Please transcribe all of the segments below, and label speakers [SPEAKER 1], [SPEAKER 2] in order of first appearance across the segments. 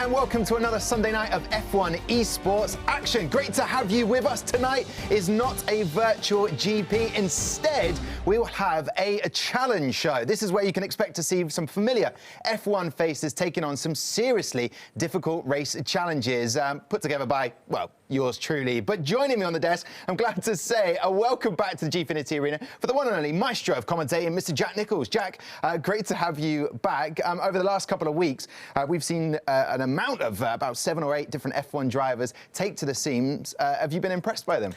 [SPEAKER 1] and welcome to another Sunday night of F1 esports action. Great to have you with us. Tonight is not a virtual GP. Instead, we will have a challenge show. This is where you can expect to see some familiar F1 faces taking on some seriously difficult race challenges put together by, well, yours truly. But joining me on the desk, I'm glad to say a welcome back to the Gfinity Arena for the one and only maestro of commentating, Mr. Jack Nichols. Jack, great to have you back. Over the last couple of weeks, we've seen an amount of about 7 or 8 different F1 drivers take to the seams. Have you been impressed by them?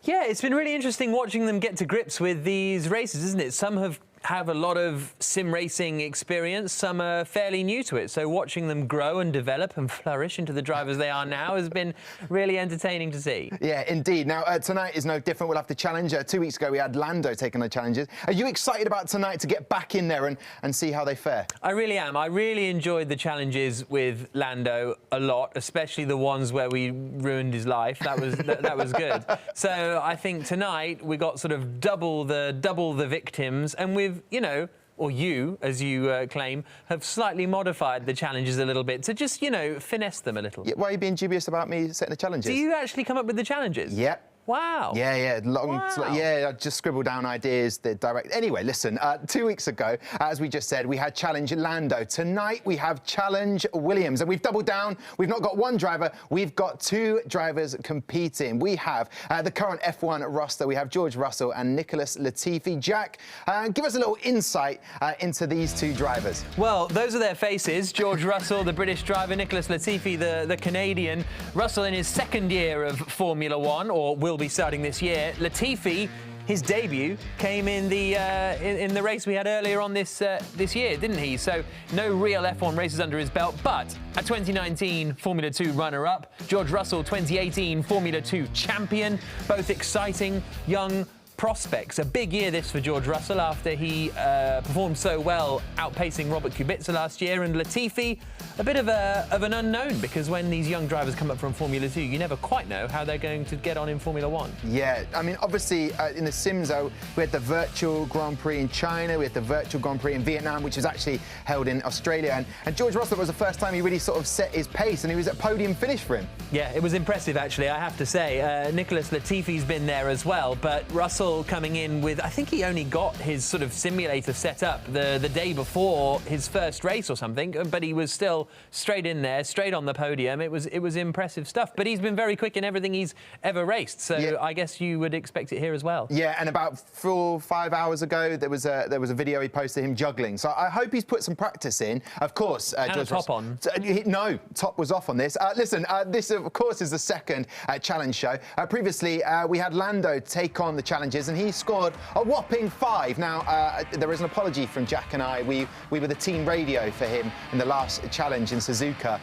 [SPEAKER 2] Yeah, it's been really interesting watching them get to grips with these races, isn't it? Some have a lot of sim racing experience, some are fairly new to it. So watching them grow and develop and flourish into the drivers they are now has been really entertaining to see.
[SPEAKER 1] Yeah, indeed. Now, tonight is no different. We'll have to challenge. 2 weeks ago, we had Lando taking the challenges. Are you excited about tonight to get back in there and see how they fare?
[SPEAKER 2] I really am. I really enjoyed the challenges with Lando a lot, especially the ones where we ruined his life. That was good. So I think tonight we got sort of double the victims, and we've, you know, or you, as you claim, have slightly modified the challenges a little bit to just, you know, finesse them a little.
[SPEAKER 1] Yeah, why are you being dubious about me setting the challenges?
[SPEAKER 2] Do you actually come up with the challenges?
[SPEAKER 1] Yep.
[SPEAKER 2] Wow.
[SPEAKER 1] Yeah.
[SPEAKER 2] Wow.
[SPEAKER 1] Yeah, I just scribbled down ideas, the direct. Anyway, listen, 2 weeks ago, as we just said, we had Challenge Lando. Tonight, we have Challenge Williams, and we've doubled down. We've not got one driver, we've got 2 drivers competing. We have the current F1 roster. We have George Russell and Nicholas Latifi. Jack, give us a little insight into these 2 drivers.
[SPEAKER 2] Well, those are their faces. George Russell, the British driver, Nicholas Latifi, the Canadian. Russell in his 2nd year of Formula One, or will be starting this year. Latifi, his debut came in the race we had earlier on this year, didn't he? So no real F1 races under his belt, but a 2019 Formula 2 runner-up. George Russell, 2018 Formula 2 champion. Both exciting young prospects. A big year this for George Russell after he performed so well outpacing Robert Kubica last year, and Latifi a bit of an unknown, because when these young drivers come up from Formula 2 you never quite know how they're going to get on in Formula 1.
[SPEAKER 1] Yeah, I mean, obviously in the sims we had the virtual Grand Prix in China, we had the virtual Grand Prix in Vietnam, which was actually held in Australia, and George Russell was the first time he really sort of set his pace, and he was at podium finish for him.
[SPEAKER 2] Yeah, it was impressive actually, I have to say. Nicholas Latifi's been there as well, but Russell coming in with, I think he only got his sort of simulator set up the day before his first race or something, but he was still straight in there, straight on the podium. It was impressive stuff, but he's been very quick in everything he's ever raced, so yeah. I guess you would expect it here as well. Yeah,
[SPEAKER 1] and about 4 or 5 hours ago there was a video he posted him juggling, so I hope he's put some practice in. Of course,
[SPEAKER 2] and
[SPEAKER 1] George
[SPEAKER 2] a top on.
[SPEAKER 1] No, top was off on this. Listen, this of course is the 2nd challenge show. Previously we had Lando take on the challenges, and he scored a whopping 5. Now, there is an apology from Jack and I. We were the team radio for him in the last challenge in Suzuka.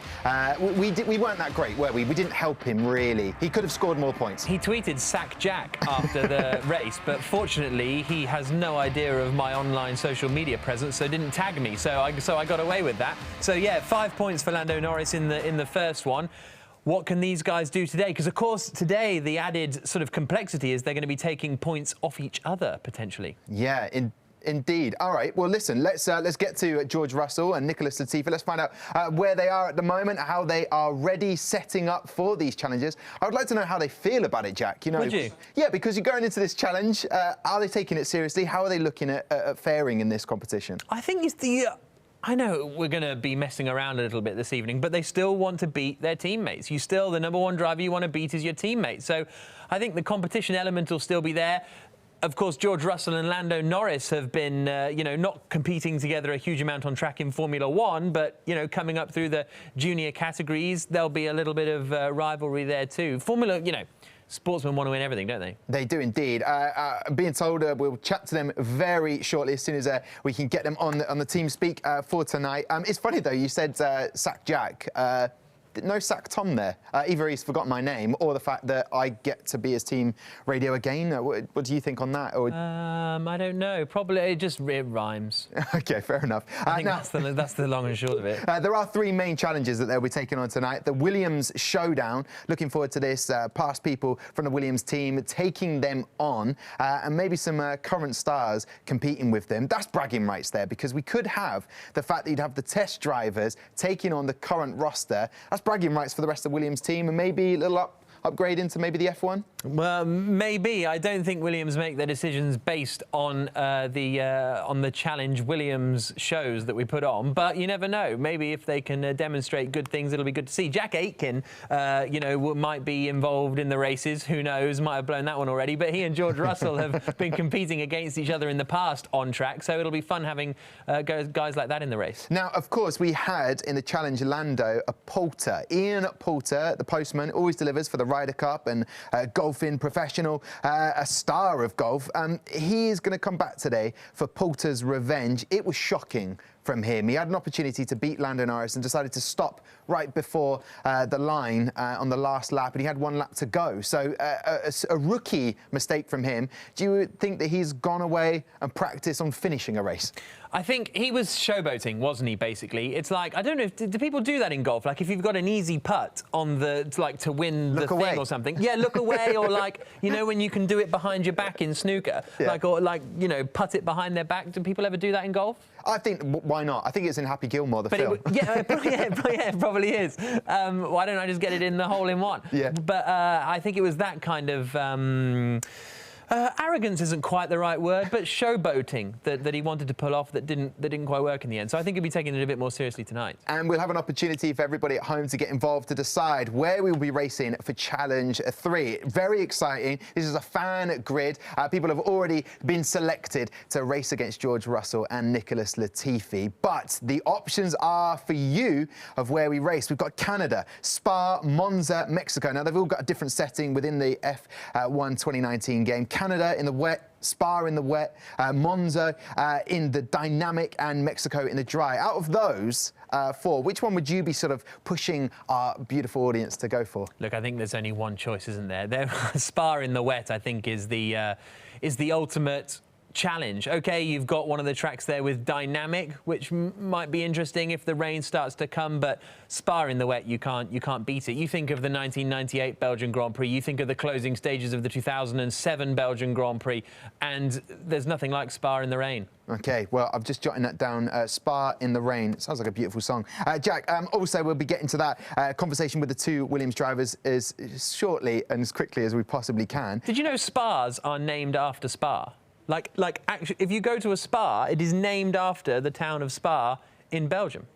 [SPEAKER 1] We weren't that great, were we? We didn't help him, really. He could have scored more points.
[SPEAKER 2] He tweeted "sack Jack" after the race, but fortunately he has no idea of my online social media presence, so didn't tag me, so I got away with that. So yeah, 5 points for Lando Norris in the first one. What can these guys do today? Because, of course, today the added sort of complexity is they're going to be taking points off each other, potentially.
[SPEAKER 1] Yeah, indeed. All right, well, listen, let's get to George Russell and Nicholas Latifi. Let's find out where they are at the moment, how they are ready, setting up for these challenges. I would like to know how they feel about it, Jack. You know,
[SPEAKER 2] would you?
[SPEAKER 1] Yeah, because you're going into this challenge. Are they taking it seriously? How are they looking at faring in this competition?
[SPEAKER 2] I think it's the... I know we're going to be messing around a little bit this evening, but they still want to beat their teammates. The #1 driver you want to beat is your teammate. So I think the competition element will still be there. Of course, George Russell and Lando Norris have been, you know, not competing together a huge amount on track in Formula 1, but, you know, coming up through the junior categories, there'll be a little bit of rivalry there too. You know, sportsmen want to win everything, don't they? They
[SPEAKER 1] do indeed. Being told we'll chat to them very shortly as soon as we can get them on the team speak for tonight. It's funny though, you said sack Jack. no sack Tom there. Either he's forgotten my name or the fact that I get to be his team radio again. What do you think on that? Or...
[SPEAKER 2] I don't know. Probably it rhymes.
[SPEAKER 1] OK, fair enough.
[SPEAKER 2] I think that's the long and short of it.
[SPEAKER 1] There are three main challenges that they'll be taking on tonight. The Williams Showdown. Looking forward to this. Past people from the Williams team taking them on, and maybe some current stars competing with them. That's bragging rights there, because we could have the fact that you'd have the test drivers taking on the current roster. That's bragging rights for the rest of the Williams team, and maybe a little upgrade into maybe the F1?
[SPEAKER 2] Well, maybe. I don't think Williams make their decisions based on the challenge Williams shows that we put on, but you never know. Maybe if they can demonstrate good things, it'll be good to see. Jack Aitken, might be involved in the races. Who knows? Might have blown that one already. But he and George Russell have been competing against each other in the past on track, so it'll be fun having guys like that in the race.
[SPEAKER 1] Now, of course, we had in the challenge Lando a Poulter. Ian Poulter, the postman, always delivers for the Ryder Cup and golfing professional, a star of golf. He is going to come back today for Poulter's revenge. It was shocking from him. He had an opportunity to beat Lando Norris and decided to stop right before the line on the last lap, and he had one lap to go. So a rookie mistake from him. Do you think that he's gone away and practiced on finishing a race?
[SPEAKER 2] I think he was showboating, wasn't he, basically? It's like, I don't know, do people do that in golf? Like, if you've got an easy putt on to win the thing or something. Yeah, look away, or like, when you can do it behind your back in snooker. Yeah. Putt it behind their back. Do people ever do that in golf?
[SPEAKER 1] I think, why not? I think it's in Happy Gilmore, the film.
[SPEAKER 2] It probably is. Why don't I just get it in the hole in one?
[SPEAKER 1] Yeah.
[SPEAKER 2] But I think it was that kind of... arrogance isn't quite the right word, but showboating that he wanted to pull off that didn't quite work in the end. So I think he'll be taking it a bit more seriously tonight.
[SPEAKER 1] And we'll have an opportunity for everybody at home to get involved to decide where we will be racing for Challenge 3. Very exciting. This is a fan grid. People have already been selected to race against George Russell and Nicholas Latifi. But the options are for you of where we race. We've got Canada, Spa, Monza, Mexico. Now, they've all got a different setting within the F1 2019 game. Canada in the wet, Spa in the wet, Monza in the dynamic, and Mexico in the dry. Out of those four, which one would you be sort of pushing our beautiful audience to go for?
[SPEAKER 2] Look, I think there's only one choice, isn't there? Spa in the wet, I think, is the ultimate challenge. OK, you've got one of the tracks there with dynamic, which might be interesting if the rain starts to come, but Spa in the wet, you can't beat it. You think of the 1998 Belgian Grand Prix, you think of the closing stages of the 2007 Belgian Grand Prix, and there's nothing like Spa in the rain.
[SPEAKER 1] OK, well, I've just jotting that down. Spa in the rain. It sounds like a beautiful song. Jack, also, we'll be getting to that conversation with the two Williams drivers as shortly and as quickly as we possibly can.
[SPEAKER 2] Did you know Spas are named after Spa? Like, actually, if you go to a spa, it is named after the town of Spa in Belgium.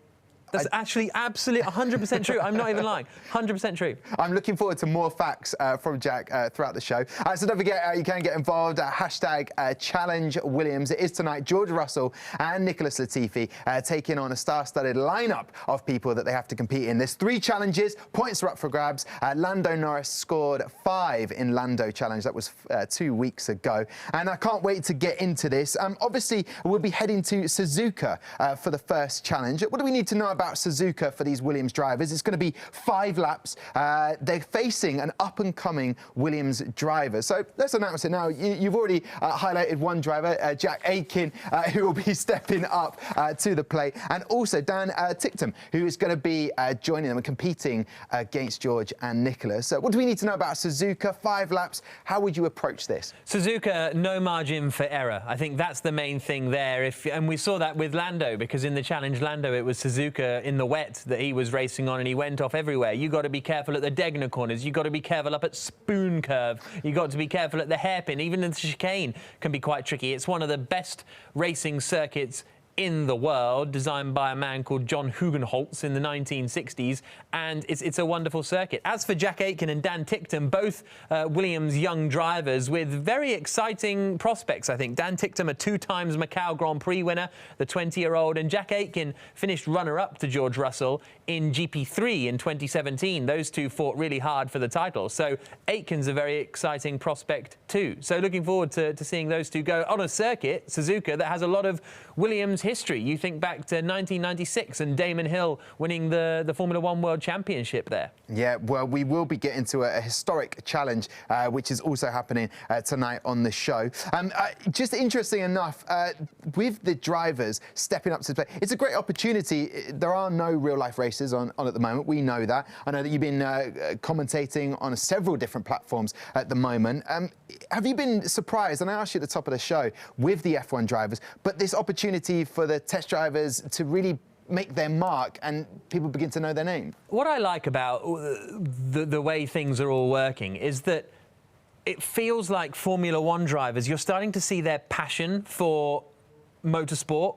[SPEAKER 2] That's actually absolutely 100% true. I'm not even lying. 100% true.
[SPEAKER 1] I'm looking forward to more facts from Jack throughout the show. So don't forget, you can get involved. Hashtag Challenge Williams. It is tonight George Russell and Nicholas Latifi taking on a star-studded lineup of people that they have to compete in. There's 3 challenges. Points are up for grabs. Lando Norris scored 5 in Lando Challenge. That was 2 weeks ago. And I can't wait to get into this. Obviously, we'll be heading to Suzuka for the first challenge. What do we need to know about Suzuka for these Williams drivers? It's going to be 5 laps. They're facing an up-and-coming Williams driver. So let's announce it now. You've already highlighted one driver, Jack Aitken, who will be stepping up to the plate, and also Dan Ticktum, who is going to be joining them and competing against George and Nicholas. So what do we need to know about Suzuka? 5 laps. How would you approach this?
[SPEAKER 2] Suzuka, no margin for error. I think that's the main thing there. And we saw that with Lando, because in the challenge Lando, it was Suzuka in the wet that he was racing on, and he went off everywhere. You got to be careful at the Degner corners. You got to be careful up at Spoon Curve. You got to be careful at the hairpin. Even the chicane can be quite tricky. It's one of the best racing circuits in the world, designed by a man called John Hugenholtz in the 1960s, and it's a wonderful circuit. As for Jack Aitken and Dan Ticktum, both Williams young drivers with very exciting prospects, I think. Dan Ticktum, a 2-times Macau Grand Prix winner, the 20-year-old, and Jack Aitken finished runner-up to George Russell in GP3 in 2017. Those two fought really hard for the title, so Aitken's a very exciting prospect too. So looking forward to seeing those two go on a circuit, Suzuka, that has a lot of Williams history. You think back to 1996 and Damon Hill winning the Formula One World Championship there.
[SPEAKER 1] Yeah, well, we will be getting to a historic challenge, which is also happening tonight on the show. Just interesting enough, with the drivers stepping up to play, it's a great opportunity. There are no real-life races on at the moment. We know that. I know that you've been commentating on several different platforms at the moment. Have you been surprised, and I asked you at the top of the show, with the F1 drivers, but this opportunity for the test drivers to really make their mark and people begin to know their name?
[SPEAKER 2] What I like about the way things are all working is that it feels like Formula One drivers, you're starting to see their passion for motorsport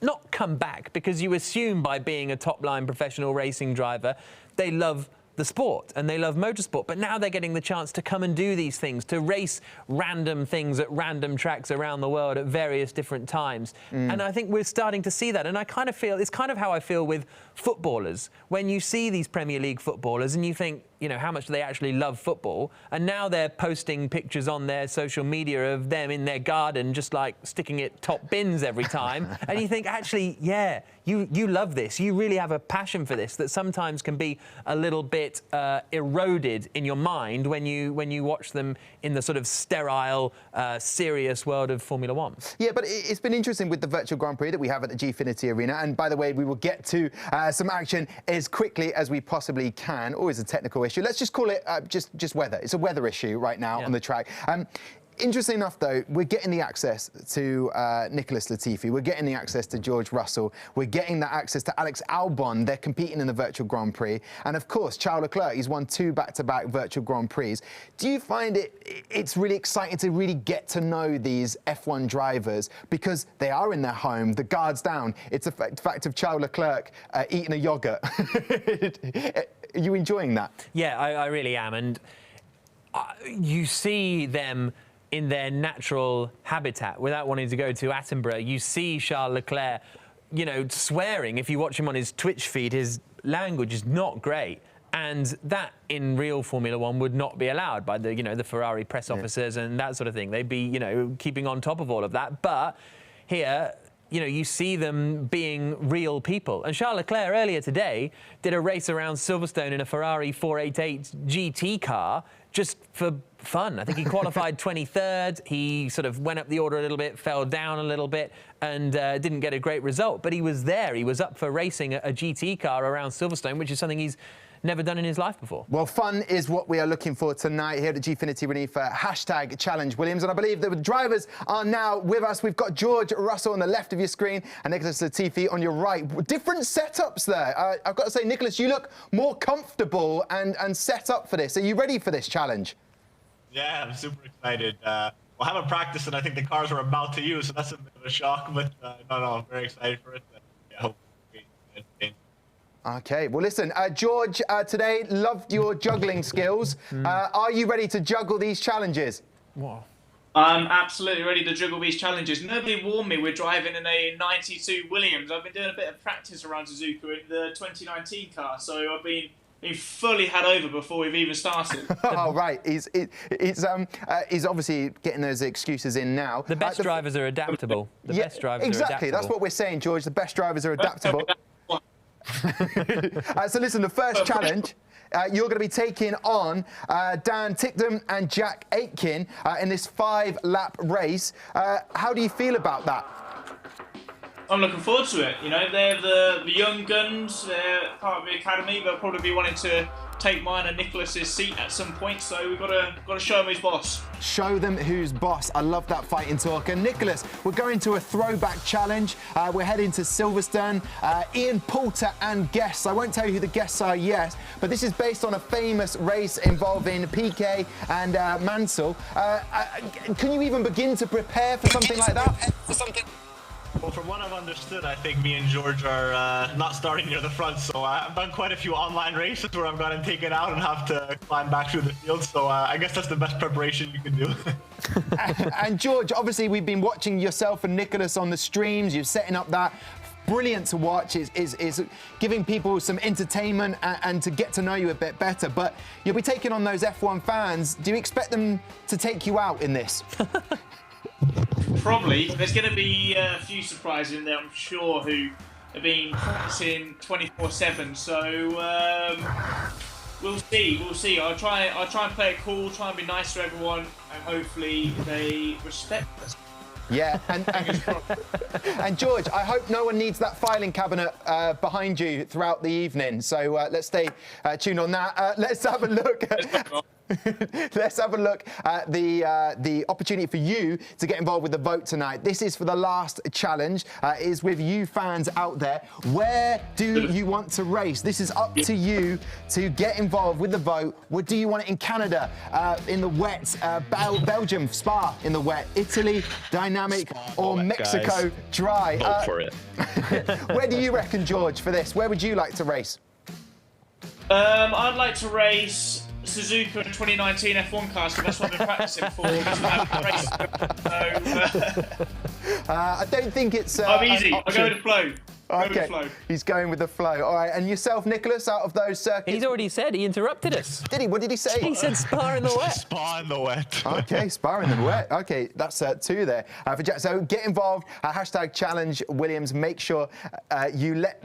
[SPEAKER 2] not come back, because you assume by being a top-line professional racing driver, they love the sport and they love motorsport, but now they're getting the chance to come and do these things, to race random things at random tracks around the world at various different times. And I think we're starting to see that, and I kind of feel, it's kind of how I feel with footballers. When you see these Premier League footballers and you think, you know, how much do they actually love football? And now they're posting pictures on their social media of them in their garden, just like sticking it top bins every time. And you think, actually, yeah, you love this. You really have a passion for this that sometimes can be a little bit eroded in your mind when you watch them in the sort of sterile, serious world of Formula One.
[SPEAKER 1] Yeah, but it's been interesting with the virtual Grand Prix that we have at the Gfinity Arena. And by the way, we will get to some action as quickly as we possibly can. Always a technical issue. Let's just call it just weather. It's a weather issue right now on the track. Interesting enough, though, we're getting the access to Nicholas Latifi. We're getting the access to George Russell. We're getting the access to Alex Albon. They're competing in the virtual Grand Prix. And, of course, Charles Leclerc, he's won 2 back-to-back virtual Grand Prix. Do you find it's really exciting to really get to know these F1 drivers because they are in their home, the guard's down? It's a fact of Charles Leclerc eating a yoghurt. Are you enjoying that?
[SPEAKER 2] Yeah, I really am. And you see them in their natural habitat without wanting to go to Attenborough. You see Charles Leclerc, you know, swearing. If you watch him on his Twitch feed, his language is not great. And that in real Formula One would not be allowed by the, you know, the Ferrari press officers and that sort of thing. They'd be, you know, keeping on top of all of that. But here, you know, you see them being real people. And Charles Leclerc earlier today did a race around Silverstone in a Ferrari 488 GT car just for fun. I think he qualified 23rd. He sort of went up the order a little bit, fell down a little bit, and didn't get a great result. But he was there. He was up for racing a GT car around Silverstone, which is something he's never done in his life before. Well,
[SPEAKER 1] fun is what we are looking for tonight here at the Gfinity Arena for #Challenge Williams. And I believe the drivers are now with us. We've got George Russell on the left of your screen and Nicholas Latifi on your right. Different setups there. I've got to say, Nicholas, you look more comfortable and set up for this. Are you ready for this challenge?
[SPEAKER 3] Yeah, I'm super excited. Well, I haven't practiced, and I think the cars are about to use, so that's a bit of a shock. But no, I'm very excited for it. Yeah, hopefully it's
[SPEAKER 1] Okay, well, listen, George, today loved your juggling skills. Are you ready to juggle these challenges?
[SPEAKER 2] Wow.
[SPEAKER 4] I'm absolutely ready to juggle these challenges. Nobody warned me we're driving in a 92 Williams. I've been doing a bit of practice around Suzuka in the 2019 car, so I've been fully had over before we've even started.
[SPEAKER 1] Oh, right. He's obviously getting those excuses in now.
[SPEAKER 2] The best drivers are adaptable. The best drivers are adaptable.
[SPEAKER 1] Exactly. That's what we're saying, George. The best drivers are adaptable. So listen, the first challenge, you're going to be taking on Dan Ticktum and Jack Aitken in this 5-lap race. How do you feel about that?
[SPEAKER 4] I'm looking forward to it. You know, they're the young guns. They're part of the academy. They'll probably be wanting to take mine and Nicholas's seat at some point. So we've got to show them who's boss.
[SPEAKER 1] Show them who's boss. I love that fighting talk. And Nicholas, we're going to a throwback challenge. We're heading to Silverstone. Ian Poulter and guests. I won't tell you who the guests are yet, but this is based on a famous race involving Piquet and Mansell. Can you even begin to prepare for something like that?
[SPEAKER 3] Well, from what I've understood, I think me and George are not starting near the front, so I've done quite a few online races where I've gotten taken out and have to climb back through the field, so I guess that's the best preparation you can do.
[SPEAKER 1] And George, obviously we've been watching yourself and Nicholas on the streams. You're setting up that. Brilliant to watch, is giving people some entertainment and to get to know you a bit better. But you'll be taking on those F1 fans. Do you expect them to take you out in this?
[SPEAKER 4] Probably. There's going to be a few surprises in there, I'm sure, who have been practicing 24/7. So we'll see. We'll see. I'll try and play it cool, try and be nice to everyone, and hopefully they respect us.
[SPEAKER 1] Yeah, and George, I hope no one needs that filing cabinet behind you throughout the evening. So let's stay tuned on that. Let's have a look. Let's have a look at the opportunity for you to get involved with the vote tonight. This is for the last challenge. It is with you fans out there. Where do you want to race? This is up to you to get involved with the vote. What do you want it in Canada, in the wet, Belgium, Spa in the wet, Italy, dynamic, or Mexico,
[SPEAKER 5] guys.
[SPEAKER 1] dry?
[SPEAKER 5] Vote for it.
[SPEAKER 1] Where do you reckon, George, for this? Where would you like to race?
[SPEAKER 4] I'd like to race Suzuka in 2019 F1 cars, because that's what I've been practicing for.
[SPEAKER 1] I don't think it's.
[SPEAKER 4] I'm easy. I'll go with the flow.
[SPEAKER 1] Okay, he's going with the flow. All right, and yourself, Nicholas, out of those circuits?
[SPEAKER 2] He's already said, he interrupted us.
[SPEAKER 1] Did he? What did he say?
[SPEAKER 2] He said Spa in the wet.
[SPEAKER 5] Spa in the wet.
[SPEAKER 1] Okay, Spa in the wet. Okay, that's two there for Jack. So get involved. Hashtag challenge Williams. Make sure you let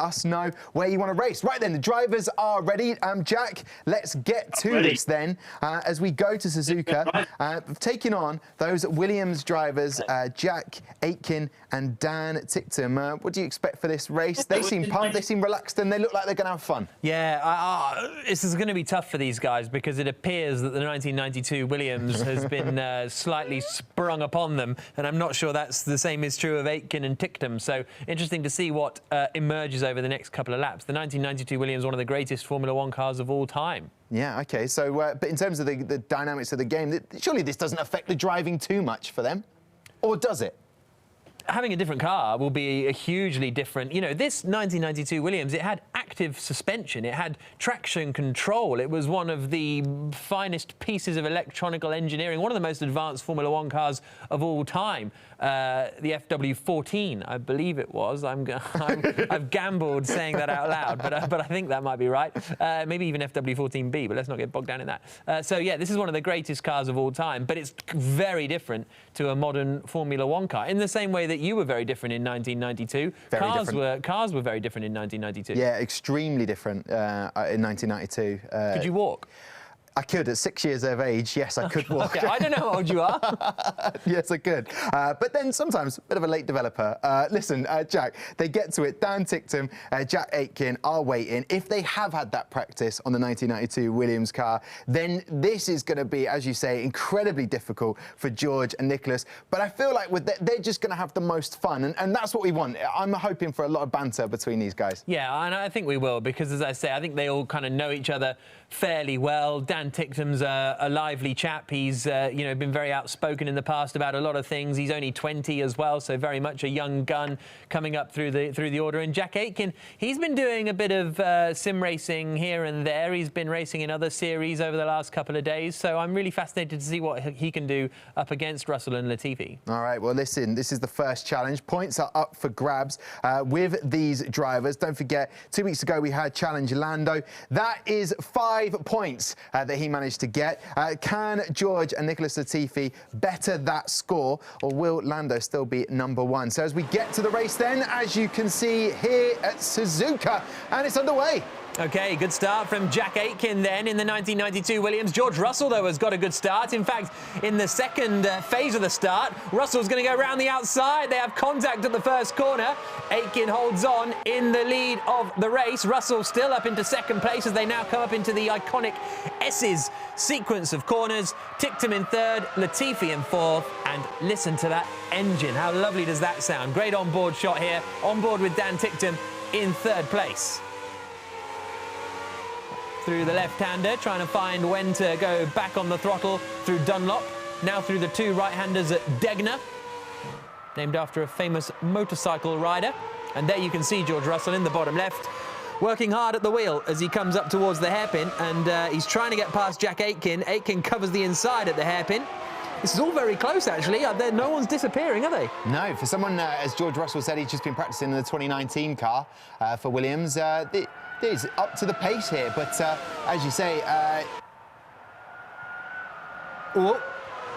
[SPEAKER 1] us know where you want to race. Right then, the drivers are ready. Jack, let's get to this then as we go to Suzuka, taking on those Williams drivers, Jack Aitken and Dan Ticktum. What do you expect for this race? They seem pumped, they seem relaxed, and they look like they're going to have fun.
[SPEAKER 2] Yeah, this is going to be tough for these guys because it appears that the 1992 Williams has been slightly sprung upon them, and I'm not sure that's the same is true of Aitken and Ticktum. So interesting to see what emerges over the next couple of laps. The 1992 Williams, one of the greatest Formula One cars of all time.
[SPEAKER 1] Yeah, okay. So, but in terms of the dynamics of the game, surely this doesn't affect the driving too much for them, or does it?
[SPEAKER 2] Having a different car will be a hugely different. You know, this 1992 Williams, it had active suspension, it had traction control, it was one of the finest pieces of electronical engineering, one of the most advanced Formula One cars of all time. The FW14, I believe it was. I've gambled saying that out loud, but I think that might be right. Maybe even FW14B, but let's not get bogged down in that. So yeah, this is one of the greatest cars of all time, but it's very different to a modern Formula One car. In the same way that you were very different in 1992, cars were very different in 1992.
[SPEAKER 1] Yeah, extremely different in 1992.
[SPEAKER 2] Could you walk?
[SPEAKER 1] I could. At 6 years of age, yes, I could walk.
[SPEAKER 2] Okay, I don't know how old you are.
[SPEAKER 1] Yes, I could. But then sometimes a bit of a late developer. Listen, Jack, they get to it. Dan Ticktum, Jack Aitken are waiting. If they have had that practice on the 1992 Williams car, then this is going to be, as you say, incredibly difficult for George and Nicholas. But I feel like they're just going to have the most fun, and that's what we want. I'm hoping for a lot of banter between these guys.
[SPEAKER 2] Yeah, and I think we will, because as I say, I think they all kind of know each other fairly well. Dan Ticktum's a lively chap. He's been very outspoken in the past about a lot of things. He's only 20 as well, so very much a young gun coming up through the order. And Jack Aitken, he's been doing a bit of sim racing here and there. He's been racing in other series over the last couple of days, so I'm really fascinated to see what he can do up against Russell and Latifi.
[SPEAKER 1] All right, well, listen, this is the first challenge. Points are up for grabs with these drivers. Don't forget, 2 weeks ago we had Challenge Lando. That is 5 points that he managed to get. Can George and Nicholas Latifi better that score, or will Lando still be number one? So as we get to the race then, as you can see here at Suzuka, and it's underway.
[SPEAKER 2] OK, good start from Jack Aitken then in the 1992 Williams. George Russell, though, has got a good start. In fact, in the second phase of the start, Russell's going to go around the outside. They have contact at the first corner. Aitken holds on in the lead of the race. Russell still up into second place as they now come up into the iconic S's sequence of corners. Ticktum in third, Latifi in fourth, and listen to that engine. How lovely does that sound? Great on-board shot here. On board with Dan Ticktum in third place. Through the left-hander, trying to find when to go back on the throttle through Dunlop. Now through the two right-handers at Degner, named after a famous motorcycle rider. And there you can see George Russell in the bottom left, working hard at the wheel as he comes up towards the hairpin, and he's trying to get past Jack Aitken. Aitken covers the inside at the hairpin. This is all very close, actually. No one's disappearing, are they? No, for someone, as George Russell said, he's just been practicing in the 2019 car for Williams. It is up to the pace here, but as you say,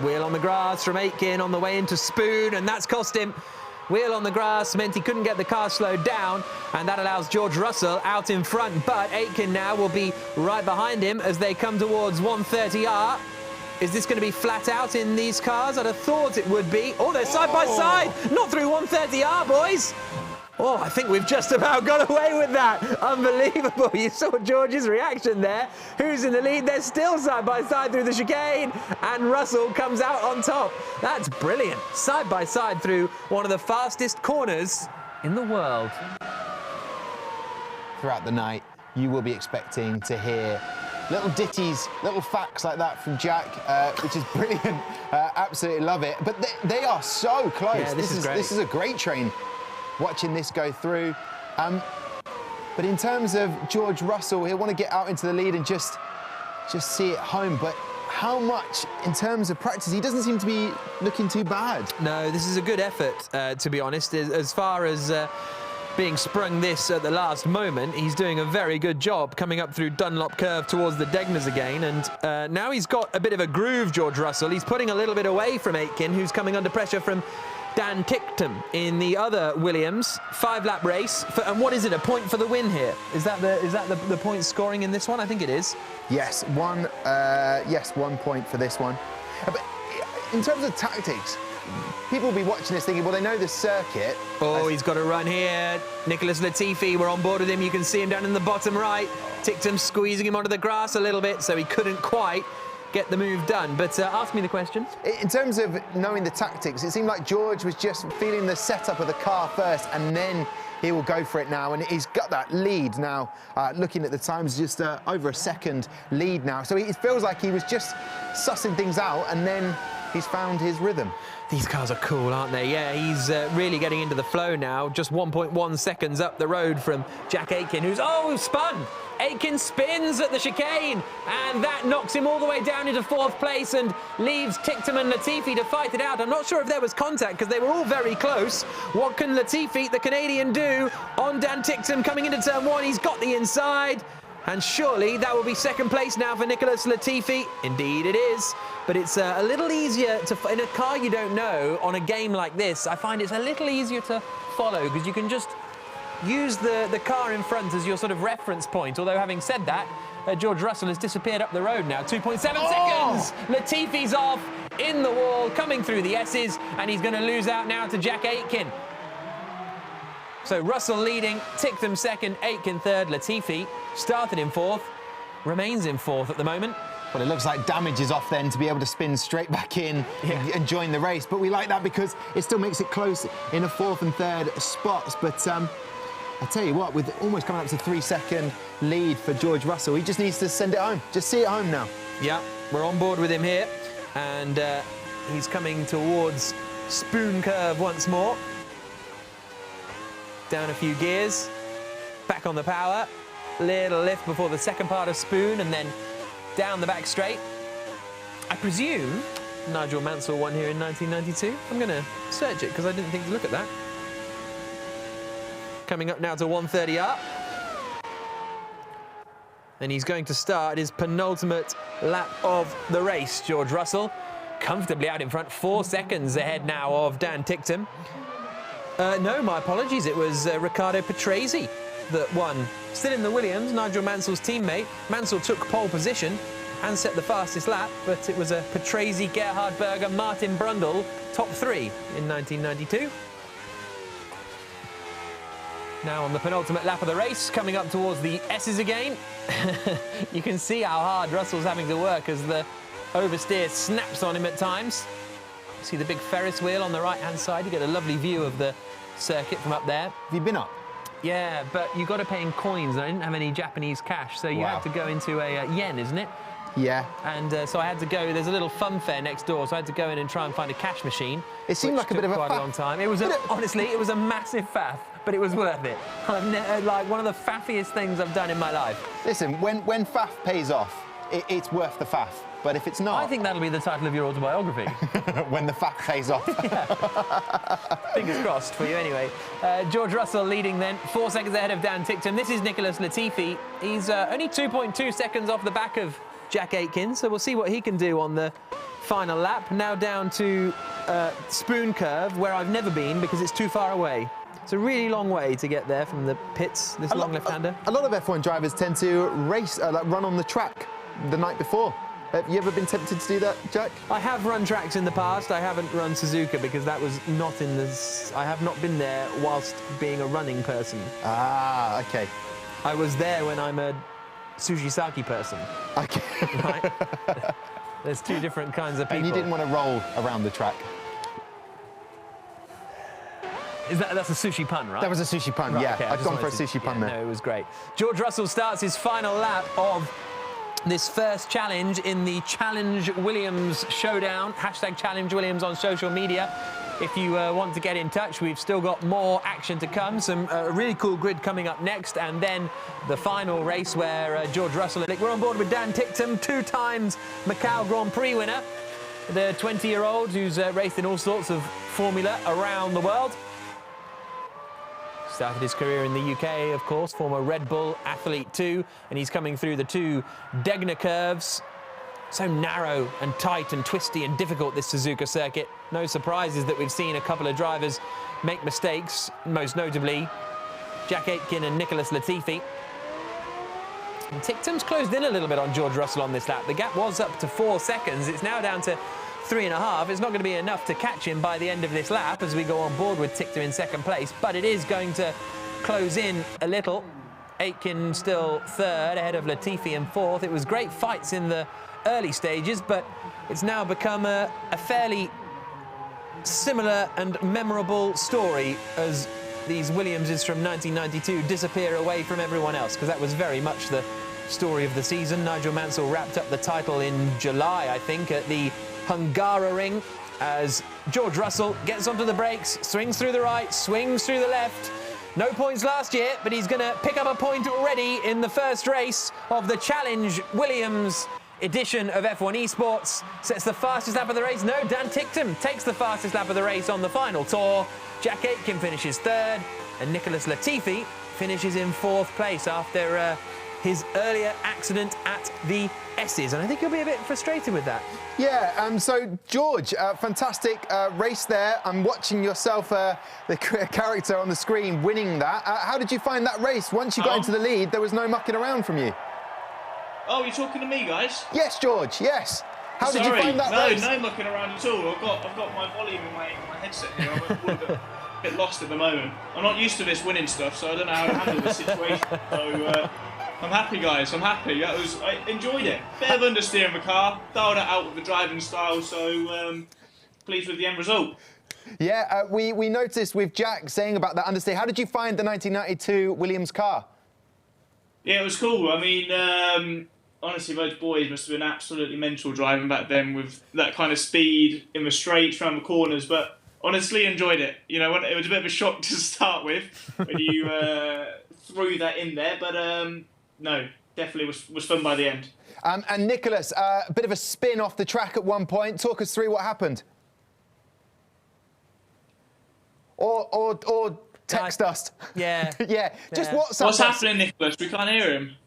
[SPEAKER 2] Wheel on the grass from Aitken on the way into Spoon, and that's cost him. Wheel on the grass meant he couldn't get the car slowed down, and that allows George Russell out in front. But Aitken now will be right behind him as they come towards 130R. Is this going to be flat out in these cars? I'd have thought it would be. Oh, they're side by side. Not through 130R, boys. Oh, I think we've just about got away with that. Unbelievable. You saw George's reaction there. Who's in the lead? They're still side by side through the chicane, and Russell comes out on top. That's brilliant. Side by side through one of the fastest corners in the world.
[SPEAKER 1] Throughout the night, you will be expecting to hear little ditties, little facts like that from Jack, which is brilliant. Absolutely love it. But they are so close.
[SPEAKER 2] Yeah, this is great.
[SPEAKER 1] This is a great train, watching this go through. But in terms of George Russell, he'll want to get out into the lead and just see it home. But how much, in terms of practice, he doesn't seem to be looking too bad.
[SPEAKER 2] No, this is a good effort, to be honest. As far as being sprung this at the last moment, he's doing a very good job coming up through Dunlop Curve towards the Degners again. And now he's got a bit of a groove, George Russell. He's putting a little bit away from Aitken, who's coming under pressure from Dan Ticktum in the other Williams. 5-lap race. And what is it, a point for the win here? Is that the point scoring in this one? I think it is.
[SPEAKER 1] Yes, 1 point for this one. But in terms of tactics, people will be watching this thinking, well, they know the circuit.
[SPEAKER 2] Oh, he's got a run here. Nicholas Latifi, we're on board with him. You can see him down in the bottom right. Ticktum squeezing him onto the grass a little bit, so he couldn't quite get the move done. But ask me the question.
[SPEAKER 1] In terms of knowing the tactics, it seemed like George was just feeling the setup of the car first, and then he will go for it now. And he's got that lead now. Looking at the times, just over a second lead now. So it feels like he was just sussing things out, and then he's found his rhythm.
[SPEAKER 2] These cars are cool, aren't they? Yeah, he's really getting into the flow now. Just 1.1 seconds up the road from Jack Aitken, who's, spun. Aitken spins at the chicane, and that knocks him all the way down into 4th place and leaves Ticktum and Latifi to fight it out. I'm not sure if there was contact because they were all very close. What can Latifi, the Canadian, do on Dan Ticktum coming into turn 1? He's got the inside. And surely that will be 2nd place now for Nicholas Latifi. Indeed it is. But it's a little easier to, in a car you don't know, on a game like this, I find it's a little easier to follow because you can just use the car in front as your sort of reference point. Although having said that, George Russell has disappeared up the road now. 2.7 seconds. Latifi's off in the wall, coming through the S's, and he's going to lose out now to Jack Aitken. So Russell leading, Ticktum 2nd, Aitken 3rd, Latifi started in 4th, remains in 4th at the moment.
[SPEAKER 1] Well, it looks like damage is off then to be able to spin straight back in and join the race. But we like that because it still makes it close in a 4th and 3rd spots. But I tell you what, with almost coming up to 3-second lead for George Russell, he just needs to send it home. Just see it home now.
[SPEAKER 2] Yeah, we're on board with him here. And he's coming towards Spoon Curve once more. Down a few gears, back on the power, little lift before the second part of Spoon, and then down the back straight. I presume Nigel Mansell won here in 1992. I'm going to search it because I didn't think to look at that. Coming up now to 130R. And he's going to start his penultimate lap of the race, George Russell. Comfortably out in front, 4 seconds ahead now of Dan Ticktum. No, my apologies. It was Riccardo Patrese that won. Still in the Williams, Nigel Mansell's teammate. Mansell took pole position and set the fastest lap, but it was a Patrese, Gerhard Berger, Martin Brundle top 3 in 1992. Now on the penultimate lap of the race, coming up towards the S's again. You can see how hard Russell's having to work as the oversteer snaps on him at times. See the big Ferris wheel on the right-hand side. You get a lovely view of the circuit from up there.
[SPEAKER 1] Have you been up?
[SPEAKER 2] Yeah, but you got to pay in coins. I didn't have any Japanese cash, so you had to go into a yen, isn't it?
[SPEAKER 1] Yeah.
[SPEAKER 2] And so I had to go. There's a little fun fair next door, so I had to go in and try and find a cash machine.
[SPEAKER 1] It seemed like a bit of a
[SPEAKER 2] quite a long time. It was honestly, it was a massive faff, but it was worth it. Like one of the faffiest things I've done in my life.
[SPEAKER 1] Listen, when faff pays off, it's worth the faff. But if it's not...
[SPEAKER 2] I think that'll be the title of your autobiography.
[SPEAKER 1] When the faff pays off.
[SPEAKER 2] Fingers crossed for you anyway. George Russell leading then, 4 seconds ahead of Dan Ticktum. This is Nicholas Latifi. He's only 2.2 seconds off the back of Jack Aitken, so we'll see what he can do on the final lap. Now down to Spoon Curve, where I've never been because it's too far away. It's a really long way to get there from the pits, this long left-hander.
[SPEAKER 1] A lot of F1 drivers tend to race, like run on the track the night before. Have you ever been tempted to do that, Jack?
[SPEAKER 2] I have run tracks in the past. I haven't run Suzuka because that was not in the... I have not been there whilst being a running person.
[SPEAKER 1] Ah, okay.
[SPEAKER 2] I was there when I'm a Sushisaki person.
[SPEAKER 1] Okay.
[SPEAKER 2] Right? There's two different kinds of people.
[SPEAKER 1] And you didn't want to roll around the track?
[SPEAKER 2] That's a sushi pun, right?
[SPEAKER 1] That was a sushi pun,
[SPEAKER 2] right,
[SPEAKER 1] yeah.
[SPEAKER 2] okay,
[SPEAKER 1] I've gone for a sushi pun there.
[SPEAKER 2] No, it was great. George Russell starts his final lap of this first challenge in the Challenge Williams showdown. Hashtag Challenge Williams on social media. If you want to get in touch, we've still got more action to come. Some really cool grid coming up next. And then the final race where George Russell... We're on board with Dan Ticktum, 2 times Macau Grand Prix winner. The 20-year-old who's raced in all sorts of formula around the world. Started his career in the UK, of course, former Red Bull athlete too, and he's coming through the 2 Degner curves. So narrow and tight and twisty and difficult, this Suzuka circuit. No surprises that we've seen a couple of drivers make mistakes, most notably Jack Aitken and Nicholas Latifi. And Ticktum's closed in a little bit on George Russell on this lap. The gap was up to 4 seconds. It's now down to 3.5. It's not going to be enough to catch him by the end of this lap as we go on board with Ticktum in 2nd place, but it is going to close in a little. Aitken still 3rd, ahead of Latifi in 4th. It was great fights in the early stages, but it's now become a fairly similar and memorable story as these Williamses from 1992 disappear away from everyone else, because that was very much the story of the season. Nigel Mansell wrapped up the title in July, I think, at the Hungaroring, as George Russell gets onto the brakes, swings through the right, swings through the left. No points last year, but he's going to pick up a point already in the first race of the Challenge Williams edition of F1 Esports. Sets the fastest lap of the race. No, Dan Ticktum takes the fastest lap of the race on the final tour. Jack Aitken finishes 3rd, and Nicholas Latifi finishes in 4th place after his earlier accident at the S's, and I think you'll be a bit frustrated with that.
[SPEAKER 1] Yeah, so George, fantastic race there. I'm watching yourself, the character on the screen, winning that. How did you find that race? Once you got into the lead, there was no mucking around from you.
[SPEAKER 4] Oh, you're talking to me, guys?
[SPEAKER 1] Yes, George, yes. How did you find that race?
[SPEAKER 4] No mucking around at all. I've got my volume in my headset here. I'm a bit lost at the moment. I'm not used to this winning stuff, so I don't know how to handle this situation. So, I'm happy, guys. I'm happy. I enjoyed it. Bit of understeer in the car. Dialed it out with the driving style. So pleased with the end result.
[SPEAKER 1] Yeah, we noticed with Jack saying about that understeer. How did you find the 1992 Williams car?
[SPEAKER 4] Yeah, it was cool. I mean, honestly, those boys must have been absolutely mental driving back then with that kind of speed in the straights around the corners. But honestly, enjoyed it. You know, it was a bit of a shock to start with when you threw that in there, but. No, definitely was fun by the end.
[SPEAKER 1] And Nicholas, a bit of a spin off the track at one point. Talk us through what happened. Or text us.
[SPEAKER 2] Yeah.
[SPEAKER 1] Yeah, just WhatsApp
[SPEAKER 4] What's
[SPEAKER 1] us.
[SPEAKER 4] happening, Nicholas? We can't hear him.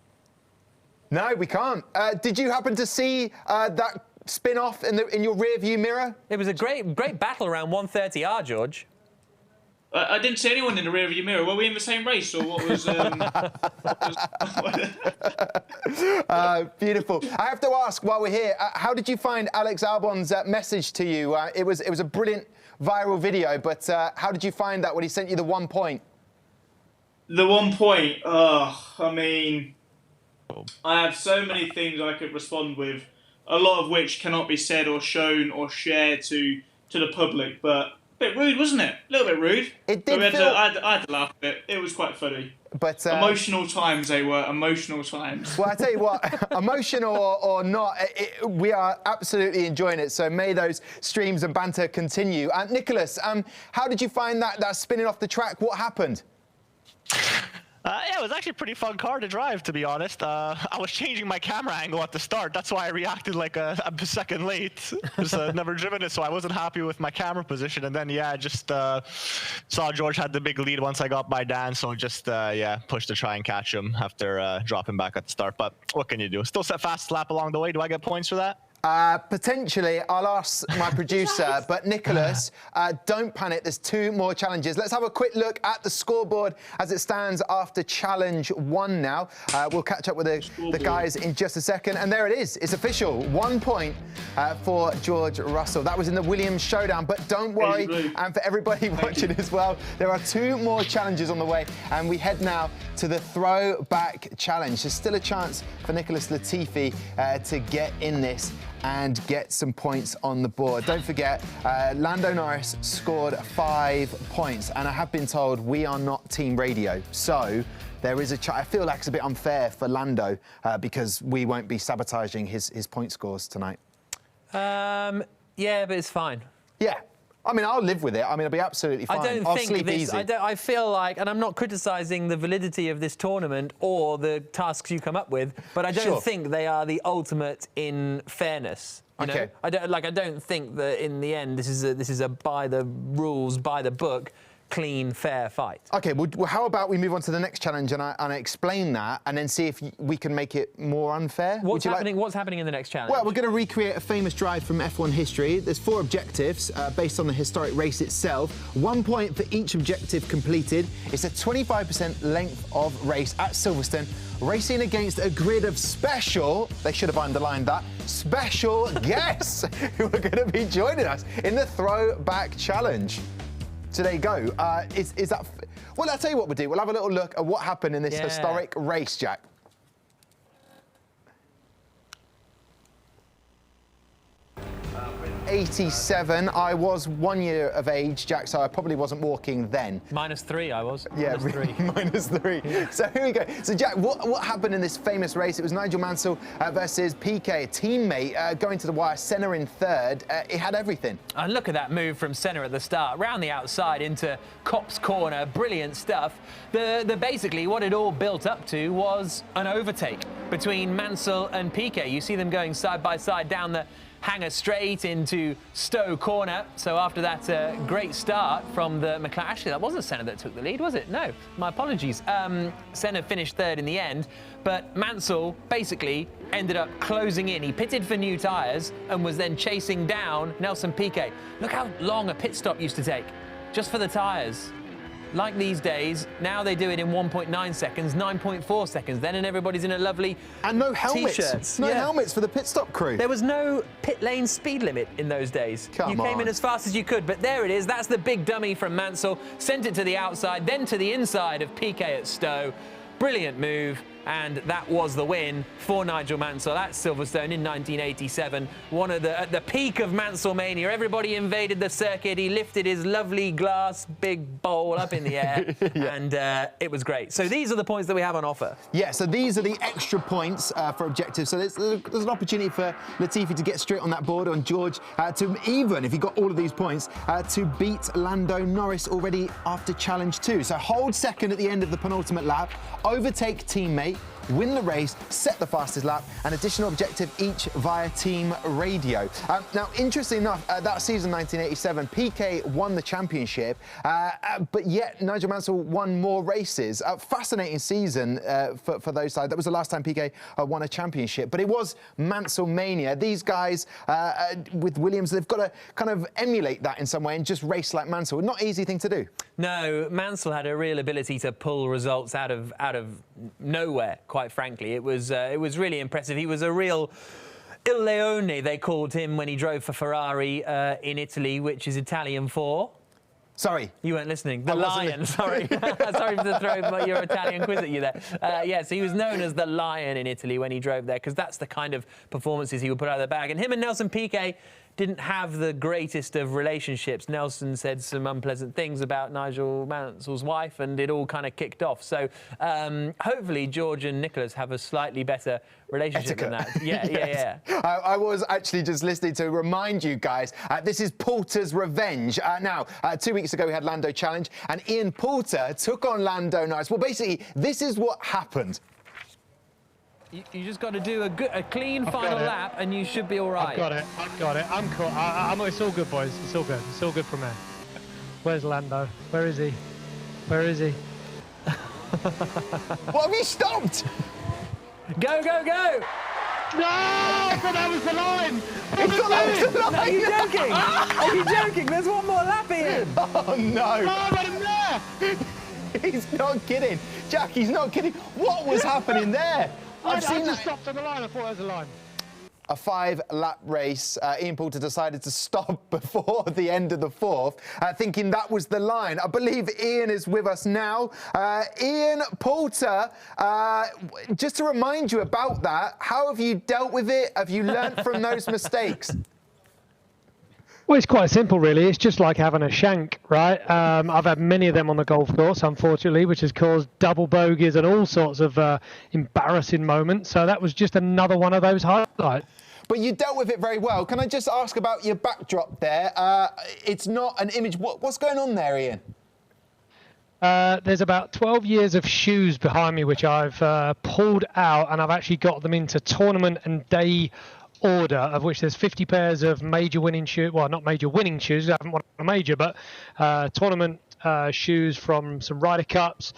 [SPEAKER 1] No, we can't. Did you happen to see that spin off in your rear view mirror?
[SPEAKER 2] It was a great battle around 130R, George.
[SPEAKER 4] I didn't see anyone in the rear view mirror. Were we in the same race, or what was?
[SPEAKER 1] Beautiful. I have to ask while we're here, how did you find Alex Albon's message to you? It was a brilliant viral video, but how did you find that when he sent you the 1 point?
[SPEAKER 4] The 1 point. I mean, I have so many things I could respond with, a lot of which cannot be said or shown or shared to the public, but. Bit rude, wasn't it? A little bit rude.
[SPEAKER 1] It did
[SPEAKER 4] but
[SPEAKER 1] feel...
[SPEAKER 4] I had to laugh a bit. It was quite funny.
[SPEAKER 1] But
[SPEAKER 4] emotional times they were. Emotional times.
[SPEAKER 1] Well, I tell you what, emotional or not, we are absolutely enjoying it. So may those streams and banter continue. Nicholas, how did you find that spinning off the track? What happened?
[SPEAKER 3] Yeah, it was actually a pretty fun car to drive, to be honest. I was changing my camera angle at the start. That's why I reacted like a second late. Just never driven it, so I wasn't happy with my camera position. And then, yeah, just saw George had the big lead once I got by Dan, so just, yeah, pushed to try and catch him after dropping back at the start. But what can you do? Still set fast lap along the way. Do I get points for that?
[SPEAKER 1] Potentially, I'll ask my producer, but Nicholas, don't panic. There's 2 more challenges. Let's have a quick look at the scoreboard as it stands after challenge 1 now. We'll catch up with the guys in just a second. And there it is. It's official. 1 point for George Russell. That was in the Williams showdown. But don't worry, and for everybody watching as well, there are 2 more challenges on the way. And we head now to the throwback challenge. There's still a chance for Nicholas Latifi to get in this and get some points on the board. Don't forget, Lando Norris scored 5 points, and I have been told we are not team radio, so there is I feel like it's a bit unfair for Lando because we won't be sabotaging his point scores tonight.
[SPEAKER 2] Yeah, but it's fine.
[SPEAKER 1] Yeah. I mean, I'll live with it. I mean, it'll be absolutely fine. I'll sleep easy.
[SPEAKER 2] I feel like, and I'm not criticising the validity of this tournament or the tasks you come up with, but I don't think they are the ultimate in fairness. You know? I don't think that in the end this is a by the rules, by the book, clean, fair fight. OK, well, how about we move on to the next challenge and I explain that and then see if we can make it more unfair? What's happening in the next challenge?
[SPEAKER 1] Well, we're going to recreate a famous drive from F1 history. There's 4 objectives based on the historic race itself. 1 point for each objective completed. It's a 25% length of race at Silverstone, racing against a grid of special, they should have underlined that, special guests who are going to be joining us in the throwback challenge. So there you go. Is that... Well, I'll tell you what we'll do. We'll have a little look at what happened in this historic race, Jack. 87. I was 1 year of age, Jack, so I probably wasn't walking then.
[SPEAKER 2] -3, I was.
[SPEAKER 1] Yeah, -3. So here we go. So, Jack, what happened in this famous race? It was Nigel Mansell versus PK, a teammate going to the wire, Senna in 3rd. It had everything.
[SPEAKER 2] And look at that move from Senna at the start, round the outside into Cop's corner. Brilliant stuff. Basically, what it all built up to was an overtake between Mansell and PK. You see them going side by side down the hanger straight into Stowe corner. So after that great start from the McLaren, actually that wasn't Senna that took the lead, was it? No, my apologies. Senna finished 3rd in the end, but Mansell basically ended up closing in. He pitted for new tyres and was then chasing down Nelson Piquet. Look how long a pit stop used to take, just for the tyres. Like these days, now they do it in 1.9 seconds, 9.4 seconds then, and everybody's in a lovely
[SPEAKER 1] and no helmets.
[SPEAKER 2] T-shirts.
[SPEAKER 1] No helmets for the pit stop crew.
[SPEAKER 2] There was no pit lane speed limit in those days. You came in as fast as you could, but there it is. That's the big dummy from Mansell. Sent it to the outside, then to the inside of Piquet at Stowe. Brilliant move. And that was the win for Nigel Mansell at Silverstone in 1987. At the peak of Mansell mania, everybody invaded the circuit. He lifted his lovely glass big bowl up in the air, and it was great. So these are the points that we have on offer. Yeah, so these are the extra points for objectives. So there's an opportunity for Latifi to get straight on that board, on George, to even, if he got all of these points, to beat Lando Norris already after challenge 2. So hold second at the end of the penultimate lap, overtake teammate, win the race, set the fastest lap, an additional objective each via team radio. Now, interestingly enough, that season 1987, PK won the championship, but yet Nigel Mansell won more races. Fascinating season for those sides. That was the last time PK won a championship, but it was Mansell mania. These guys with Williams, they've got to kind of emulate that in some way and just race like Mansell. Not an easy thing to do. No, Mansell had a real ability to pull results out of nowhere, quite frankly. It was really impressive. He was a real Il Leone, they called him, when he drove for Ferrari in Italy, which is Italian for... Sorry. You weren't listening. The Lion, sorry. Sorry to throw your Italian quiz at you there. Yes, he was known as the Lion in Italy when he drove there, because that's the kind of performances he would put out of the bag. And him and Nelson Piquet didn't have the greatest of relationships. Nelson said some unpleasant things about Nigel Mansell's wife, and it all kind of kicked off. So hopefully George and Nicholas have a slightly better relationship than that. Yeah,
[SPEAKER 1] Yes. I was actually just listening to remind you guys, this is Poulter's revenge. Now, 2 weeks ago we had Lando Challenge, and Ian Poulter took on Lando Nice. Well, basically, this is what happened.
[SPEAKER 2] You just got to do a clean final lap, and you should be all right.
[SPEAKER 5] I've got it. I'm cool. It's all good, boys. It's all good. It's all good from there. Where's Lando? Where is he? Where is he?
[SPEAKER 1] What have you stopped?
[SPEAKER 2] Go, go, go!
[SPEAKER 5] No! I thought that was the line!
[SPEAKER 2] No, are you joking? Are you joking? There's one more lap, Ian.
[SPEAKER 1] Oh, no.
[SPEAKER 5] No, but I'm there!
[SPEAKER 1] He's not kidding. Jack, he's not kidding. What was happening there?
[SPEAKER 5] I just stopped on the line. I thought it was a line.
[SPEAKER 1] A 5-lap race. Ian Poulter decided to stop before the end of the 4th, thinking that was the line. I believe Ian is with us now. Ian Poulter, just to remind you about that, how have you dealt with it? Have you learnt from those mistakes?
[SPEAKER 5] Well, it's quite simple, really. It's just like having a shank, right? I've had many of them on the golf course, unfortunately, which has caused double bogeys and all sorts of embarrassing moments. So that was just another one of those highlights.
[SPEAKER 1] But you dealt with it very well. Can I just ask about your backdrop there? It's not an image. What's going on there, Ian?
[SPEAKER 5] There's about 12 years of shoes behind me, which I've pulled out, and I've actually got them into tournament and day order, of which there's 50 pairs of major winning shoes. Well, not major winning shoes. I haven't won a major, but tournament shoes from some Ryder Cups,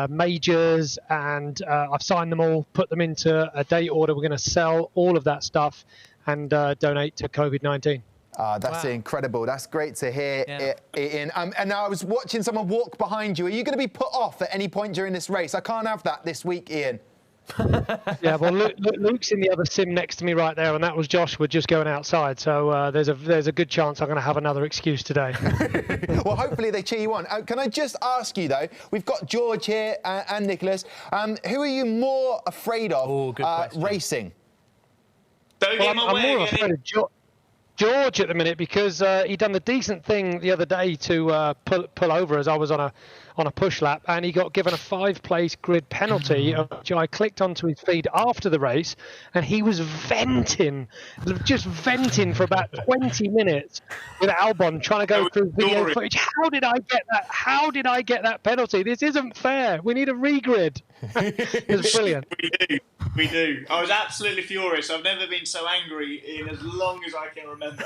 [SPEAKER 5] majors, and I've signed them all, put them into a day order. We're going to sell all of that stuff and donate to COVID-19.
[SPEAKER 1] That's incredible. That's great to hear, Ian. And now I was watching someone walk behind you. Are you going to be put off at any point during this race? I can't have that this week, Ian.
[SPEAKER 5] Yeah, well, Luke's in the other sim next to me right there, and that was Joshua just going outside. So there's a good chance I'm going to have another excuse today.
[SPEAKER 1] Well, hopefully they cheer you on. Can I just ask you, though, we've got George here and Nicholas. Who are you more afraid of racing?
[SPEAKER 4] Don't get my way
[SPEAKER 5] I'm more afraid of George at the minute, because he done the decent thing the other day to pull over as I was on a push lap, and he got given a 5-place grid penalty, which I clicked onto his feed after the race, and he was just venting for about 20 minutes with Albon trying to go through video footage. How did I get that? How did I get that penalty? This isn't fair. We need a regrid. It was brilliant.
[SPEAKER 4] We do. I was absolutely furious. I've never been so angry in as long as I can remember.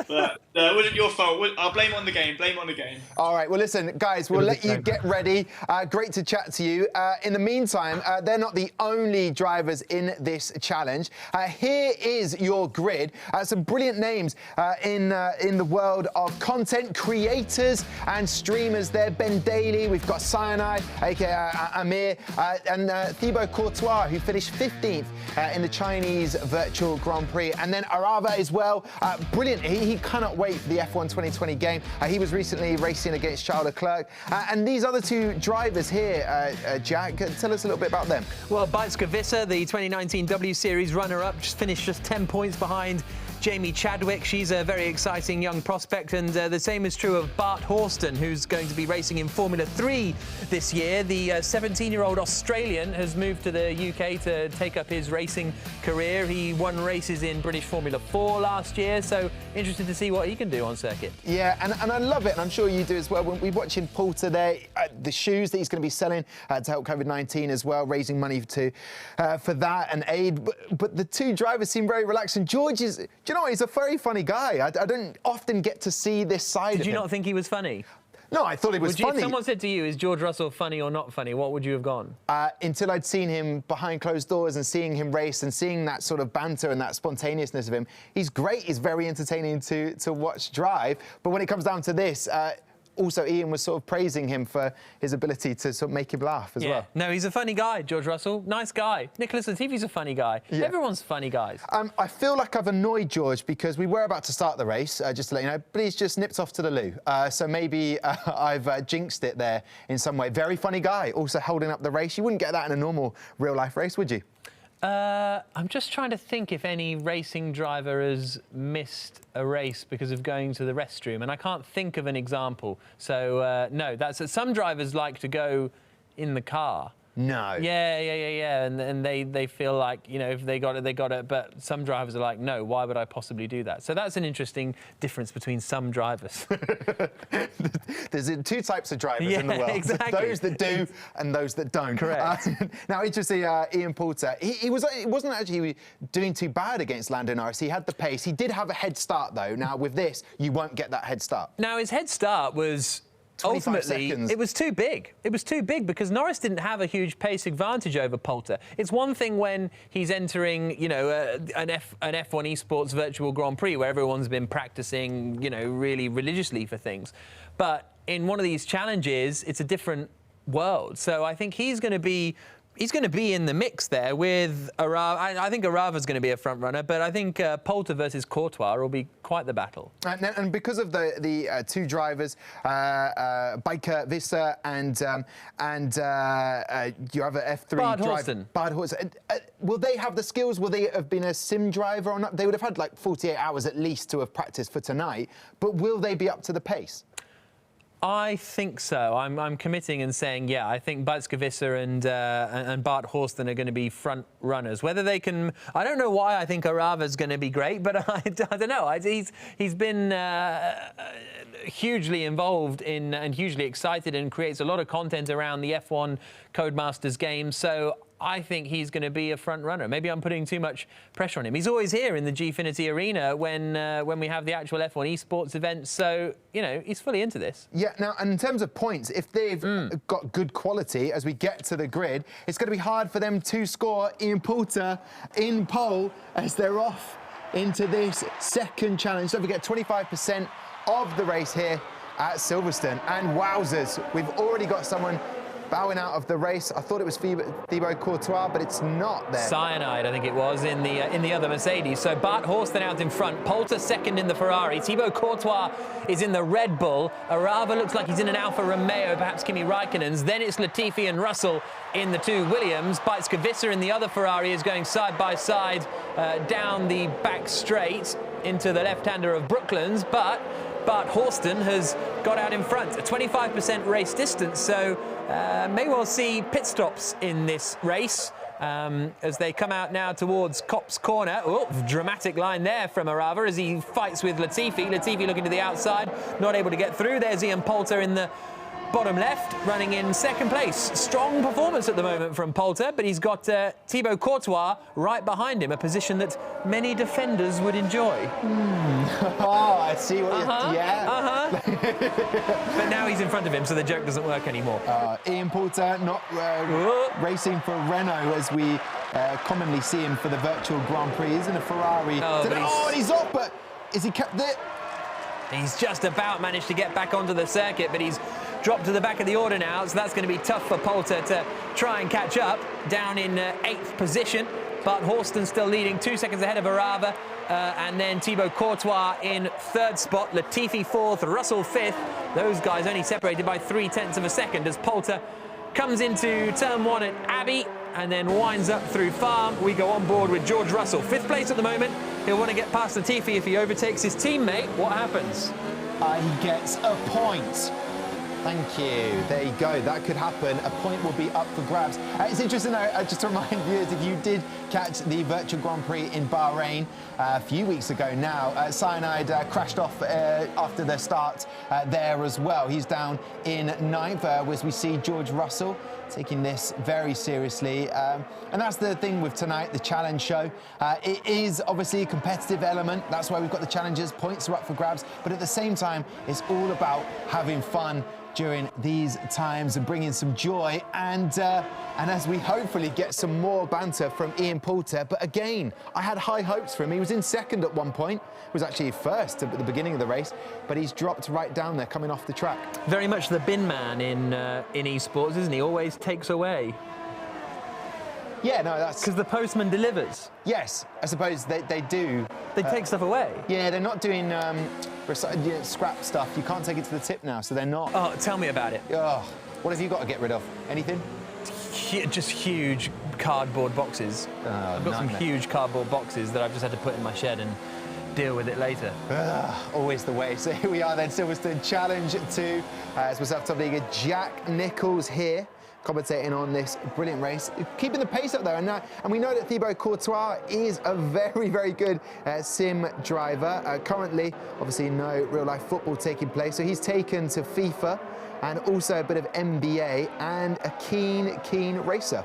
[SPEAKER 4] But it wasn't your fault. I'll blame on the game. Blame on the game.
[SPEAKER 1] All right. Well, listen, guys, we'll let you get ready. Great to chat to you. In the meantime, they're not the only drivers in this challenge. Here is your grid. Some brilliant names in the world of content creators and streamers there. Ben Daly, we've got Cyanide, aka Amir, and Thibaut Courtois, who finished 15th in the Chinese Virtual Grand Prix. And then Arava as well. Brilliant. He cannot wait for the F1 2020 game. He was recently racing against Charles Leclerc. And these other two drivers here, Jack, tell us a little bit about them.
[SPEAKER 2] Well, Bijska Visser, the 2019 W Series runner-up, just finished 10 points behind Jamie Chadwick. She's a very exciting young prospect, and the same is true of Bart Horston, who's going to be racing in Formula 3 this year. The 17-year-old Australian has moved to the UK to take up his racing career. He won races in British Formula 4 last year, so interested to see what he can do on circuit.
[SPEAKER 1] Yeah, and I love it, and I'm sure you do as well. When we're watching Poulter there, the shoes that he's going to be selling to help COVID-19 as well, raising money for that and aid. But the two drivers seem very relaxed, and George is... Do you know what? He's a very funny guy. I don't often get to see this side of him.
[SPEAKER 2] Did you not think he was funny?
[SPEAKER 1] No, I thought he was funny.
[SPEAKER 2] If someone said to you, is George Russell funny or not funny, what would you have gone?
[SPEAKER 1] Until I'd seen him behind closed doors and seeing him race and seeing that sort of banter and that spontaneousness of him. He's great. He's very entertaining to watch drive. But when it comes down to this... also, Ian was sort of praising him for his ability to sort of make him laugh as well.
[SPEAKER 2] No, he's a funny guy, George Russell. Nice guy. Nicholas Latifi's a funny guy. Yeah. Everyone's funny guys.
[SPEAKER 1] I feel like I've annoyed George because we were about to start the race, just to let you know, but he's just nipped off to the loo. So maybe I've jinxed it there in some way. Very funny guy, also holding up the race. You wouldn't get that in a normal real-life race, would you?
[SPEAKER 2] I'm just trying to think if any racing driver has missed a race because of going to the restroom, and I can't think of an example. So no, some drivers like to go in the car.
[SPEAKER 1] No.
[SPEAKER 2] Yeah. And they feel like, you know, if they got it. But some drivers are like, no, why would I possibly do that? So that's an interesting difference between some drivers.
[SPEAKER 1] There's two types of drivers in the world.
[SPEAKER 2] Exactly.
[SPEAKER 1] Those that do and those that don't.
[SPEAKER 2] Correct.
[SPEAKER 1] Now, interesting, Ian Poulter, he wasn't actually doing too bad against Lando Norris. He had the pace. He did have a head start, though. Now, with this, you won't get that head start.
[SPEAKER 2] Now, his head start was... Ultimately,
[SPEAKER 1] seconds.
[SPEAKER 2] it was too big. It was too big because Norris didn't have a huge pace advantage over Poulter. It's one thing when he's entering, you know, an F1 Esports Virtual Grand Prix where everyone's been practicing, you know, really religiously for things. But in one of these challenges, it's a different world. So I think he's going to be in the mix there with Arava. I think Arava's going to be a front runner, but I think Poulter versus Courtois will be quite the battle.
[SPEAKER 1] And because of the two drivers, Biker Visser and you have an F3 driver, Bad Horsten. Will they have the skills? Will they have been a sim driver or not? They would have had like 48 hours at least to have practiced for tonight, but will they be up to the pace?
[SPEAKER 2] I think so. I'm committing and saying, yeah, I think Visser and Bart Horsten are going to be front runners. Whether they can, I don't know why I think Arava's going to be great, but I don't know. He's been hugely involved in and hugely excited and creates a lot of content around the F1 Codemasters game. So I think he's going to be a front runner. Maybe I'm putting too much pressure on him. He's always here in the Gfinity arena when we have the actual F1 esports events. So, you know, he's fully into this.
[SPEAKER 1] Yeah, now, and in terms of points, if they've got good quality as we get to the grid, it's going to be hard for them to score Ian Poulter in pole as they're off into this second challenge. Don't forget, 25% of the race here at Silverstone. And wowzers, we've already got someone bowing out of the race. I thought it was Thibaut Courtois, but it's not there.
[SPEAKER 2] Cyanide, I think it was, in the other Mercedes. So Bart Horsten out in front, Poulter second in the Ferrari, Thibaut Courtois is in the Red Bull, Arava looks like he's in an Alfa Romeo, perhaps Kimi Raikkonen's, then it's Latifi and Russell in the two Williams. Visser in the other Ferrari is going side by side down the back straight into the left-hander of Brooklands, but Bart Horsten has got out in front, a 25% race distance, so may well see pit stops in this race as they come out now towards Copse Corner. Oh, dramatic line there from Arava as he fights with Latifi. Latifi looking to the outside, not able to get through. There's Ian Poulter in the bottom left, running in second place. Strong performance at the moment from Poulter, but he's got Thibaut Courtois right behind him, a position that many defenders would enjoy.
[SPEAKER 1] Oh, I see what you're...
[SPEAKER 2] Yeah. But now he's in front of him, so the joke doesn't work anymore.
[SPEAKER 1] Ian Poulter not racing for Renault, as we commonly see him for the virtual Grand Prix. He's in a Ferrari. And he's off, but is he kept there?
[SPEAKER 2] He's just about managed to get back onto the circuit, but he's dropped to the back of the order now, so that's going to be tough for Poulter to try and catch up. Down in 8th position, but Horsten still leading 2 seconds ahead of Arava, and then Thibaut Courtois in 3rd spot, Latifi 4th, Russell 5th. Those guys only separated by 0.3 of a second as Poulter comes into turn 1 at Abbey and then winds up through Farm. We go on board with George Russell, 5th place at the moment. He'll want to get past Latifi. If he overtakes his teammate, what happens?
[SPEAKER 1] He gets a point. Thank you. There you go. That could happen. A point will be up for grabs. It's interesting, though, just to remind viewers, if you did catch the virtual Grand Prix in Bahrain a few weeks ago now, Cyanide crashed off after the start there as well. He's down in 9th, as we see George Russell taking this very seriously. And that's the thing with tonight, the challenge show. It is obviously a competitive element. That's why we've got the challenges. Points are up for grabs. But at the same time, it's all about having fun during these times and bringing some joy, and as we hopefully get some more banter from Ian Poulter. But again, I had high hopes for him. He was in 2nd at one point, was actually 1st at the beginning of the race, but he's dropped right down there coming off the track. Very
[SPEAKER 2] much the bin man in esports, isn't he? Always takes away.
[SPEAKER 1] Yeah, no, that's...
[SPEAKER 2] Because the postman delivers.
[SPEAKER 1] Yes, I suppose they do.
[SPEAKER 2] They take stuff away.
[SPEAKER 1] Yeah, they're not doing scrap stuff. You can't take it to the tip now, so they're not.
[SPEAKER 2] Oh, tell me about it.
[SPEAKER 1] Oh, what have you got to get rid of? Anything?
[SPEAKER 2] Just huge cardboard boxes. I've got some
[SPEAKER 1] nightmare.
[SPEAKER 2] huge cardboard boxes that I've just had to put in my shed and deal with it later.
[SPEAKER 1] Always the way. So here we are then, Silverstone Challenge 2. It's myself, top leaguer Jack Nicholls here, commentating on this brilliant race, keeping the pace up there. And we know that Thibaut Courtois is a very, very good sim driver. Currently, obviously, no real-life football taking place, so he's taken to FIFA and also a bit of NBA and a keen racer.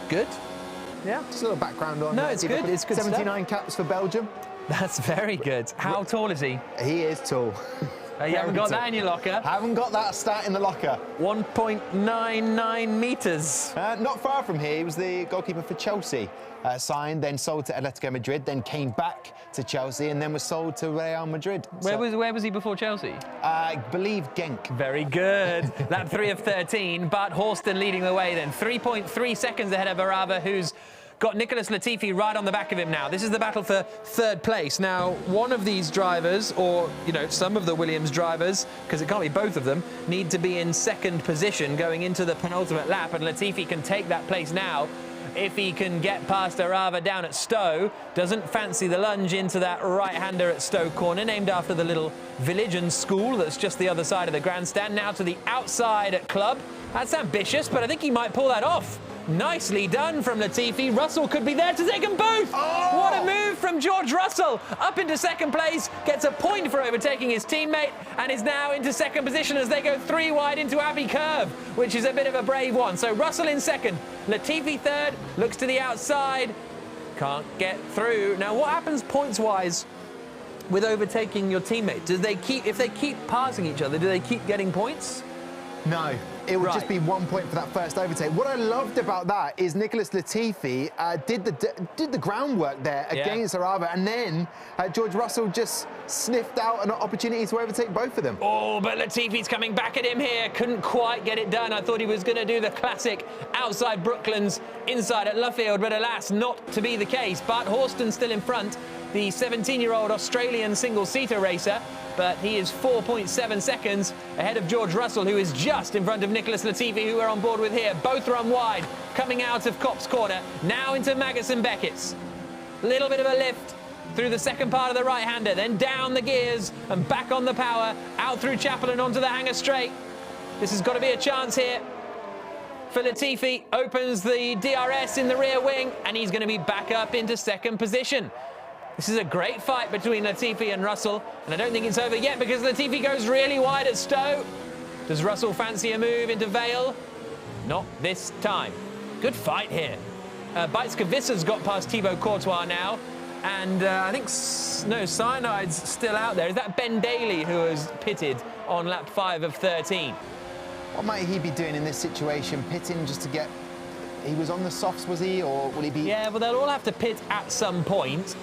[SPEAKER 2] Good. Yeah.
[SPEAKER 1] Just a little background on.
[SPEAKER 2] No, it's good. It's good
[SPEAKER 1] 79 caps for Belgium.
[SPEAKER 2] That's very good. How tall is he?
[SPEAKER 1] He is tall.
[SPEAKER 2] You haven't got that in your locker.
[SPEAKER 1] Haven't got that stat in the locker.
[SPEAKER 2] 1.99 meters.
[SPEAKER 1] Not far from here, he was the goalkeeper for Chelsea. Signed, then sold to Atletico Madrid, then came back to Chelsea, and then was sold to Real Madrid.
[SPEAKER 2] Where was he before Chelsea?
[SPEAKER 1] I believe Genk.
[SPEAKER 2] Very good. Lap 3 of 13, but Horston leading the way then. 3.3 seconds ahead of Arava, who's got Nicholas Latifi right on the back of him now. This is the battle for third place. Now, one of these drivers, or, you know, some of the Williams drivers, because it can't be both of them, need to be in second position going into the penultimate lap, and Latifi can take that place now if he can get past Arava down at Stowe. Doesn't fancy the lunge into that right-hander at Stowe Corner, named after the little village and school that's just the other side of the grandstand. Now to the outside at Club. That's ambitious, but I think he might pull that off. Nicely done from Latifi. Russell could be there to take them both.
[SPEAKER 1] Oh!
[SPEAKER 2] What a move from George Russell. Up into second place, gets a point for overtaking his teammate, and is now into second position as they go 3 wide into Abbey Curve, which is a bit of a brave one. So Russell in second, Latifi third, looks to the outside, can't get through. Now, what happens points-wise with overtaking your teammate? If they keep passing each other, do they keep getting points?
[SPEAKER 1] No, it would just be 1 point for that first overtake. What I loved about that is Nicholas Latifi did the groundwork there against Arava, and then George Russell just sniffed out an opportunity to overtake both of them.
[SPEAKER 2] Oh, but Latifi's coming back at him here. Couldn't quite get it done. I thought he was going to do the classic outside Brooklands, inside at Luffield, but alas, not to be the case. But Horston still in front, the 17-year-old Australian single-seater racer, but he is 4.7 seconds ahead of George Russell, who is just in front of Nicholas Latifi, who we're on board with here. Both run wide, coming out of Copse Corner, now into Magnussen Beckett's. Little bit of a lift through the second part of the right-hander, then down the gears and back on the power, out through Chapel and onto the hanger straight. This has got to be a chance here for Latifi. Opens the DRS in the rear wing, and he's going to be back up into second position. This is a great fight between Latifi and Russell, and I don't think it's over yet because Latifi goes really wide at Stowe. Does Russell fancy a move into Vale? Not this time. Good fight here. Bijtske-Visser's got past Thibaut Courtois now, and I think, no, Cyanide's still out there. Is that Ben Daly who has pitted on lap 5 of 13?
[SPEAKER 1] What might he be doing in this situation? Pitting just to get... He was on the softs, was he, or will he be...
[SPEAKER 2] Yeah, well, they'll all have to pit at some point.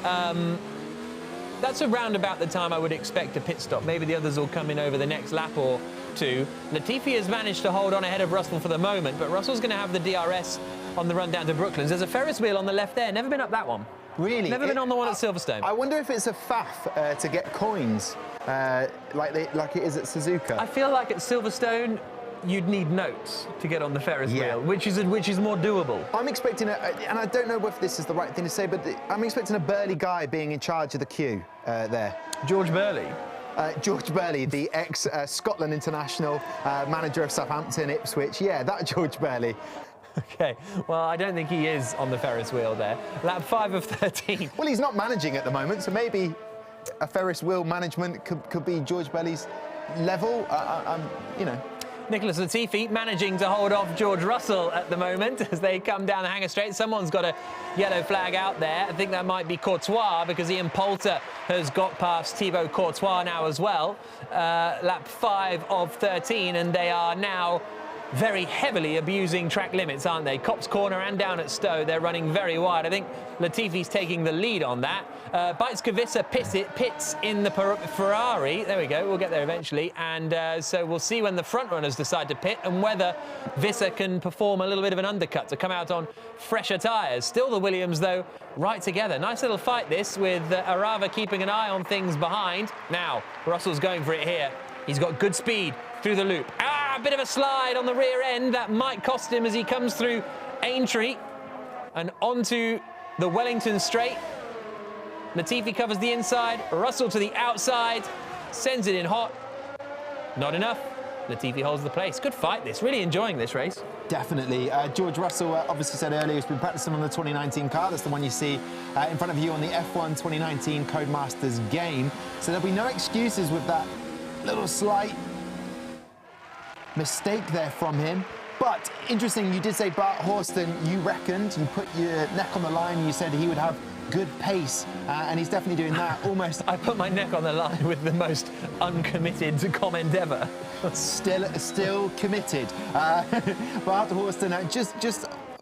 [SPEAKER 2] That's around about the time I would expect a pit stop. Maybe the others will come in over the next lap or two. Latifi has managed to hold on ahead of Russell for the moment, but Russell's going to have the DRS on the run down to Brooklands. There's a Ferris wheel on the left there. Never been up that one.
[SPEAKER 1] Really?
[SPEAKER 2] Never been on the one at Silverstone.
[SPEAKER 1] I wonder if it's a faff to get coins like it is at Suzuka.
[SPEAKER 2] I feel like at Silverstone, you'd need notes to get on the Ferris wheel, which is more doable.
[SPEAKER 1] I'm expecting and I don't know if this is the right thing to say, but I'm expecting a burly guy being in charge of the queue there.
[SPEAKER 2] George Burley.
[SPEAKER 1] George Burley, the ex-Scotland international, manager of Southampton, Ipswich. Yeah, that George Burley.
[SPEAKER 2] Okay, well, I don't think he is on the Ferris wheel there. Lap 5 of 13.
[SPEAKER 1] Well, he's not managing at the moment, so maybe a Ferris wheel management could be George Burley's level. You know.
[SPEAKER 2] Nicholas Latifi managing to hold off George Russell at the moment as they come down the hanger straight. Someone's got a yellow flag out there. I think that might be Courtois because Ian Poulter has got past Thibaut Courtois now as well. Lap 5 of 13, and they are now very heavily abusing track limits, aren't they? Copse Corner and down at Stowe, they're running very wide. I think Latifi's taking the lead on that. Bijtske-Visser pits in the Ferrari. There we go, we'll get there eventually. And so we'll see when the front runners decide to pit and whether Visser can perform a little bit of an undercut to come out on fresher tyres. Still the Williams, though, right together. Nice little fight this with Arava keeping an eye on things behind. Now, Russell's going for it here. He's got good speed through the loop. a bit of a slide on the rear end. That might cost him as he comes through Aintree and onto the Wellington Straight. Latifi covers the inside, Russell to the outside, sends it in hot. Not enough. Latifi holds the place. Good fight this. Really enjoying this race.
[SPEAKER 1] Definitely. George Russell obviously said earlier he's been practicing on the 2019 car. That's the one you see in front of you on the F1 2019 Codemasters game. So there'll be no excuses with that little slight mistake there from him. But interesting, you did say Bart Horston, you reckoned, you put your neck on the line, you said he would have good pace, and he's definitely doing that. Almost.
[SPEAKER 2] I put my neck on the line with the most uncommitted comment ever.
[SPEAKER 1] Still committed. Bart Horston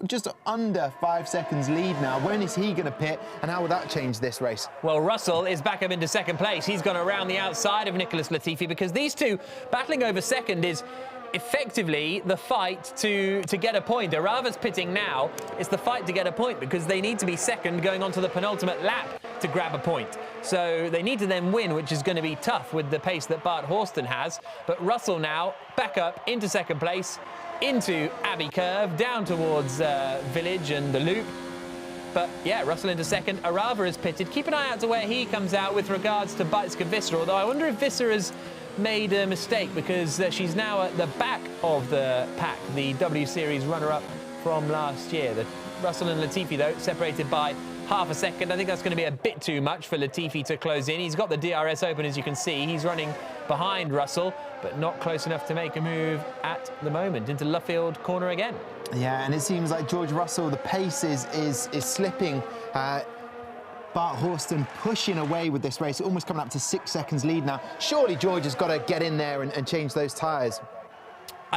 [SPEAKER 1] just under 5 seconds lead now. When is he going to pit, and how will that change this race?
[SPEAKER 2] Well, Russell is back up into second place. He's gone around the outside of Nicholas Latifi because these two battling over second is effectively the fight to get a point. Arava's pitting now. It's the fight to get a point because they need to be second going on to the penultimate lap to grab a point. So they need to then win, which is going to be tough with the pace that Bart Horston has. But Russell now back up into second place, into Abbey Curve, down towards Village and the Loop. But yeah, Russell into second. Arava is pitted. Keep an eye out to where he comes out with regards to Beitske Visser, although I wonder if Visser has made a mistake because she's now at the back of the pack, the W Series runner-up from last year. The Russell and Latifi, though, separated by half a second. I think that's going to be a bit too much for Latifi to close in. He's got the DRS open, as you can see. He's running behind Russell, but not close enough to make a move at the moment. Into Luffield corner again.
[SPEAKER 1] Yeah, and it seems like George Russell, the pace is slipping. Bart Horston pushing away with this race, almost coming up to 6 seconds lead now. Surely George has got to get in there and change those tyres.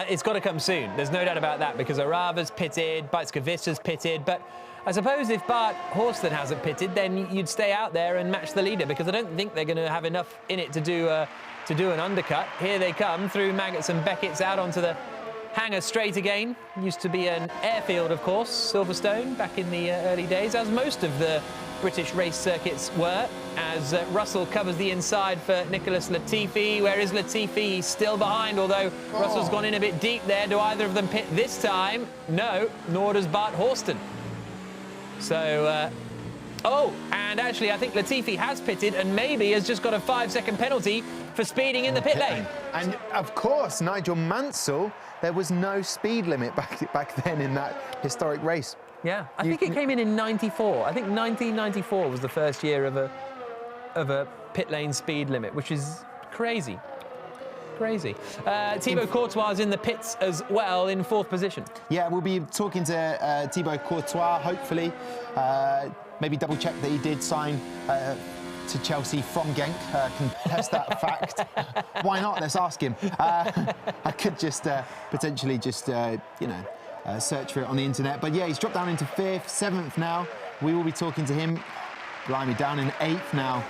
[SPEAKER 2] It's got to come soon. There's no doubt about that because Arava's pitted, Beitske Visser's pitted, but I suppose if Bart Horston hasn't pitted, then you'd stay out there and match the leader because I don't think they're going to have enough in it to do an undercut. Here they come through Maggots and Beckett's out onto the Hangar Straight again. Used to be an airfield, of course, Silverstone, back in the early days, as most of the British race circuits were, as Russell covers the inside for Nicholas Latifi. Where is Latifi? He's still behind, although Russell's gone in a bit deep there. Do either of them pit this time? No, nor does Bart Horston. So, and actually I think Latifi has pitted and maybe has just got a 5-second penalty for speeding in the pit lane. And
[SPEAKER 1] of course, Nigel Mansell, there was no speed limit back then in that historic race.
[SPEAKER 2] Yeah, I think it came in 94. I think 1994 was the first year of a pit lane speed limit, which is crazy. Crazy. Thibaut Courtois is in the pits as well in 4th position. Yeah, we'll be talking to Thibaut Courtois, hopefully. Maybe double check that he did sign to Chelsea from Genk, contest that fact. Why not? Let's ask him. I could just potentially just, search for it on the internet. But yeah, he's dropped down into 5th, 7th now. We will be talking to him. Blimey, down in 8th now.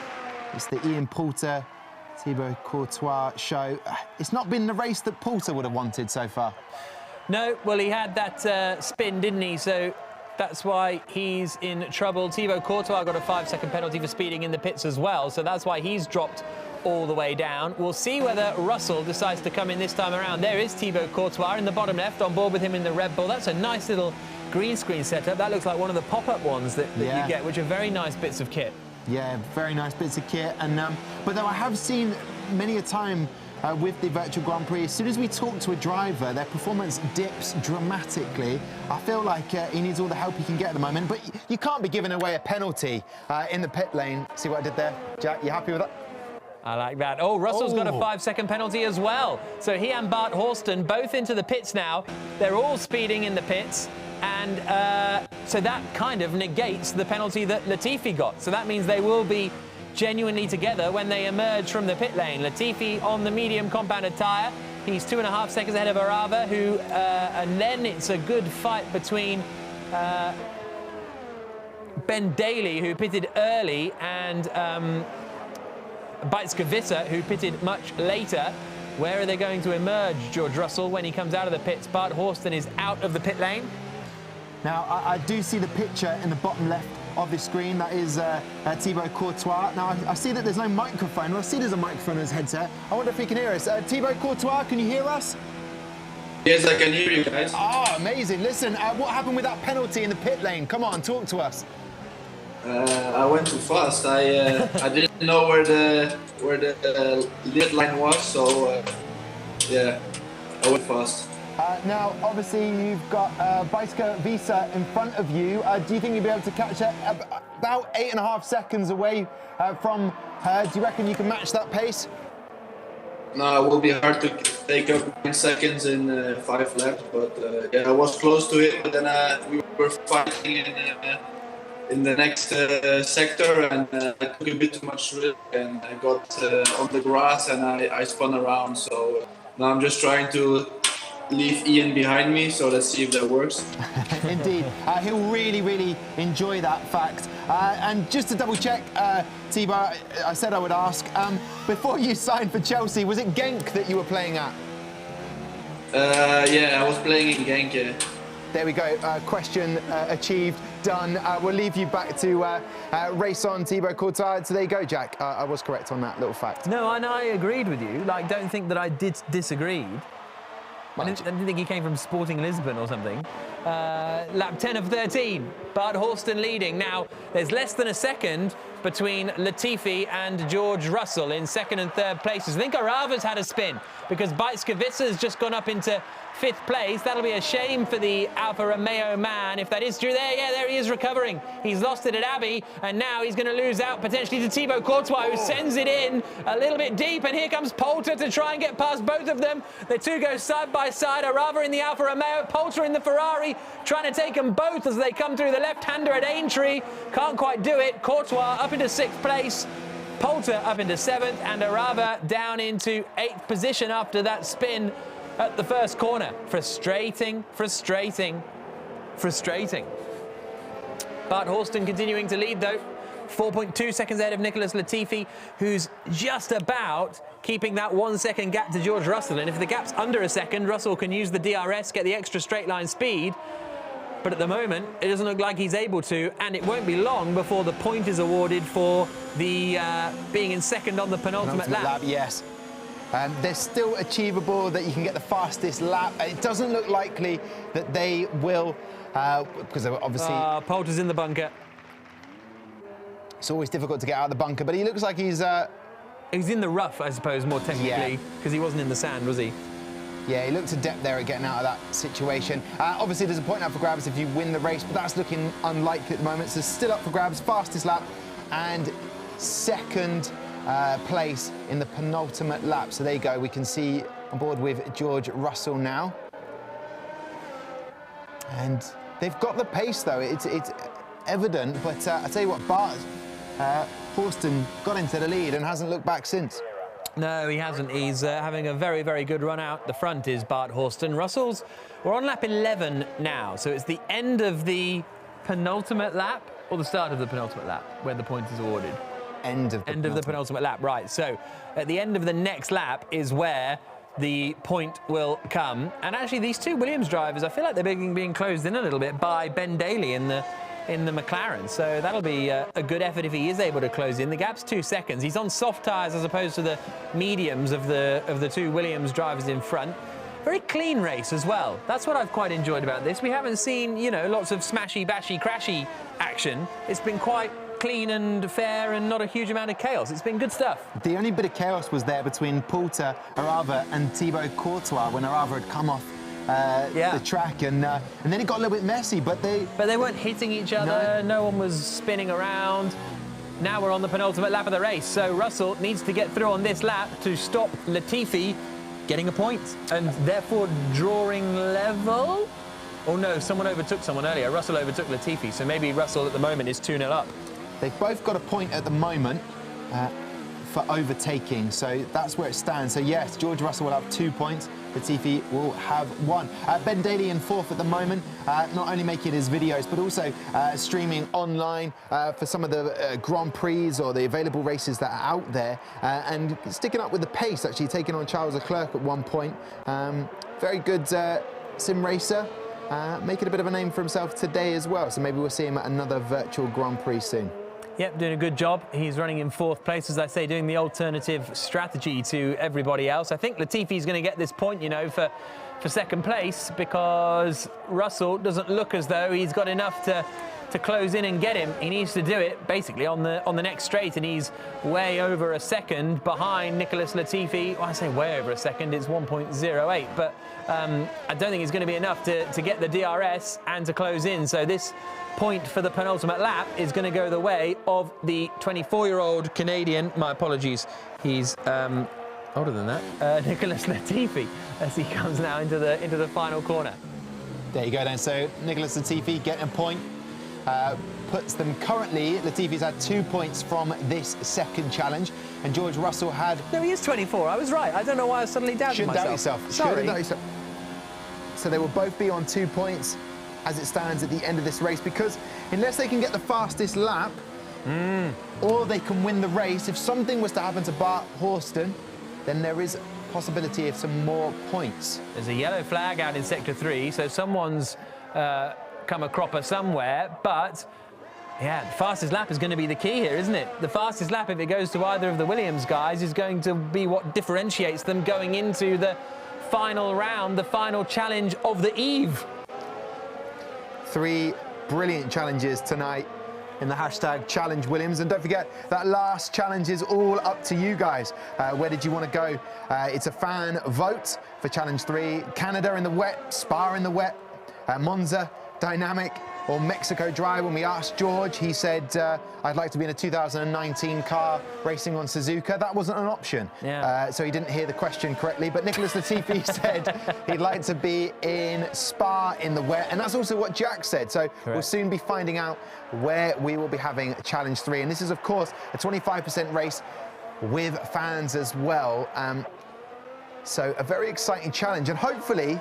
[SPEAKER 2] It's the Ian Poulter, Thibaut Courtois show. It's not been the race that Poulter would have wanted so far. No, well, he had that spin, didn't he? So that's why he's in trouble. Thibaut Courtois got a 5-second penalty for speeding in the pits as well, so that's why he's dropped all the way down. We'll see whether Russell decides to come in this time around. There is Thibaut Courtois in the bottom left, on board with him in the Red Bull. That's a nice little green screen setup. That looks like one of the pop-up ones that you get, which are very nice bits of kit. Yeah, very nice bits of kit. And but though I have seen many a time with the Virtual Grand Prix, as soon as we talk to a driver, their performance dips dramatically. I feel like he needs all the help he can get at the moment, but you can't be giving away a penalty in the pit lane. See what I did there? Jack, you happy with that? I like that. Oh, Russell's got a 5-second penalty as well. So he and Bart Horston both into the pits now. They're all speeding in the pits. And so that kind of negates the penalty that Latifi got. So that means they will be genuinely together when they emerge from the pit lane. Latifi on the medium compounded tyre. He's 2.5 seconds ahead of Arava, who, and then it's a good fight between Ben Daly, who pitted early, and Beitske Visser, who pitted much later. Where are they going to emerge, George Russell, when he comes out of the pits? Bart Horston is out of the pit lane. Now, I do see the picture in the bottom left of the screen. That is Thibaut Courtois. Now, I see that there's no microphone. Well, I see there's a microphone on his headset. I wonder if he can hear us. Thibaut Courtois, can you hear us?
[SPEAKER 6] Yes, I can hear you guys.
[SPEAKER 1] Ah, amazing. Listen, what happened with that penalty in the pit lane? Come on, talk to us.
[SPEAKER 6] I went too fast. I didn't know where the lead line was, so yeah, I went fast.
[SPEAKER 1] Now, obviously, you've got Bicycle Visa in front of you. Do you think you'll be able to catch her about 8.5 seconds away from her? Do you reckon you can match that pace?
[SPEAKER 6] No, it will be hard to take up 9 seconds in 5 laps, but yeah, I was close to it. But then we were fighting in the next sector, and I took a bit too much risk, and I got on the grass, and I spun around. So now I'm just trying to leave Ian behind me, so let's see if that works.
[SPEAKER 1] Indeed. He'll really, really enjoy that fact. And just to double check, Tiba, I said I would ask, before you signed for Chelsea, was it Genk that you were playing at?
[SPEAKER 6] Yeah, I was playing in Genk, yeah.
[SPEAKER 1] There we go. Question achieved, done. We'll leave you back to race on, Thibaut Courtois. So there you go, Jack. I was correct on that little fact.
[SPEAKER 2] No, and I agreed with you. Like, don't think that I disagreed. I didn't think he came from Sporting Lisbon or something. Lap 10 of 13, Bart Horston leading. Now, there's less than a second between Latifi and George Russell in second and third places. I think Arava's had a spin because Bicevica's just gone up into 5th place. That'll be a shame for the Alfa Romeo man if that is true. There he is recovering. He's lost it at Abbey, and now he's going to lose out potentially to Thibaut Courtois, who sends it in a little bit deep, and here comes Poulter to try and get past both of them. The two go side by side. Arava in the Alfa Romeo, Poulter in the Ferrari, trying to take them both as they come through the left-hander at Aintree. Can't quite do it. Courtois up into 6th place. Poulter up into 7th, and Arava down into 8th position after that spin at the first corner. Frustrating, frustrating, frustrating. Bart Horston continuing to lead, though. 4.2 seconds ahead of Nicholas Latifi, who's just about keeping that 1 second gap to George Russell. And if the gap's under a second, Russell can use the DRS, get the extra straight line speed. But at the moment, it doesn't look like he's able to, and it won't be long before the point is awarded for the being in second on the penultimate lap.
[SPEAKER 1] Yes. They're still achievable, that you can get the fastest lap. It doesn't look likely that they will, because obviously...
[SPEAKER 2] Poulter's in the bunker.
[SPEAKER 1] It's always difficult to get out of the bunker, but he looks like he's...
[SPEAKER 2] He's in the rough, I suppose, more technically, because he wasn't in the sand, was he?
[SPEAKER 1] Yeah, he looked adept there at getting out of that situation. Obviously, there's a point up for grabs if you win the race, but that's looking unlikely at the moment. So still up for grabs, fastest lap, and second place in the penultimate lap. So there you go. We can see on board with George Russell now. And they've got the pace, though. It's evident, but I tell you what, Bart Horston got into the lead and hasn't looked back since.
[SPEAKER 2] No, he hasn't. He's having a very, very good run out. The front is Bart Horston. Russell's, we're on lap 11 now, so it's the end of the penultimate lap or the start of the penultimate lap when the point is awarded?
[SPEAKER 1] End of the
[SPEAKER 2] penultimate lap, right. So at the end of the next lap is where the point will come. And actually, these two Williams drivers, I feel like they're being closed in a little bit by Ben Daly in the McLaren, so that'll be a good effort if he is able to close in. The gap's 2 seconds. He's on soft tyres as opposed to the mediums of the two Williams drivers in front. Very clean race as well. That's what I've quite enjoyed about this. We haven't seen, you know, lots of smashy, bashy, crashy action. It's been quite clean and fair and not a huge amount of chaos. It's been good stuff.
[SPEAKER 1] The only bit of chaos was there between Poulter, Arava and Thibaut Courtois when Arava had come off the track, and then it got a little bit messy, but they
[SPEAKER 2] weren't hitting each other. No one was spinning around. Now we're on the penultimate lap of the race, so Russell needs to get through on this lap to stop Latifi getting a point and therefore drawing level. Oh no, someone overtook someone earlier. Russell overtook Latifi, so maybe Russell at the moment is 2-0 up.
[SPEAKER 1] They've both got a point at the moment for overtaking, so that's where it stands. So yes, George Russell will have 2 points. Latifi will have 1. Ben Daly in 4th at the moment, not only making his videos, but also streaming online for some of the Grand Prix or the available races that are out there, and sticking up with the pace, actually taking on Charles Leclerc at one point. Very good sim racer, making a bit of a name for himself today as well, so maybe we'll see him at another virtual Grand Prix soon.
[SPEAKER 2] Yep, doing a good job. He's running in 4th place, as I say, doing the alternative strategy to everybody else. I think Latifi's going to get this point, you know, for for second place because Russell doesn't look as though he's got enough to close in and get him. He needs to do it basically on the next straight, and he's way over a second behind Nicholas Latifi. Well, I say way over a second, it's 1.08, but I don't think it's going to be enough to get the DRS and to close in. So this point for the penultimate lap is going to go the way of the 24-year-old Canadian. My apologies, he's older than that. Nicholas Latifi, as he comes now into the final corner.
[SPEAKER 1] There you go then. So Nicholas Latifi getting a point. Puts them currently, Latifi's had 2 points from this second challenge, and George Russell had...
[SPEAKER 2] No, he is 24, I was right. I don't know why I suddenly doubted
[SPEAKER 1] myself. Shouldn't doubt yourself.
[SPEAKER 2] Sorry.
[SPEAKER 1] Shouldn't doubt yourself. So they will both be on 2 points as it stands at the end of this race, because unless they can get the fastest lap, or they can win the race, if something was to happen to Bart Horston, then there is a possibility of some more points.
[SPEAKER 2] There's a yellow flag out in Sector 3, so someone's... come a cropper somewhere, but yeah, the fastest lap is going to be the key here, isn't it? The fastest lap, if it goes to either of the Williams guys, is going to be what differentiates them going into the final round, the final challenge of the eve.
[SPEAKER 1] 3 brilliant challenges tonight in the hashtag Challenge Williams, and don't forget that last challenge is all up to you guys. Where did you want to go? It's a fan vote for Challenge 3. Canada in the wet, Spa in the wet, Monza, Dynamic, or Mexico Dry. When we asked George, he said, I'd like to be in a 2019 car racing on Suzuka. That wasn't an option.
[SPEAKER 2] Yeah.
[SPEAKER 1] So he didn't hear the question correctly. But Nicholas Latifi said he'd like to be in Spa in the wet. And that's also what Jack said. So we'll soon be finding out where we will be having Challenge 3. And this is, of course, a 25% race with fans as well. So a very exciting challenge. And hopefully,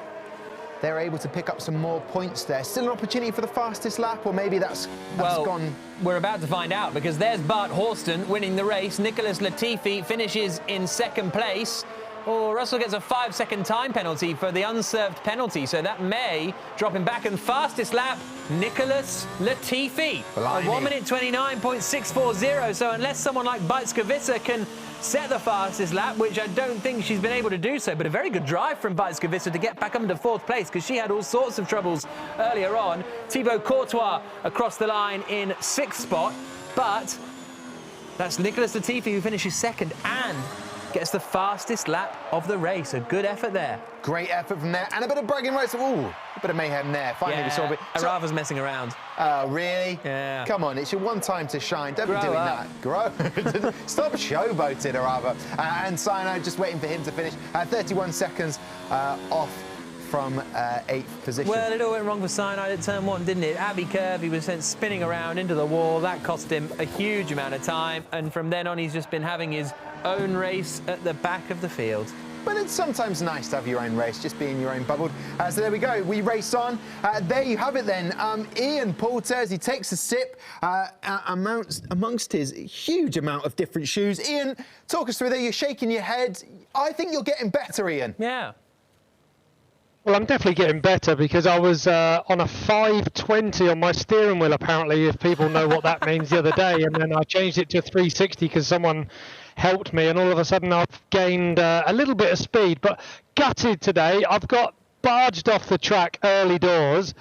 [SPEAKER 1] they're able to pick up some more points there. Still an opportunity for the fastest lap, or maybe that's gone.
[SPEAKER 2] We're about to find out, because there's Bart Horston winning the race. Nicholas Latifi finishes in second place. Oh, Russell gets a 5-second time penalty for the unserved penalty, so that may drop him back. And fastest lap, Nicholas Latifi.
[SPEAKER 1] Blimey.
[SPEAKER 2] 1 minute 29.640. So unless someone like Bijtskevitsa can set the fastest lap, which I don't think she's been able to do so, but a very good drive from Bijtskevitsa to get back up into 4th place, because she had all sorts of troubles earlier on. Thibaut Courtois across the line in 6th spot, but that's Nicholas Latifi who finishes second and gets the fastest lap of the race. A good effort there.
[SPEAKER 1] Great effort from there, and a bit of bragging rights. Ooh, a bit of mayhem there. Finally, we saw a bit.
[SPEAKER 2] Arava's messing around.
[SPEAKER 1] Oh, really?
[SPEAKER 2] Yeah.
[SPEAKER 1] Come on, it's your one time to shine. Don't
[SPEAKER 2] Grow
[SPEAKER 1] be doing
[SPEAKER 2] up.
[SPEAKER 1] that. Grow. Stop showboating, Arava. And Sinai just waiting for him to finish. 31 seconds off from 8th position.
[SPEAKER 2] Well, it all went wrong for Sinai at turn 1, didn't it? Abbey curve, he was sent spinning around into the wall. That cost him a huge amount of time, and from then on, he's just been having his own race at the back of the field.
[SPEAKER 1] But it's sometimes nice to have your own race, just be in your own bubble. So there we go, we race on. There you have it then. Ian Poulter, as he takes a sip amongst his huge amount of different shoes. Ian, talk us through there. You're shaking your head. I think you're getting better, Ian.
[SPEAKER 2] Yeah.
[SPEAKER 5] Well, I'm definitely getting better, because I was on a 520 on my steering wheel, apparently, if people know what that means, the other day. And then I changed it to 360 because someone helped me. And all of a sudden, I've gained a little bit of speed. But gutted today. I've got barged off the track early doors,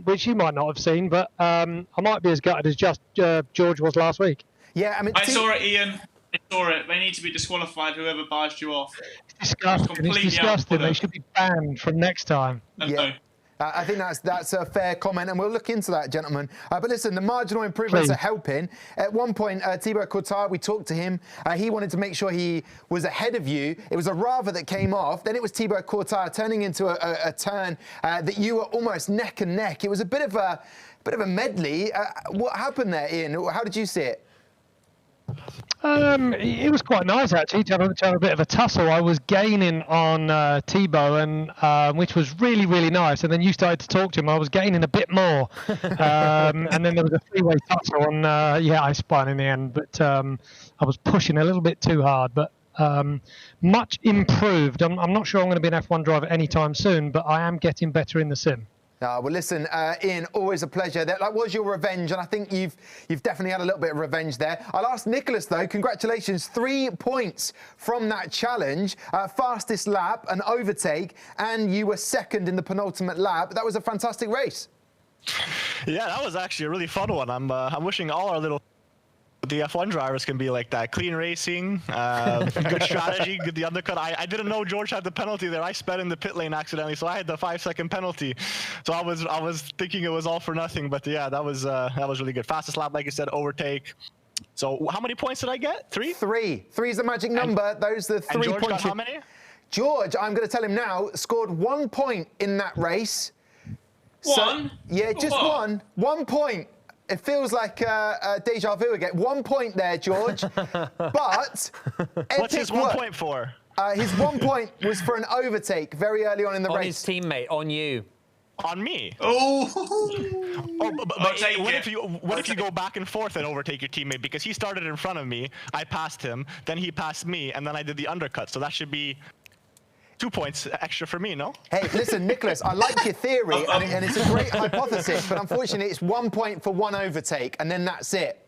[SPEAKER 5] which you might not have seen. But I might be as gutted as just George was last week.
[SPEAKER 1] Yeah, I mean,
[SPEAKER 4] I saw it, Ian. I saw it. They need to be disqualified, whoever barged you off.
[SPEAKER 5] It's disgusting. It's disgusting. They should be banned from next time.
[SPEAKER 1] Yeah. I think that's a fair comment, and we'll look into that, gentlemen. But listen, the marginal improvements are helping. At one point, Thibaut Courtois, we talked to him. He wanted to make sure he was ahead of you. It was a Rava that came off. Then it was Thibaut Courtois turning into a turn that you were almost neck and neck. It was a bit of a medley. What happened there, Ian? How did you see it?
[SPEAKER 5] It was quite nice, actually, to have a bit of a tussle. I was gaining on Thibaut, and which was really, really nice. And then you started to talk to him. I was gaining a bit more. And then there was a three-way tussle, and I spun in the end. But I was pushing a little bit too hard. But much improved. I'm not sure I'm going to be an F1 driver anytime soon, but I am getting better in the sim.
[SPEAKER 1] Well, listen, Ian, always a pleasure. That was your revenge, and I think you've definitely had a little bit of revenge there. I'll ask Nicholas, though, congratulations, 3 points from that challenge. Fastest lap, an overtake, and you were second in the penultimate lap. That was a fantastic race.
[SPEAKER 3] Yeah, that was actually a really fun one. I'm wishing all our little the F1 drivers can be like that. Clean racing, good strategy, good the undercut. I didn't know George had the penalty there. I sped in the pit lane accidentally, so I had the 5-second penalty. So I was thinking it was all for nothing, but yeah, that was really good. Fastest lap, like you said, overtake. So how many points did I get? 3?
[SPEAKER 1] 3. 3 is the magic number. Those are the 3
[SPEAKER 3] George
[SPEAKER 1] points.
[SPEAKER 3] Got how many?
[SPEAKER 1] George, I'm going to tell him now, scored 1 point in that race.
[SPEAKER 4] One?
[SPEAKER 1] So, yeah, just one. 1 point. It feels like deja vu again. 1 point there, George. But
[SPEAKER 3] what's his 1 point for?
[SPEAKER 1] His 1 point was for an overtake very early on in the race.
[SPEAKER 2] On his teammate, on you.
[SPEAKER 3] On me?
[SPEAKER 4] Oh!
[SPEAKER 3] But what if you go back and forth and overtake your teammate? Because he started in front of me, I passed him, then he passed me, and then I did the undercut. So that should be 2 points extra for me, no?
[SPEAKER 1] Hey, listen, Nicholas, I like your theory, and it's a great hypothesis, but unfortunately it's 1 point for one overtake, and then that's it.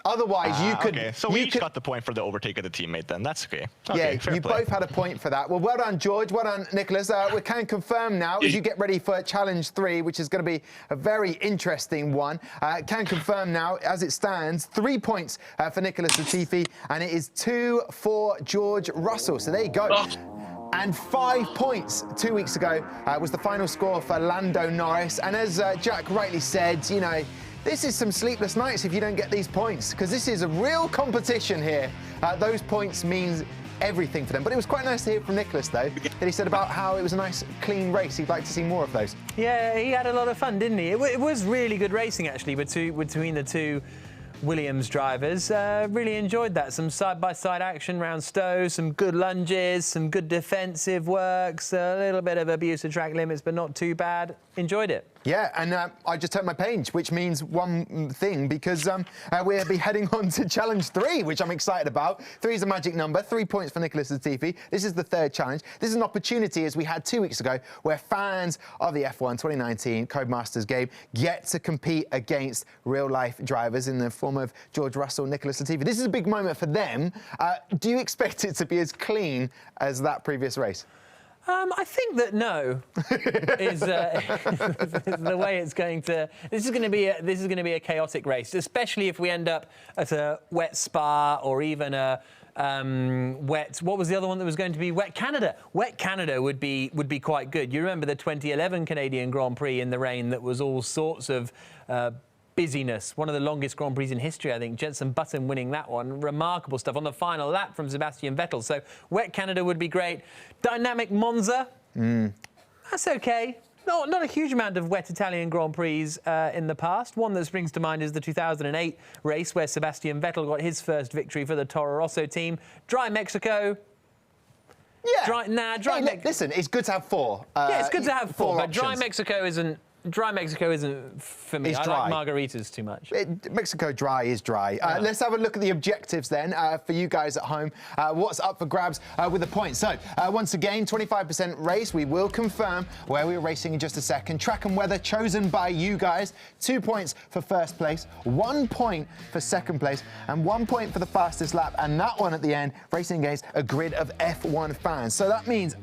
[SPEAKER 1] Otherwise, you could...
[SPEAKER 3] Okay, so we each got the point for the overtake of the teammate then. That's okay.
[SPEAKER 1] Yeah,
[SPEAKER 3] fair
[SPEAKER 1] you
[SPEAKER 3] play.
[SPEAKER 1] both had a point for that. Well, well done, George. Well done, Nicholas. We can confirm now, as you get ready for Challenge 3, which is going to be a very interesting one. Can confirm now, as it stands, 3 points for Nicholas Latifi, and it is 2 for George Russell. So there you go. And 5 points 2 weeks ago was the final score for Lando Norris. And as Jack rightly said, you know, this is some sleepless nights if you don't get these points, because this is a real competition here. Those points mean everything for them. But it was quite nice to hear from Nicholas, though, that he said about how it was a nice, clean race. He'd like to see more of those.
[SPEAKER 2] Yeah, he had a lot of fun, didn't he? It was really good racing, actually, between the two Williams drivers. Really enjoyed that. Some side-by-side action around Stowe, some good lunges, some good defensive works, a little bit of abuse of track limits, but not too bad. Enjoyed it.
[SPEAKER 1] Yeah, and I just turned my page, which means one thing, because we'll be heading on to Challenge 3, which I'm excited about. 3 is a magic number, 3 points for Nicholas Latifi. This is the third challenge. This is an opportunity, as we had 2 weeks ago, where fans of the F1 2019 Codemasters game get to compete against real-life drivers in the form of George Russell, Nicholas Latifi. This is a big moment for them. Do you expect it to be as clean as that previous race?
[SPEAKER 2] I think that no is the way it's going to. This is going to be a chaotic race, especially if we end up at a wet Spa or even a wet. What was the other one that was going to be wet Canada? Wet Canada would be quite good. You remember the 2011 Canadian Grand Prix in the rain that was all sorts of busyness. One of the longest Grand Prix in history, I think. Jenson Button winning that one. Remarkable stuff on the final lap from Sebastian Vettel. So wet Canada would be great. Dynamic Monza. That's okay. Not a huge amount of wet Italian Grand Prix in the past. One that springs to mind is the 2008 race where Sebastian Vettel got his first victory for the Toro Rosso team. Dry Mexico.
[SPEAKER 1] Yeah.
[SPEAKER 2] Dry
[SPEAKER 1] listen, it's good to have 4.
[SPEAKER 2] Yeah, it's good to have 4, but
[SPEAKER 1] options.
[SPEAKER 2] Dry Mexico isn't for me.
[SPEAKER 1] It's
[SPEAKER 2] I
[SPEAKER 1] dry.
[SPEAKER 2] like margaritas too much.
[SPEAKER 1] Mexico dry is dry. Let's have a look at the objectives then for you guys at home. What's up for grabs with the points? So once again, 25% race. We will confirm where we're racing in just a second. Track and weather chosen by you guys. 2 points for first place, 1 point for second place, and 1 point for the fastest lap. And that one at the end, racing against a grid of F1 fans. So that means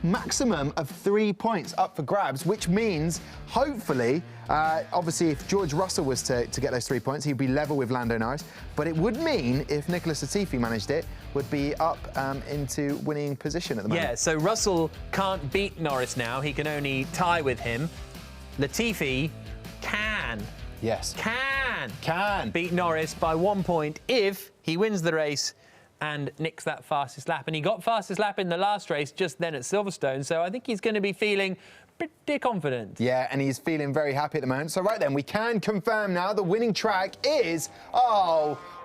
[SPEAKER 1] maximum of 3 points up for grabs, which means hopefully, obviously, if George Russell was to get those 3 points, he'd be level with Lando Norris. But it would mean, if Nicholas Latifi managed it, would be up into winning position at the moment.
[SPEAKER 2] Yeah, so Russell can't beat Norris now. He can only tie with him. Latifi can beat Norris by 1 point if he wins the race and nicks that fastest lap. And he got fastest lap in the last race just then at Silverstone, so I think he's going to be feeling pretty confident.
[SPEAKER 1] Yeah, and he's feeling very happy at the moment. So right then, we can confirm now the winning track is,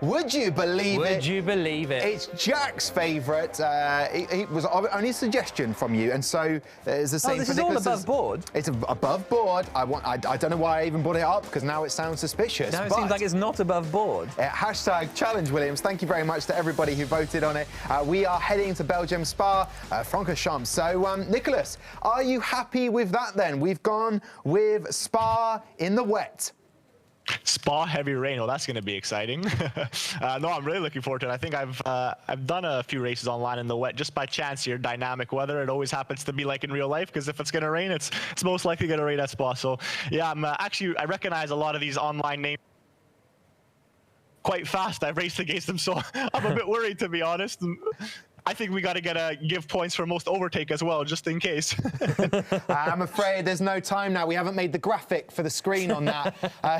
[SPEAKER 1] would you believe it?
[SPEAKER 2] Would you believe it?
[SPEAKER 1] It's Jack's favourite. It was only a suggestion from you, and so it's the same
[SPEAKER 2] this
[SPEAKER 1] for
[SPEAKER 2] is all
[SPEAKER 1] Nicholas's.
[SPEAKER 2] above board.
[SPEAKER 1] It's above board. I don't know why I even brought it up, because now it sounds suspicious.
[SPEAKER 2] Now it seems like it's not above board.
[SPEAKER 1] Hashtag Challenge Williams. Thank you very much to everybody who voted on it. We are heading to Belgium Spa, Francorchamps. So, Nicholas, are you happy with with that then. We've gone with Spa in the wet.
[SPEAKER 3] Spa heavy rain. Oh, that's going to be exciting. No, I'm really looking forward to it. I think I've done a few races online in the wet just by chance here. Dynamic weather. It always happens to be like in real life, because if it's going to rain, it's most likely going to rain at Spa. So yeah, I'm I recognize a lot of these online names quite fast. I've raced against them, so I'm a bit worried, to be honest. I think we got to give points for most overtake as well, just in case.
[SPEAKER 1] I'm afraid there's no time now. We haven't made the graphic for the screen on that,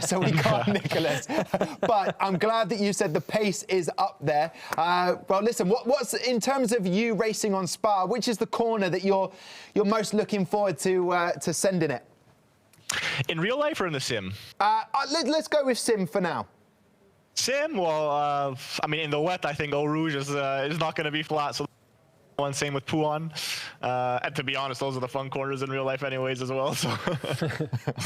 [SPEAKER 1] so we can't, Nicholas. But I'm glad that you said the pace is up there. Well, listen, what's in terms of you racing on Spa, which is the corner that you're most looking forward to sending it?
[SPEAKER 3] In real life or in the sim?
[SPEAKER 1] Let's go with sim for now.
[SPEAKER 3] Sim, well, I mean, in the wet, I think Eau Rouge is not going to be flat. So, same with Pouan. And to be honest, those are the fun corners in real life, anyways, as well. So.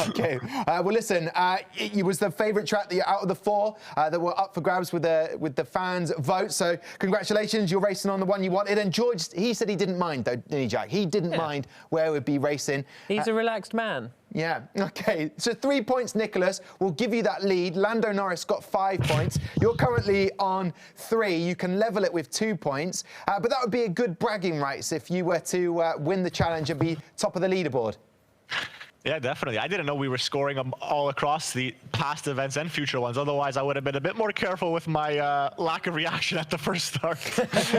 [SPEAKER 1] Okay. Well, listen, it was the favourite track that you're out of the 4 that were up for grabs with the fans' vote. So, congratulations, you're racing on the one you wanted. And George, he said he didn't mind, though, didn't he, Jack? He didn't mind where we'd be racing.
[SPEAKER 2] He's a relaxed man.
[SPEAKER 1] Yeah, okay. So 3 points, Nicholas, will give you that lead. Lando Norris got 5 points. You're currently on 3. You can level it with 2 points. But that would be a good bragging rights if you were to win the challenge and be top of the leaderboard.
[SPEAKER 3] Yeah, definitely. I didn't know we were scoring them all across the past events and future ones. Otherwise, I would have been a bit more careful with my lack of reaction at the first start,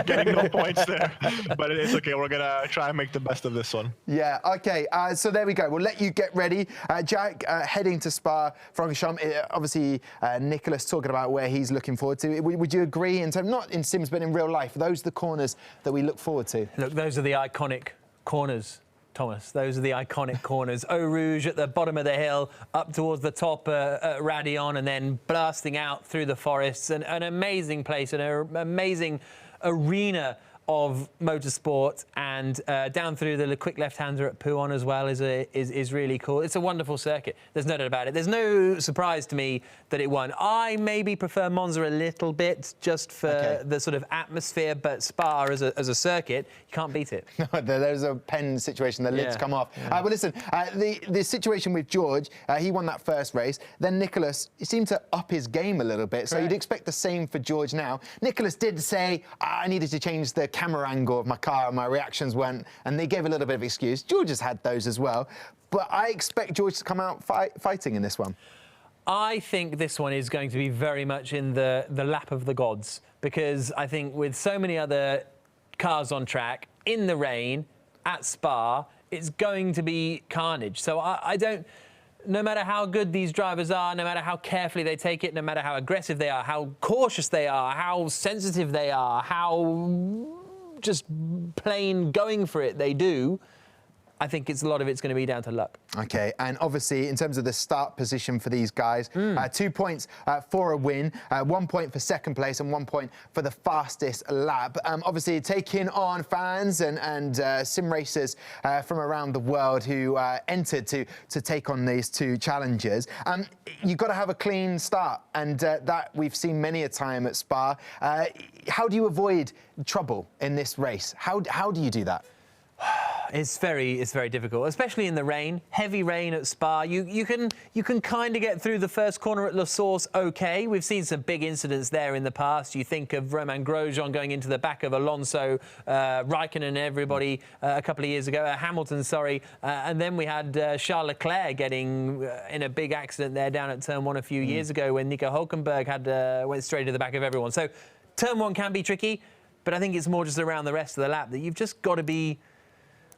[SPEAKER 3] getting no points there. But it's okay. We're going to try and make the best of this one.
[SPEAKER 1] Yeah, okay. So there we go. We'll let you get ready. Jack, heading to Spa-Francorchamps. Obviously, Nicholas talking about where he's looking forward to. Would you agree, in terms, not in Sims, but in real life, those are the corners that we look forward to?
[SPEAKER 2] Look, those are the iconic corners, Thomas. Those are the iconic corners. Eau Rouge at the bottom of the hill, up towards the top at Radillon, and then blasting out through the forests. An amazing place, an amazing arena of motorsport, and down through the quick left-hander at Pouan as well is really cool. It's a wonderful circuit. There's no doubt about it. There's no surprise to me that it won. I maybe prefer Monza a little bit just for the sort of atmosphere, but Spa as a circuit, you can't beat it.
[SPEAKER 1] No, there's a pen situation. The lids come off. But listen, the situation with George, he won that first race. Then Nicholas, he seemed to up his game a little bit. So you'd expect the same for George now. Nicholas did say, I needed to change the camera angle of my car, and my reactions weren't, and they gave a little bit of excuse. George has had those as well, but I expect George to come out fighting in this one.
[SPEAKER 2] I think this one is going to be very much in the lap of the gods, because I think with so many other cars on track, in the rain, at Spa, it's going to be carnage. So I don't... No matter how good these drivers are, no matter how carefully they take it, no matter how aggressive they are, how cautious they are, how sensitive they are, how just plain going for it they do, I think a lot of it's going to be down to luck. Okay, and obviously, in terms of the start position for these guys, 2 points for a win, 1 point for second place, and 1 point for the fastest lap. Obviously, taking on fans and sim racers from around the world who entered to take on these 2 challenges. You've got to have a clean start, and that we've seen many a time at Spa. How do you avoid trouble in this race? How do you do that? It's very difficult, especially in the rain. Heavy rain at Spa. You can kind of get through the first corner at La Source okay. We've seen some big incidents there in the past. You think of Romain Grosjean going into the back of Alonso, Raikkonen and everybody a couple of years ago, Hamilton, sorry. And then we had Charles Leclerc getting in a big accident there down at Turn 1 a few years ago when Nico Hülkenberg went straight to the back of everyone. So Turn 1 can be tricky, but I think it's more just around the rest of the lap that you've just got to be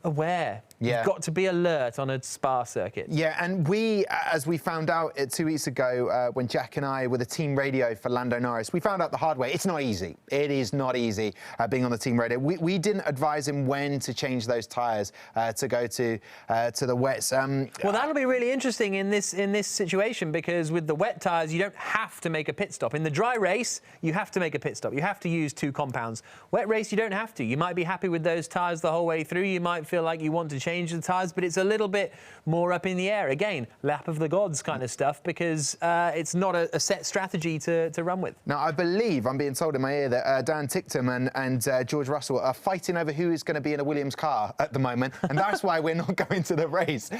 [SPEAKER 2] aware. You've got to be alert on a Spa circuit. Yeah, and we, as we found out 2 weeks ago when Jack and I were the team radio for Lando Norris, we found out the hard way. It's not easy. It is not easy being on the team radio. We didn't advise him when to change those tyres to go to the wets. Well, that'll be really interesting in this situation, because with the wet tyres, you don't have to make a pit stop. In the dry race, you have to make a pit stop. You have to use 2 compounds. Wet race, you don't have to. You might be happy with those tyres the whole way through. You might feel like you want to change change the tyres, but it's a little bit more up in the air. Again, lap of the gods kind of stuff, because it's not a set strategy to run with.
[SPEAKER 1] Now, I believe, I'm being told in my ear, that Dan Ticktum and George Russell are fighting over who is going to be in a Williams car at the moment, and that's why we're not going to the race.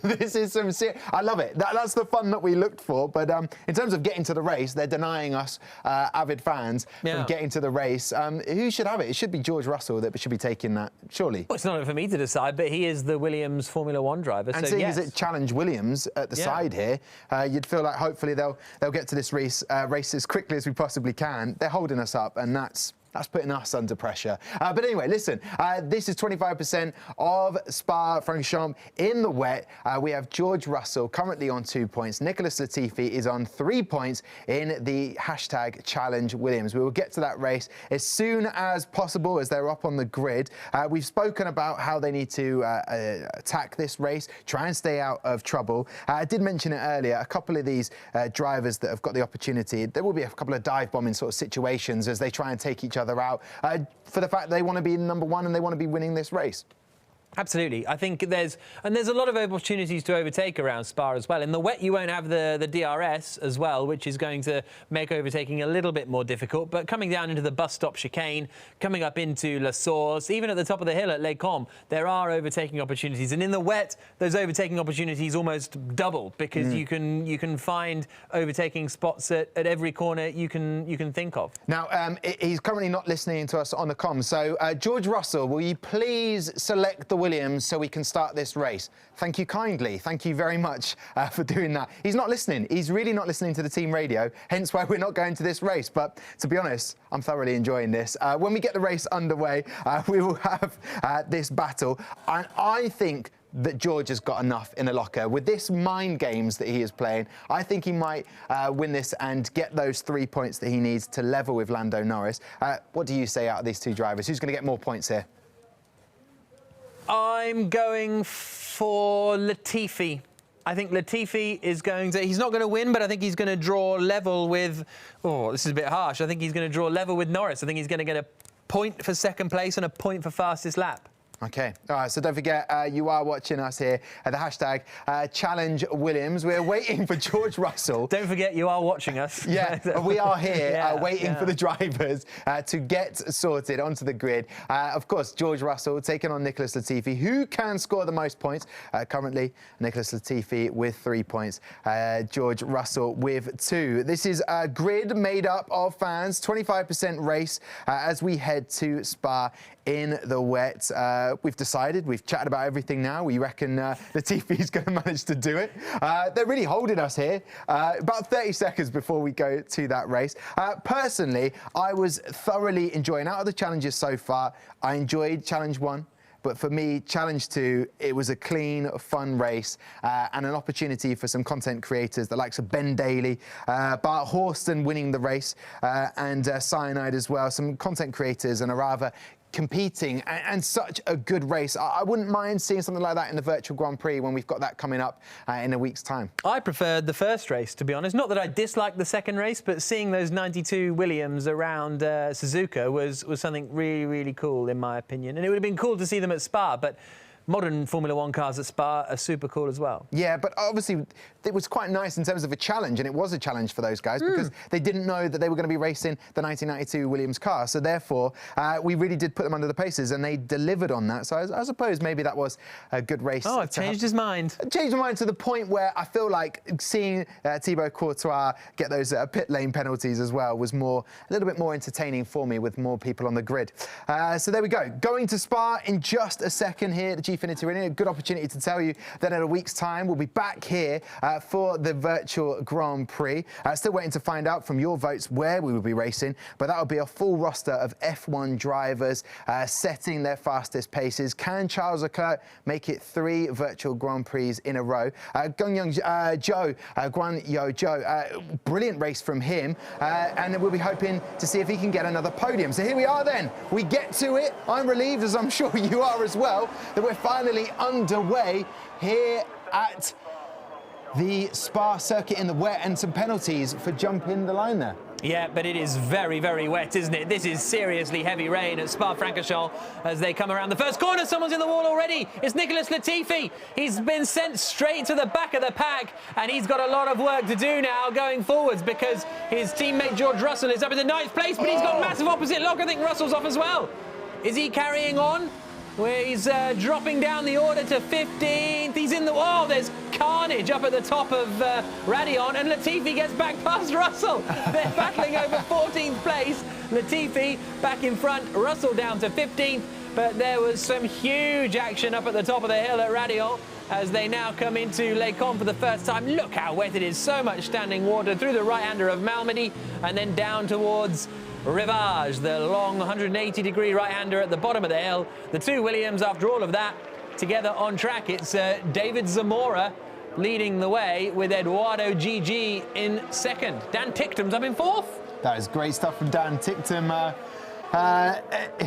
[SPEAKER 1] This is some I love it. That's the fun that we looked for, but in terms of getting to the race, they're denying us avid fans from getting to the race. Who should have it? It should be George Russell that should be taking that, surely.
[SPEAKER 2] Well, it's not for me to decide, but he is the Williams Formula One driver.
[SPEAKER 1] And
[SPEAKER 2] so
[SPEAKER 1] seeing
[SPEAKER 2] yes.
[SPEAKER 1] as it challenge Williams at the side here, you'd feel like hopefully they'll get to this race as quickly as we possibly can. They're holding us up, and that's putting us under pressure. But anyway, listen, this is 25% of Spa-Francorchamps in the wet. We have George Russell currently on 2 points. Nicholas Latifi is on 3 points in the hashtag Challenge Williams. We will get to that race as soon as possible as they're up on the grid. We've spoken about how they need to attack this race, try and stay out of trouble. I did mention it earlier, a couple of these drivers that have got the opportunity, there will be a couple of dive bombing sort of situations as they try and take each other out for the fact they want to be number one and they want to be winning this race.
[SPEAKER 2] Absolutely. I think there's a lot of opportunities to overtake around Spa as well. In the wet, you won't have the DRS as well, which is going to make overtaking a little bit more difficult. But coming down into the bus stop chicane, coming up into La Source, even at the top of the hill at Les Combes, there are overtaking opportunities. And in the wet, those overtaking opportunities almost double, because you can find overtaking spots at every corner you can think of.
[SPEAKER 1] Now, he's currently not listening to us on the comms. So, George Russell, will you please select the Williams so we can start this race? Thank you kindly. Thank you very much for doing that. He's not listening. He's really not listening to the team radio, hence why we're not going to this race. But to be honest, I'm thoroughly enjoying this. When we get the race underway, we will have this battle. And I think that George has got enough in the locker. With this mind games that he is playing, I think he might win this and get those 3 points that he needs to level with Lando Norris. What do you say out of these two drivers? Who's going to get more points here?
[SPEAKER 2] I'm going for Latifi. I think Latifi is going to... He's not going to win, but I think he's going to draw level with... Oh, this is a bit harsh. I think he's going to draw level with Norris. I think he's going to get a point for second place and a point for fastest lap.
[SPEAKER 1] OK. All right, so don't forget, you are watching us here at the hashtag Challenge Williams. We're waiting for George Russell.
[SPEAKER 2] Don't forget, you are watching us.
[SPEAKER 1] Yeah, we are here waiting for the drivers to get sorted onto the grid. Of course, George Russell taking on Nicholas Latifi. Who can score the most points? Currently, Nicholas Latifi with 3 points. George Russell with 2. This is a grid made up of fans, 25% race as we head to Spa in the wet. We've decided, we've chatted about everything now. We reckon Latifi's going to manage to do it. They're really holding us here. About 30 seconds before we go to that race. Personally, I was thoroughly enjoying, out of the challenges so far, I enjoyed Challenge 1. But for me, Challenge 2, it was a clean, fun race and an opportunity for some content creators, the likes of Ben Daly, Bart Horston winning the race, and Cyanide as well. Some content creators and a rather competing and such a good race. I wouldn't mind seeing something like that in the virtual Grand Prix when we've got that coming up in a week's time.
[SPEAKER 2] I preferred the first race, to be honest. Not that I disliked the second race, but seeing those 92 Williams around Suzuka was something really, really cool, in my opinion. And it would have been cool to see them at Spa, but modern Formula One cars at Spa are super cool as well. Yeah, but obviously it was quite nice in terms of a challenge, and it was a challenge for those guys because they didn't know that they were going to be racing the 1992 Williams car. So therefore, we really did put them under the paces, and they delivered on that. So I suppose maybe that was a good race. Oh, I've changed his mind. Changed my mind to the point where I feel like seeing Thibaut Courtois get those pit lane penalties as well was a little bit more entertaining for me with more people on the grid. So there we go. Going to Spa in just a second here at the Gfinity Arena. A good opportunity to tell you that in a week's time we'll be back here for the virtual Grand Prix. Still waiting to find out from your votes where we will be racing, but that will be a full roster of F1 drivers setting their fastest paces. Can Charles Leclerc make it 3 virtual Grand Prix in a row? Guan Yu Zhou, brilliant race from him, and we'll be hoping to see if he can get another podium. So here we are then. We get to it. I'm relieved, as I'm sure you are as well, that we're finally underway here at the Spa circuit in the wet, and some penalties for jumping the line there. Yeah, but it is very, very wet, isn't it? This is seriously heavy rain at Spa-Francorchamps as they come around the first corner. Someone's in the wall already. It's Nicholas Latifi. He's been sent straight to the back of the pack, and he's got a lot of work to do now going forwards because his teammate George Russell is up in the 9th place, but he's got massive opposite lock. I think Russell's off as well. Is he carrying on? Where he's dropping down the order to 15th. He's in the... Oh, there's carnage up at the top of Raidillon, and Latifi gets back past Russell. They're battling over 14th place. Latifi back in front, Russell down to 15th, but there was some huge action up at the top of the hill at Raidillon as they now come into Les Combes for the first time. Look how wet it is. So much standing water through the right-hander of Malmedy and then down towards Rivage, the long 180-degree right-hander at the bottom of the hill. The two Williams, after all of that, together on track. It's David Zamora leading the way with Eduardo GG in second. Dan Ticktum's up in fourth.
[SPEAKER 1] That is great stuff from Dan Ticktum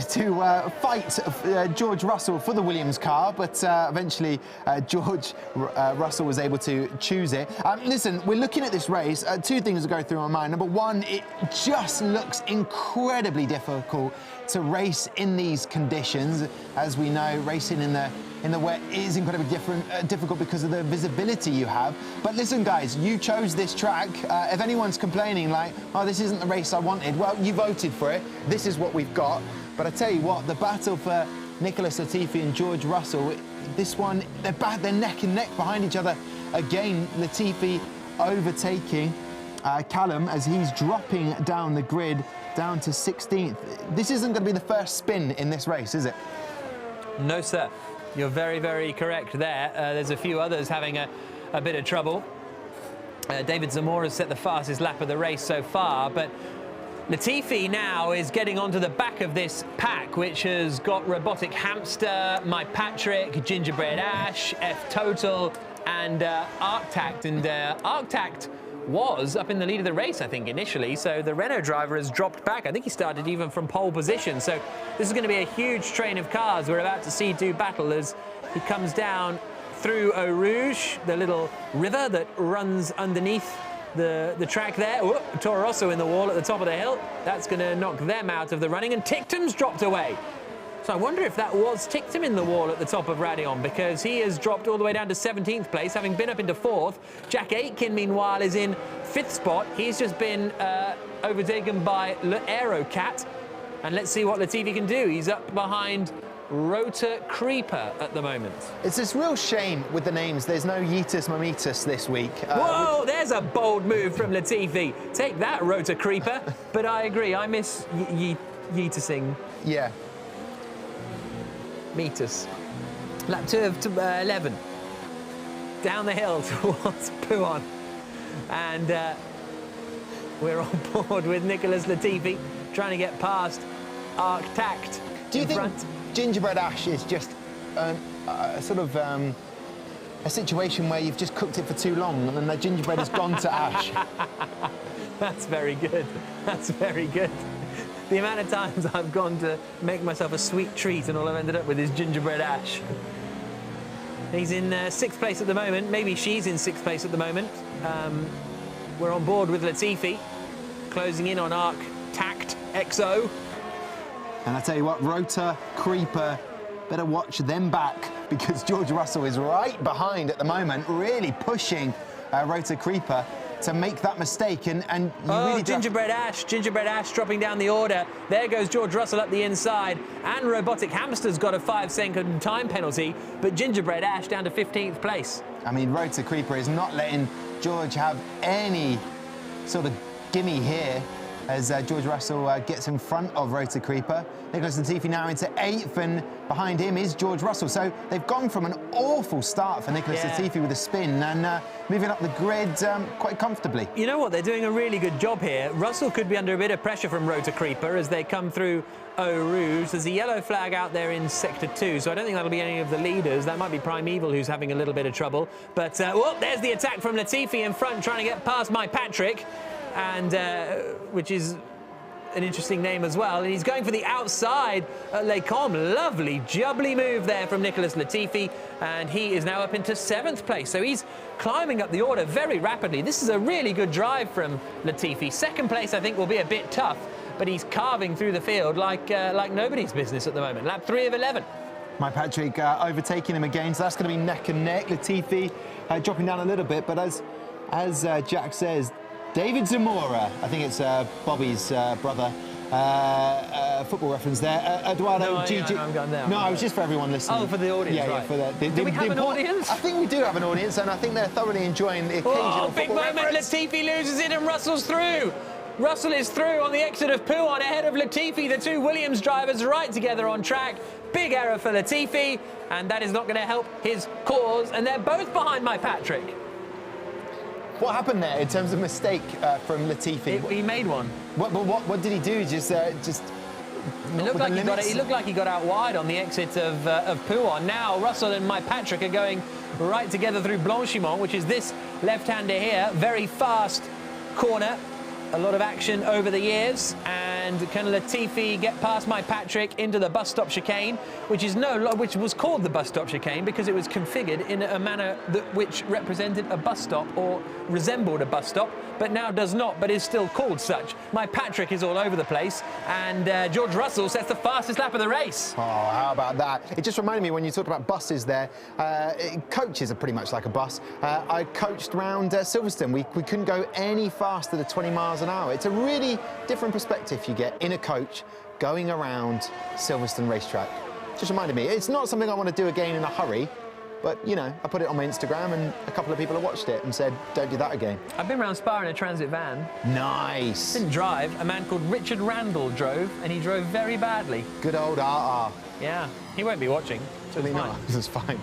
[SPEAKER 1] to fight George Russell for the Williams car, but eventually George Russell was able to choose it. Listen, we're looking at this race. Two things that go through my mind. Number one, it just looks incredibly difficult to race in these conditions. As we know, racing in the wet is incredibly difficult because of the visibility you have. But listen, guys, you chose this track. If anyone's complaining like, oh, this isn't the race I wanted, well, you voted for it. This is what we've got. But I tell you what, the battle for Nicholas Latifi and George Russell, this one, they're neck and neck behind each other. Again, Latifi overtaking Callum as he's dropping down the grid down to 16th. This isn't going to be the first spin in this race, is it?
[SPEAKER 2] No, sir. You're very, very correct there. There's a few others having a bit of trouble. David Zamora's set the fastest lap of the race so far, but Latifi now is getting onto the back of this pack, which has got Robotic Hamster, My Patrick, Gingerbread Ash, F Total, and Arctact. And Arctact was up in the lead of the race, I think, initially. So the Renault driver has dropped back. I think he started even from pole position. So this is going to be a huge train of cars we're about to see do battle as he comes down through Eau Rouge, the little river that runs underneath the track there. Whoop, Toro Rosso in the wall at the top of the hill. That's going to knock them out of the running. And Ticktum's dropped away. So I wonder if that was Ticktum in the wall at the top of Raidillon, because he has dropped all the way down to 17th place, having been up into 4th. Jack Aitken, meanwhile, is in 5th spot. He's just been overtaken by Aerocat. And let's see what Latifi can do. He's up behind Rota Creeper at the moment.
[SPEAKER 1] It's this real shame with the names. There's no Yeetus Mamitus this week.
[SPEAKER 2] Whoa, there's a bold move from Latifi. Take that, Rota Creeper. But I agree, I miss Yeetusing.
[SPEAKER 1] Yeah.
[SPEAKER 2] Meters. Lap 2 of 11. Down the hill towards Pouhon. And we're on board with Nicholas Latifi trying to get past Arctact.
[SPEAKER 1] Do you think Gingerbread Ash is just sort of a situation where you've just cooked it for too long and then the gingerbread has gone to ash?
[SPEAKER 2] That's very good. That's very good. The amount of times I've gone to make myself a sweet treat and all I've ended up with is gingerbread ash. He's in 6th place at the moment. Maybe she's in 6th place at the moment. We're on board with Latifi, closing in on Arctact XO.
[SPEAKER 1] And I tell you what, Rota Creeper, better watch them back because George Russell is right behind at the moment, really pushing Rota Creeper to make that mistake, and you really
[SPEAKER 2] Gingerbread Ash dropping down the order. There goes George Russell up the inside, and Robotic Hamster's got a 5-second time penalty, but Gingerbread Ash down to 15th place.
[SPEAKER 1] I mean, Rota Creeper is not letting George have any sort of gimme here as George Russell gets in front of Rota Creeper. Nicholas Latifi now into 8th, and behind him is George Russell. So they've gone from an awful start for Nicholas Latifi with a spin and moving up the grid quite comfortably.
[SPEAKER 2] You know what? They're doing a really good job here. Russell could be under a bit of pressure from Rota Creeper as they come through Eau Rouge. There's a yellow flag out there in Sector 2, so I don't think that'll be any of the leaders. That might be Primeval who's having a little bit of trouble. But, there's the attack from Latifi in front, trying to get past My Patrick. And which is an interesting name as well. And he's going for the outside at Les Combes. Lovely, jubbly move there from Nicholas Latifi. And he is now up into 7th place. So he's climbing up the order very rapidly. This is a really good drive from Latifi. 2nd place, I think, will be a bit tough. But he's carving through the field like nobody's business at the moment. Lap 3 of 11.
[SPEAKER 1] My Patrick overtaking him again, so that's going to be neck and neck. Latifi dropping down a little bit, but as Jack says, David Zamora, I think it's Bobby's brother, football reference there. Eduardo GG.
[SPEAKER 2] I'm going there.
[SPEAKER 1] No, it was just for everyone listening.
[SPEAKER 2] Oh, for the audience,
[SPEAKER 1] yeah,
[SPEAKER 2] right.
[SPEAKER 1] Yeah, for
[SPEAKER 2] Do we have an audience?
[SPEAKER 1] I think we do have an audience, and I think they're thoroughly enjoying the occasional
[SPEAKER 2] big
[SPEAKER 1] football
[SPEAKER 2] moment.
[SPEAKER 1] reference.
[SPEAKER 2] Latifi loses it and Russell's through. Russell is through on the exit of Pouon ahead of Latifi. The two Williams drivers right together on track. Big error for Latifi, and that is not going to help his cause. And they're both behind my Patrick.
[SPEAKER 1] What happened there in terms of mistake from Latifi?
[SPEAKER 2] He made one.
[SPEAKER 1] What did he do? Just
[SPEAKER 2] It looked like he got out wide on the exit of Pouon. Now Russell and my Patrick are going right together through Blanchimont, which is this left-hander here. Very fast corner. A lot of action over the years, and can Latifi get past my Patrick into the bus stop chicane, which was called the bus stop chicane because it was configured in a manner which represented a bus stop or resembled a bus stop, but now does not, but is still called such. My Patrick is all over the place, and George Russell sets the fastest lap of the race.
[SPEAKER 1] Oh, how about that? It just reminded me when you talked about buses there. Coaches are pretty much like a bus. I coached round Silverstone. We couldn't go any faster than 20 miles an hour. It's a really different perspective you get in a coach going around Silverstone racetrack. Just reminded me. It's not something I want to do again in a hurry, but, you know, I put it on my Instagram and a couple of people have watched it and said, don't do that again.
[SPEAKER 2] I've been around Spa in a transit van.
[SPEAKER 1] Nice.
[SPEAKER 2] Didn't drive. A man called Richard Randall drove, and he drove very badly.
[SPEAKER 1] Good old RR.
[SPEAKER 2] Yeah, he won't be watching. So it's fine.
[SPEAKER 1] This is fine.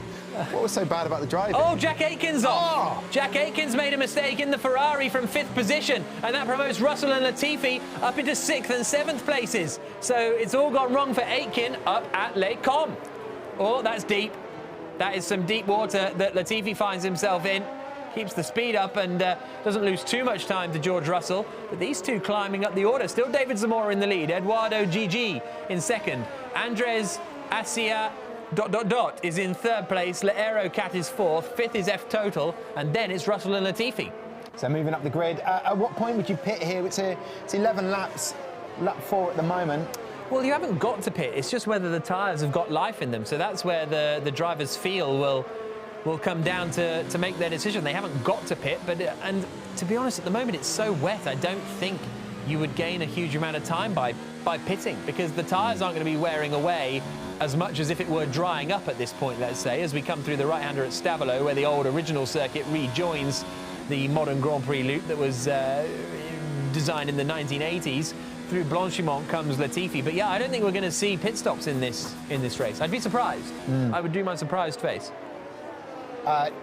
[SPEAKER 1] What was so bad about the driving?
[SPEAKER 2] Oh, Jack Aitken's off. Oh. Jack Aitken's made a mistake in the Ferrari from 5th position, and that promotes Russell and Latifi up into 6th and 7th places. So it's all gone wrong for Aitken up at Les Combes. Oh, that's deep. That is some deep water that Latifi finds himself in. Keeps the speed up and doesn't lose too much time to George Russell. But these two climbing up the order. Still David Zamora in the lead. Eduardo GG in 2nd. Andres Asia... is in 3rd place. Leero Cat is 4th. 5th is F Total. And then it's Russell and Latifi.
[SPEAKER 1] So moving up the grid. At what point would you pit here? It's 11 laps. Lap 4 at the moment.
[SPEAKER 2] Well, you haven't got to pit. It's just whether the tyres have got life in them. So that's where the driver's feel will come down to make their decision. They haven't got to pit. And to be honest, at the moment, it's so wet. I don't think you would gain a huge amount of time by pitting, because the tyres aren't going to be wearing away as much as if it were drying up at this point, let's say, as we come through the right-hander at Stavelot, where the old original circuit rejoins the modern Grand Prix loop that was designed in the 1980s. Through Blanchimont comes Latifi. But yeah, I don't think we're going to see pit stops in this race. I'd be surprised. I would do my surprised face.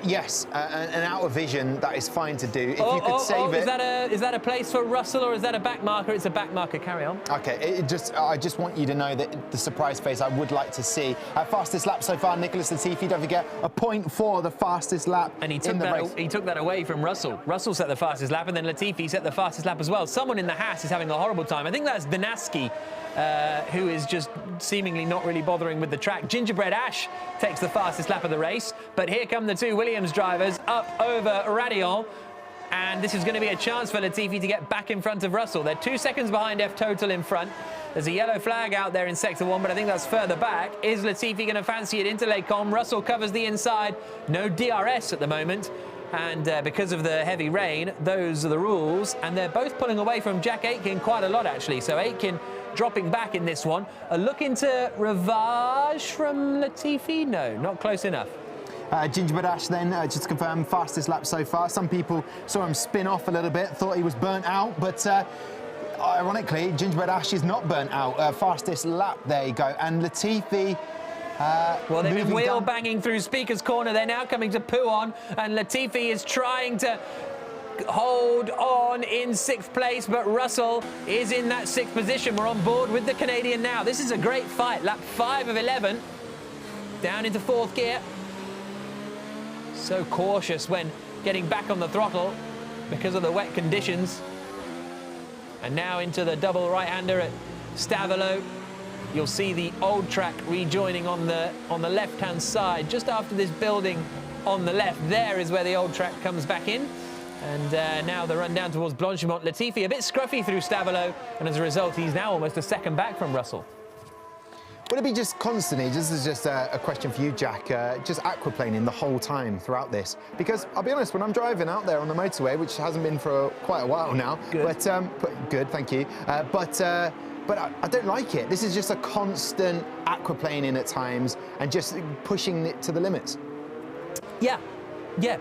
[SPEAKER 1] Yes, and out of vision, that is fine to do. If you could save it.
[SPEAKER 2] Is that a place for Russell, or is that a back marker? It's a back marker. Carry on.
[SPEAKER 1] Okay, I just want you to know that the surprise face I would like to see. Fastest lap so far, Nicholas Latifi. Don't forget, a point for the fastest lap
[SPEAKER 2] and he took
[SPEAKER 1] in the race.
[SPEAKER 2] He took that away from Russell. Russell set the fastest lap, and then Latifi set the fastest lap as well. Someone in the Haas is having a horrible time. I think that's Danaski, who is just seemingly not really bothering with the track. Gingerbread Ash takes the fastest lap of the race, but here come the two Williams drivers up over Radion, and this is going to be a chance for Latifi to get back in front of Russell. They're 2 seconds behind F Total in front. There's a yellow flag out there in sector 1, but I think that's further back. Is Latifi going to fancy it into Les Combes? Russell covers the inside. No DRS at the moment. And because of the heavy rain, those are the rules. And they're both pulling away from Jack Aitken quite a lot, actually. So Aitken dropping back in this one. A look into Rivage from Latifi? No, not close enough.
[SPEAKER 1] Gingerbread Ash then, just to confirm, fastest lap so far. Some people saw him spin off a little bit, thought he was burnt out, but ironically, Gingerbread Ash is not burnt out. Fastest lap, there you go. And Latifi...
[SPEAKER 2] well, they've been wheel banging through Speaker's Corner. They're now coming to Pouon, and Latifi is trying to hold on in 6th place, but Russell is in that 6th position. We're on board with the Canadian now. This is a great fight. Lap 5 of 11, down into 4th gear. So cautious when getting back on the throttle because of the wet conditions. And now into the double right-hander at Stavolo. You'll see the old track rejoining on the left-hand side, just after this building on the left. There is where the old track comes back in. And now the run down towards Blanchimont. Latifi a bit scruffy through Stavolo, and as a result, he's now almost a second back from Russell.
[SPEAKER 1] Would it be just constantly, this is just a question for you, Jack, just aquaplaning the whole time throughout this? Because I'll be honest, when I'm driving out there on the motorway, which hasn't been for quite a while now,
[SPEAKER 2] good.
[SPEAKER 1] but good, thank you. But I don't like it. This is just a constant aquaplaning at times and just pushing it to the limits. Yeah,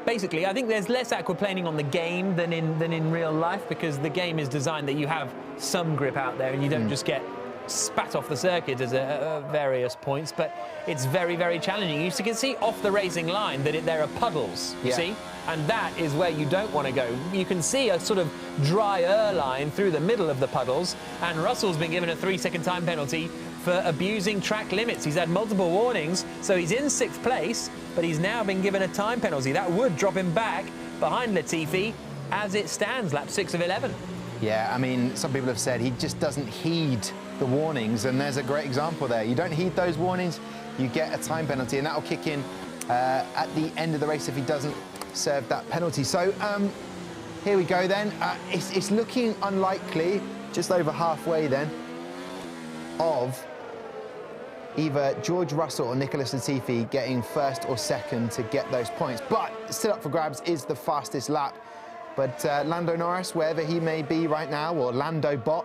[SPEAKER 1] basically. I think there's less aquaplaning on the game than in real life, because the game is designed that you have some grip out there and you don't just get spat off the circuit at various points, but it's very, very challenging. You can see off the racing line that there are puddles, you see, and that is where you don't want to go. You can see a sort of drier line through the middle of the puddles, and Russell's been given a 3-second time penalty for abusing track limits. He's had multiple warnings, so he's in 6th place, but he's now been given a time penalty. That would drop him back behind Latifi as it stands, lap 6 of 11. Yeah, I mean, some people have said he just doesn't heed the warnings, and there's a great example there. You don't heed those warnings, you get a time penalty, and that'll kick in at the end of the race if he doesn't serve that penalty. So here we go then. It's looking unlikely, just over halfway then, of either George Russell or Nicholas Latifi getting first or second to get those points. But still up for grabs is the fastest lap. But Lando Norris, wherever he may be right now, or Lando Bot,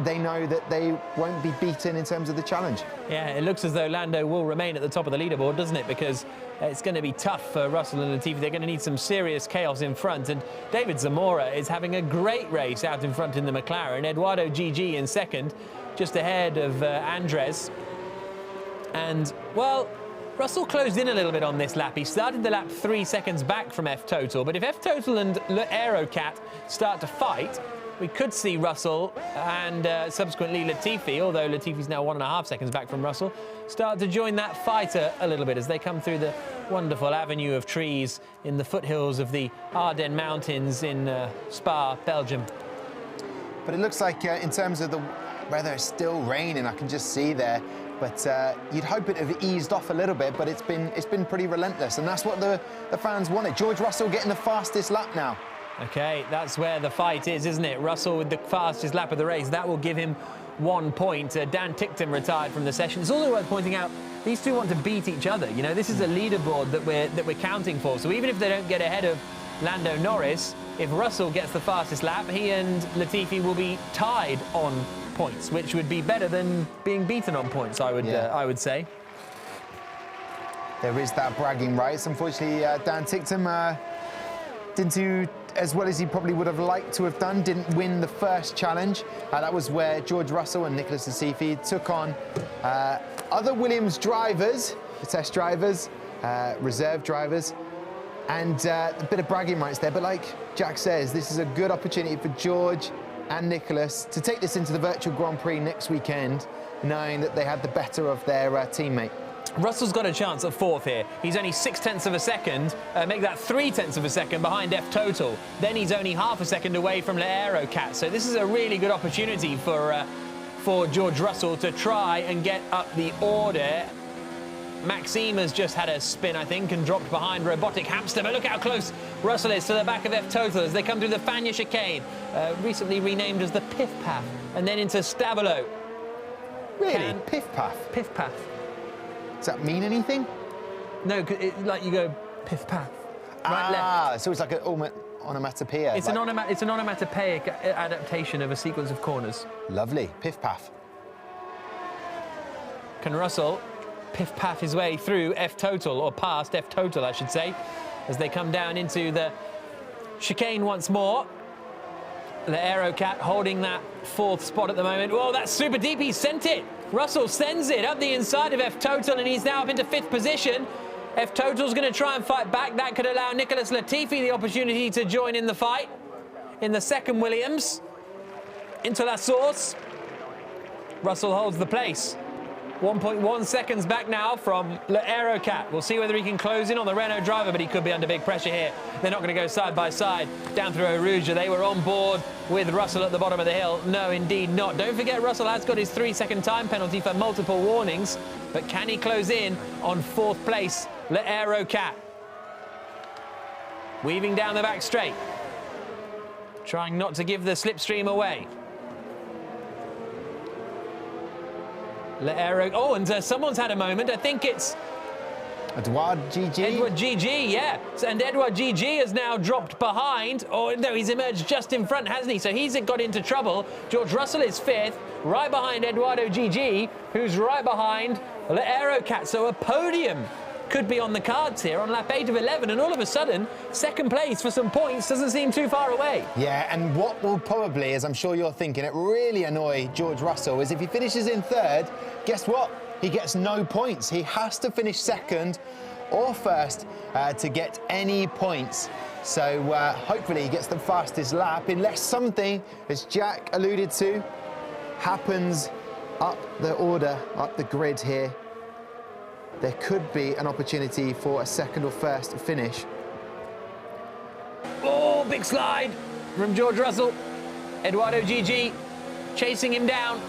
[SPEAKER 1] they know that they won't be beaten in terms of the challenge. Yeah,
[SPEAKER 2] it looks as though Lando will remain at the top of the leaderboard, doesn't it? Because it's going to be tough for Russell and Latifi. They're going to need some serious chaos in front. And David Zamora is having a great race out in front in the McLaren. Eduardo GG in second, just ahead of Andres. And, well, Russell closed in a little bit on this lap. He started the lap 3 seconds back from F Total, but if F Total and Aerocat start to fight, we could see Russell and subsequently Latifi, although Latifi's now 1.5 seconds back from Russell, start to join that fight a little bit as they come through the wonderful avenue of trees in the foothills of the Ardennes Mountains in Spa, Belgium.
[SPEAKER 1] But it looks like in terms of the weather, it's still raining. I can just see there. But you'd hope it have eased off a little bit, but it's been pretty relentless, and that's what the fans wanted. George Russell getting the fastest lap now.
[SPEAKER 2] OK, that's where the fight is, isn't it? Russell with the fastest lap of the race. That will give him 1 point. Dan Tickton retired from the session. It's also worth pointing out these two want to beat each other. You know, this is a leaderboard that we're counting for. So even if they don't get ahead of Lando Norris, if Russell gets the fastest lap, he and Latifi will be tied on points, which would be better than being beaten on points, I would say.
[SPEAKER 1] There is that bragging rights. Unfortunately, Dan Tickton didn't do as well as he probably would have liked to have done. Didn't win the first challenge. That was where George Russell and Nicholas Latifi took on other Williams drivers, the test drivers, reserve drivers, and a bit of bragging rights there. But like Jack says, this is a good opportunity for George and Nicholas to take this into the virtual Grand Prix next weekend, knowing that they had the better of their teammate.
[SPEAKER 2] Russell's got a chance at 4th here. He's only 0.6 of a second, make that 0.3 of a second behind F Total. Then he's only half a second away from Le Aerocat. So this is a really good opportunity for George Russell to try and get up the order. Maxime has just had a spin, I think, and dropped behind Robotic Hamster. But look how close Russell is to the back of F Total as they come through the Fagnes chicane, recently renamed as the Piff Paff, and then into Stavolo.
[SPEAKER 1] Really? Piff Paff?
[SPEAKER 2] Piff Paff.
[SPEAKER 1] Does that mean anything?
[SPEAKER 2] No, like you go Piff Paff. Right, left.
[SPEAKER 1] So it's like an onomatopoeia.
[SPEAKER 2] It's an onomatopoeic adaptation of a sequence of corners.
[SPEAKER 1] Lovely. Piff Paff.
[SPEAKER 2] Can Russell Piff Paff his way through F Total, or past F Total, I should say, as they come down into the chicane once more. The Aerocat holding that 4th spot at the moment. Whoa, that's super deep. He sent it. Russell sends it up the inside of F Total, and he's now up into 5th position. F Total's going to try and fight back. That could allow Nicholas Latifi the opportunity to join in the fight in the second Williams into La Source. Russell holds the place. 1.1 seconds back now from L'Aerocat. We'll see whether he can close in on the Renault driver, but he could be under big pressure here. They're not going to go side by side down through Eau Rouge. They were on board with Russell at the bottom of the hill. No, indeed not. Don't forget, Russell has got his 3-second time penalty for multiple warnings, but can he close in on 4th place, L'Aerocat? Weaving down the back straight, trying not to give the slipstream away. Oh, and someone's had a moment. I think it's
[SPEAKER 1] Edouard GG.
[SPEAKER 2] Edouard GG, yeah. And Edouard GG has now dropped behind. Oh, no, he's emerged just in front, hasn't he? So he's got into trouble. George Russell is 5th, right behind Eduardo GG, who's right behind L'Aerocat. So a podium could be on the cards here on lap 8 of 11, and all of a sudden, 2nd place for some points doesn't seem too far away.
[SPEAKER 1] Yeah, and what will probably, as I'm sure you're thinking, it really annoy George Russell is if he finishes in 3rd, guess what? He gets no points. He has to finish 2nd or 1st to get any points. So hopefully he gets the fastest lap, unless something, as Jack alluded to, happens up the order, up the grid here. There could be an opportunity for a 2nd or 1st finish.
[SPEAKER 2] Oh, big slide from George Russell. Eduardo GG chasing him down.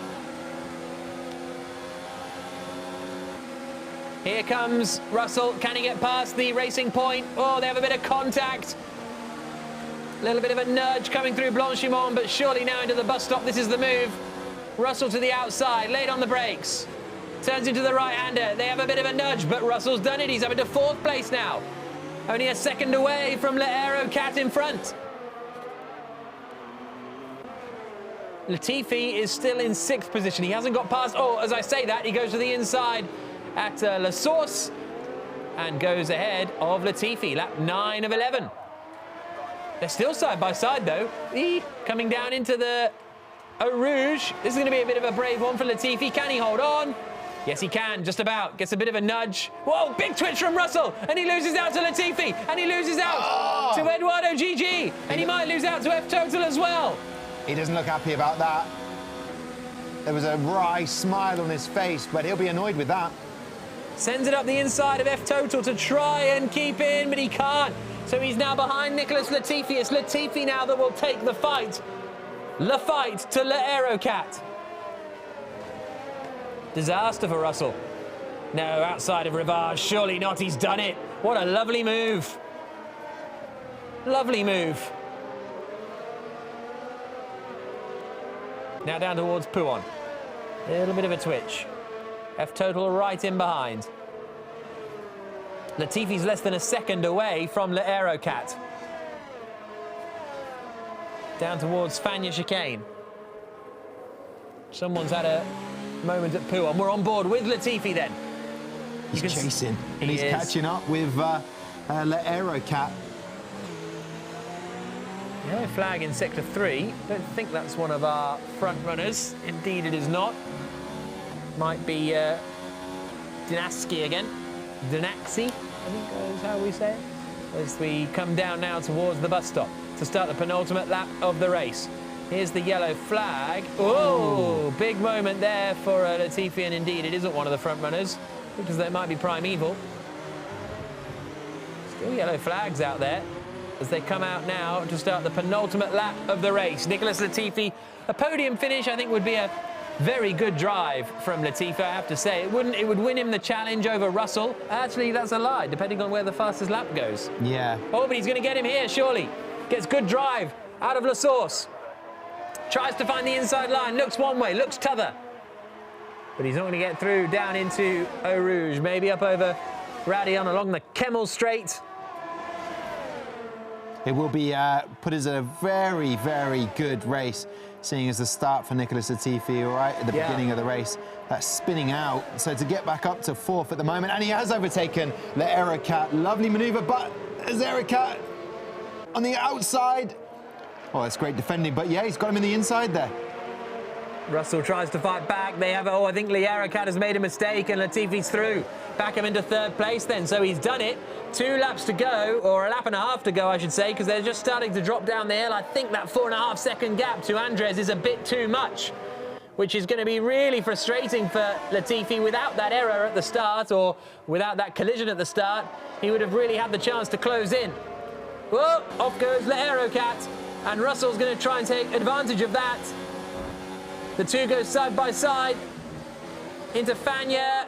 [SPEAKER 2] Here comes Russell. Can he get past the racing point? Oh, they have a bit of contact. A little bit of a nudge coming through Blanchimont, but surely now into the bus stop. This is the move. Russell to the outside, late on the brakes. Turns into the right-hander. They have a bit of a nudge, but Russell's done it. He's up into 4th place now. Only a 2nd away from L'Aerocat in front. Latifi is still in 6th position. He hasn't got past... Oh, as I say that, he goes to the inside at La Source and goes ahead of Latifi, lap 9 of 11. They're still side by side, though. Coming down into the Eau Rouge. This is going to be a bit of a brave one for Latifi. Can he hold on? Yes, he can, just about. Gets a bit of a nudge. Whoa, big twitch from Russell. And he loses out to Latifi. And he loses out to Eduardo GG. And he might lose out to F Total as well.
[SPEAKER 1] He doesn't look happy about that. There was a wry smile on his face, but he'll be annoyed with that.
[SPEAKER 2] Sends it up the inside of F Total to try and keep in, but he can't. So he's now behind Nicholas Latifi. It's Latifi now that will take the fight. Le fight to L'Aerocat. Disaster for Russell. No, outside of Rivage. Surely not. He's done it. What a lovely move. Lovely move. Now down towards Pouon. A little bit of a twitch. F Total right in behind. Latifi's less than a 2nd away from L'Aerocat. Down towards Fagnes chicane. Someone's had a moment at Pouon. We're on board with Latifi then.
[SPEAKER 1] He's chasing, and he's catching up with L'Aerocat.
[SPEAKER 2] Yellow flag in sector 3. Don't think that's one of our front runners. Indeed, it is not. Might be Dinaski again. Dinaxi, I think is how we say it. As we come down now towards the bus stop to start the penultimate lap of the race. Here's the yellow flag. Oh, big moment there for Latifi, and indeed it isn't one of the front runners, because they might be primeval. Still yellow flags out there as they come out now to start the penultimate lap of the race. Nicholas Latifi, a podium finish I think would be a very good drive from Latifi, I have to say. It would win him the challenge over Russell. Actually, that's a lie, depending on where the fastest lap goes.
[SPEAKER 1] Yeah.
[SPEAKER 2] Oh, but he's going to get him here, surely. Gets good drive out of La Source. Tries to find the inside line, looks one way, looks t'other. But he's not going to get through down into Eau Rouge, maybe up over Radion along the Kemmel Straight.
[SPEAKER 1] It will be put as a very, very good race, seeing as the start for Nicholas Latifi right at the beginning of the race. That's spinning out, so to get back up to 4th at the moment, and he has overtaken L'Aerocat. Lovely manoeuvre, but L'Aerocat on the outside. Oh, that's great defending, but yeah, he's got him in the inside there.
[SPEAKER 2] Russell tries to fight back. They have, I think L'Aerocat has made a mistake, and Latifi's through. Back him into 3rd place then, so he's done it. 2 laps to go, or a lap and a half to go, I should say, because they're just starting to drop down the hill. I think that 4.5 second gap to Andres is a bit too much. which is going to be really frustrating for Latifi. Without that error at the start, or without that collision at the start, he would have really had the chance to close in. Well, off goes the Aerocat, and Russell's going to try and take advantage of that. The two go side by side into Fagna.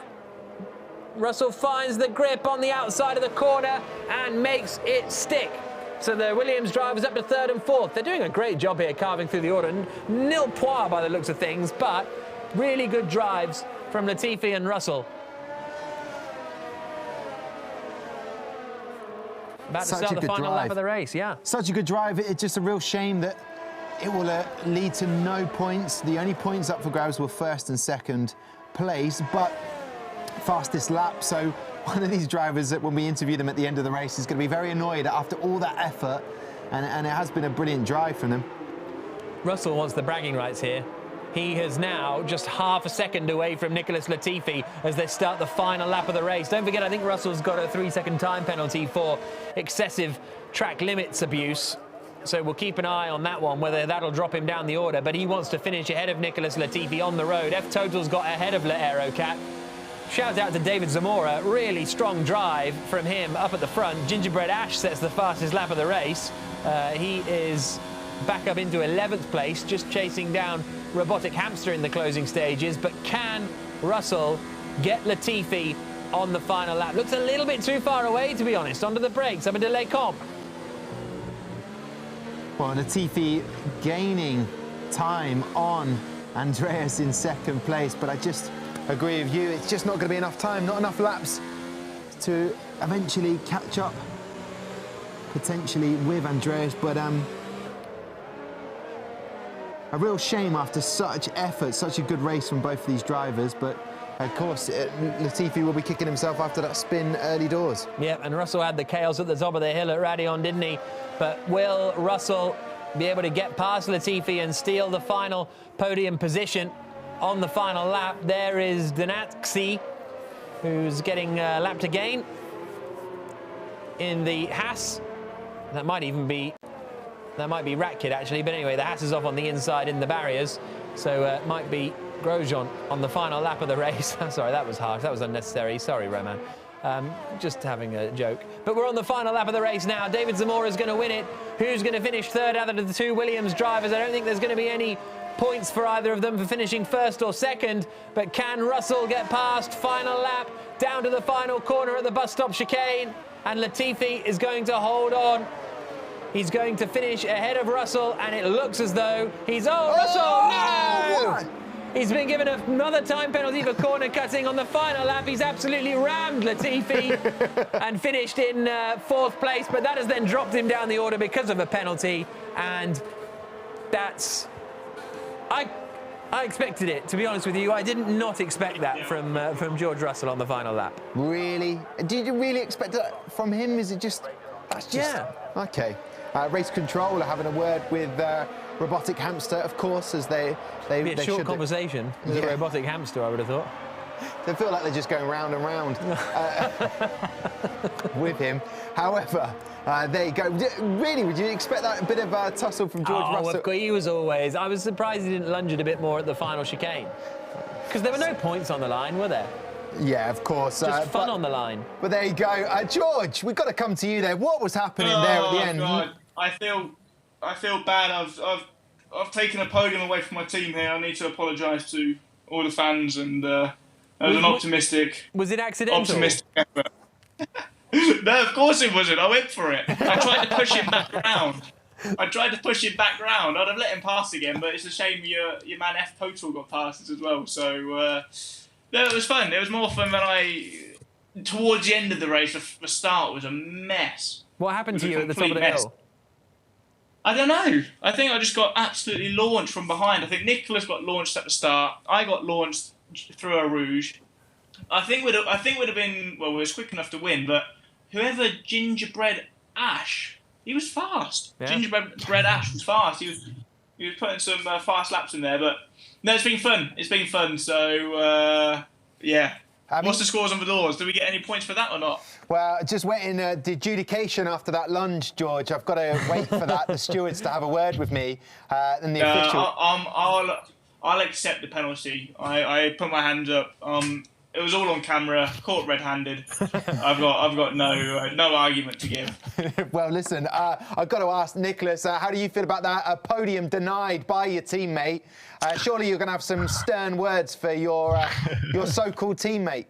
[SPEAKER 2] Russell finds the grip on the outside of the corner and makes it stick. So the Williams drivers up to third and fourth. They're doing a great job here carving through the order. Nil points by the looks of things, but really good drives from Latifi and Russell. About to start the final lap of the race, yeah.
[SPEAKER 1] Such a good drive. It's just a real shame that it will lead to no points. The only points up for grabs were first and second place, but fastest lap. So one of these drivers, that when we interview them at the end of the race, is going to be very annoyed after all that effort, and it has been a brilliant drive from them.
[SPEAKER 2] Russell wants the bragging rights here. He is now just half a second away from Nicholas Latifi as they start the final lap of the race. Don't forget, I think Russell's got a 3-second time penalty for excessive track limits abuse. So we'll keep an eye on that one, whether that'll drop him down the order. But he wants to finish ahead of Nicholas Latifi on the road. F-Total's got ahead of Aerocat. Shout out to David Zamora. Really strong drive from him up at the front. Gingerbread Ash sets the fastest lap of the race. He is back up into 11th place, just chasing down Robotic Hamster in the closing stages. But can Russell get Latifi on the final lap? Looks a little bit too far away, to be honest. Onto the brakes, up into Les Comps.
[SPEAKER 1] Well, Latifi gaining time on Andreas in second place, but I just agree with you. It's just not going to be enough time, not enough laps to eventually catch up potentially with Andreas, but a real shame after such effort, such a good race from both of these drivers. But of course, Latifi will be kicking himself after that spin early doors.
[SPEAKER 2] Yeah, and Russell had the chaos at the top of the hill at Radion, didn't he? But will Russell be able to get past Latifi and steal the final podium position on the final lap? There is Donatsky, who's getting lapped again in the Haas. That might be Ratkid, actually. But anyway, the Haas is off on the inside in the barriers. So it might be Grosjean on the final lap of the race. Sorry, that was harsh. That was unnecessary. Sorry, Roman. Just having a joke. But we're on the final lap of the race now. David Zamora is going to win it. Who's going to finish third out of the two Williams drivers? I don't think there's going to be any points for either of them for finishing first or second. But can Russell get past? Final lap, down to the final corner at the bus stop chicane. And Latifi is going to hold on. He's going to finish ahead of Russell, and it looks as though he's... Oh, Russell! No!
[SPEAKER 1] What?
[SPEAKER 2] He's been given another time penalty for corner cutting on the final lap. He's absolutely rammed Latifi and finished in fourth place, but that has then dropped him down the order because of a penalty, and that's... I expected it, to be honest with you. I did not expect that from George Russell on the final lap.
[SPEAKER 1] Really? Did you really expect that from him? Is it just... That's just...
[SPEAKER 2] Yeah.
[SPEAKER 1] OK. Race control are having a word with Robotic Hamster, of course, as they
[SPEAKER 2] Be a short conversation with a Robotic Hamster, I would have thought.
[SPEAKER 1] They feel like they're just going round and round with him. However, there you go. Really, would you expect that bit of tussle from George Russell?
[SPEAKER 2] Oh, he was always. I was surprised he didn't lunge it a bit more at the final chicane. Because there were no points on the line, were there?
[SPEAKER 1] Yeah, of course.
[SPEAKER 2] Just fun on the line.
[SPEAKER 1] But there you go. George, we've got to come to you there. What was happening there at the end?
[SPEAKER 4] God. I feel bad. I've taken a podium away from my team here. I need to apologise to all the fans, and that was an optimistic.
[SPEAKER 2] Was it accidental?
[SPEAKER 4] Optimistic effort. No, of course it wasn't. I went for it. I tried to push him back round. I'd have let him pass again, but it's a shame your man F Total got past as well. So no, it was fun. It was more fun than towards the end of the race. The start was a mess.
[SPEAKER 2] What happened to you at the top of the hill?
[SPEAKER 4] I don't know. I think I just got absolutely launched from behind. I think Nicholas got launched at the start. I got launched through a rouge. I think would have been, well, we was quick enough to win, but whoever Gingerbread Ash, he was fast. Yeah. Gingerbread Ash was fast. He was putting some fast laps in there, but no, it's been fun. It's been fun. So yeah. What's the scores on the doors? Do we get any points for that or not?
[SPEAKER 1] Well, just waiting the adjudication after that lunge, George. I've got to wait for that. The stewards to have a word with me and the official.
[SPEAKER 4] I'll accept the penalty. I put my hands up. It was all on camera, caught red-handed. I've got no argument to give.
[SPEAKER 1] Well, listen, I've got to ask Nicholas, how do you feel about that? A podium denied by your teammate. Surely you're going to have some stern words for your so-called teammate.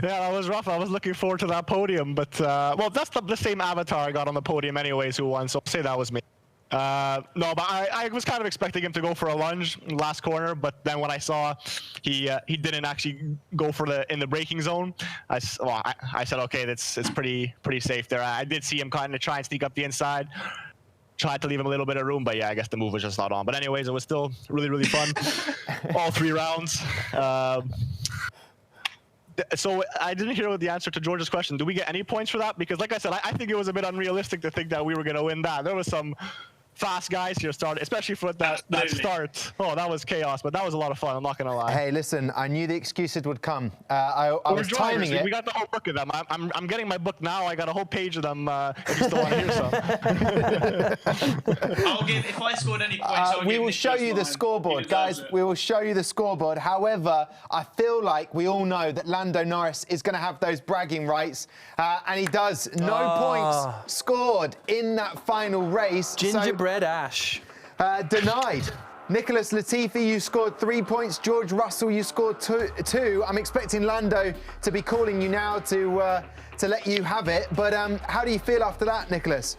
[SPEAKER 3] Yeah, that was rough. I was looking forward to that podium, but well, that's the same avatar I got on the podium anyways who won, so I'll say that was me. No, but I was kind of expecting him to go for a lunge last corner, but then when I saw he didn't actually go for in the braking zone, I said, okay, it's pretty safe there. I did see him kind of try and sneak up the inside, tried to leave him a little bit of room, but yeah, I guess the move was just not on. But anyways, it was still really fun, all 3 rounds. So I didn't hear the answer to George's question. Do we get any points for that? Because like I said, I think it was a bit unrealistic to think that we were going to win that. There was some fast guys here started, especially for that start. Oh, that was chaos, but that was a lot of fun. I'm not gonna lie.
[SPEAKER 1] Hey, listen, I knew the excuses would come. I was timing it.
[SPEAKER 3] We got the whole book of them. I'm getting my book now. I got a whole page of them. If you still want to hear some.
[SPEAKER 4] I'll give, if I scored any points,
[SPEAKER 1] we will show you the scoreboard, guys. We will show you the scoreboard. However, I feel like we all know that Lando Norris is going to have those bragging rights, and he does. No points scored in that final race.
[SPEAKER 2] Gingerbread Ash.
[SPEAKER 1] Denied. Nicholas Latifi, you scored 3 points. George Russell, you scored two. I'm expecting Lando to be calling you now to let you have it. But how do you feel after that, Nicholas?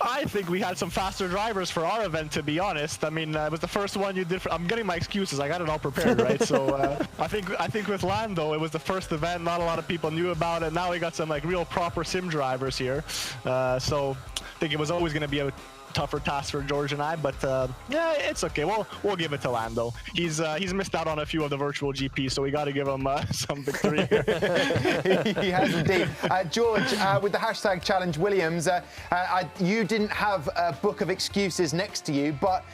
[SPEAKER 3] I think we had some faster drivers for our event, to be honest. I mean, it was the first one you did. I'm getting my excuses. I got it all prepared, right? So I think with Lando, it was the first event. Not a lot of people knew about it. Now we got some like real proper sim drivers here. So I think it was always going to be a tougher task for George and I, but yeah, it's okay. We'll give it to Lando. He's missed out on a few of the virtual GPs, so we got to give him some victory here.
[SPEAKER 1] He has indeed. George, with the hashtag Challenge Williams, you didn't have a book of excuses next to you, but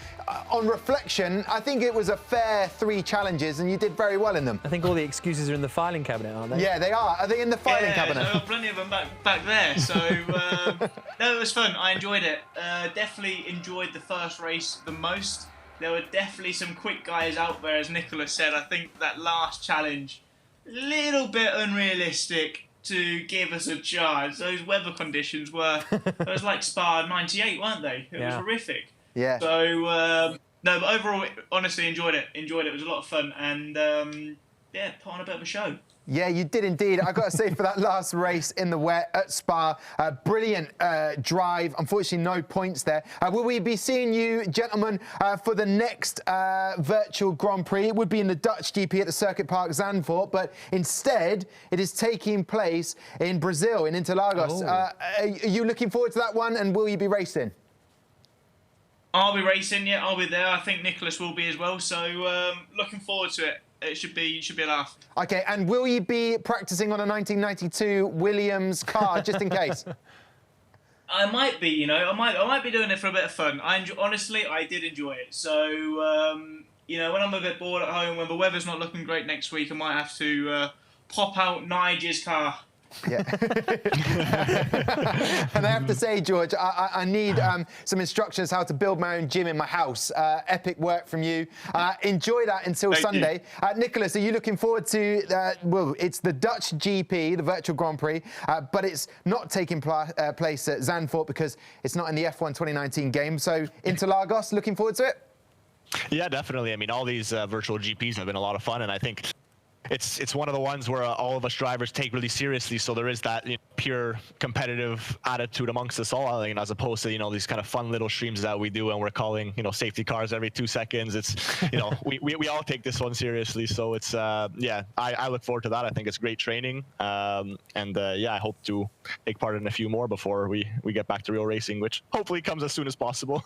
[SPEAKER 1] on reflection, I think it was a fair 3 challenges, and you did very well in them.
[SPEAKER 2] I think all the excuses are in the filing cabinet, aren't they?
[SPEAKER 1] Yeah, they are. Are they in the filing cabinet?
[SPEAKER 4] There are plenty of them back there. So no, it was fun. I enjoyed it. Definitely enjoyed the first race the most. There were definitely some quick guys out there, as Nicholas said. I think that last challenge, a little bit unrealistic to give us a chance. Those weather conditions were, it was like Spa 98, weren't they? It was horrific.
[SPEAKER 1] Yeah.
[SPEAKER 4] So, no, but overall, honestly, enjoyed it. It was a lot of fun, and yeah, put on a bit of a show.
[SPEAKER 1] Yeah, you did indeed. I've got to say, for that last race in the wet at Spa, brilliant drive. Unfortunately, no points there. Will we be seeing you, gentlemen, for the next virtual Grand Prix? It would be in the Dutch GP at the Circuit Park Zandvoort, but instead, it is taking place in Brazil, in Interlagos. Are you looking forward to that one, and will you be racing?
[SPEAKER 4] I'll be racing, yeah, I'll be there. I think Nicholas will be as well, so looking forward to it. It should be a laugh. Okay,
[SPEAKER 1] and will you be practicing on a 1992 Williams car, just in case?
[SPEAKER 4] I might be, you know. I might be doing it for a bit of fun. Honestly, I did enjoy it. So, you know, when I'm a bit bored at home, when the weather's not looking great next week, I might have to pop out Nigel's car.
[SPEAKER 1] Yeah. And I have to say, George, I need some instructions how to build my own gym in my house. Epic work from you. Enjoy that until Sunday. Nicholas, are you looking forward to, well, it's the Dutch GP, the virtual Grand Prix, but it's not taking place at Zandvoort because it's not in the F1 2019 game. So Interlagos, looking forward to it?
[SPEAKER 3] Yeah, definitely. I mean, all these virtual GPs have been a lot of fun, and I think it's one of the ones where all of us drivers take really seriously. So there is that pure competitive attitude amongst us all, as opposed to these kind of fun little streams that we do, and we're calling safety cars every 2 seconds. It's we all take this one seriously. So it's yeah, I look forward to that. I think it's great training, and yeah, I hope to take part in a few more before we get back to real racing, which hopefully comes as soon as possible.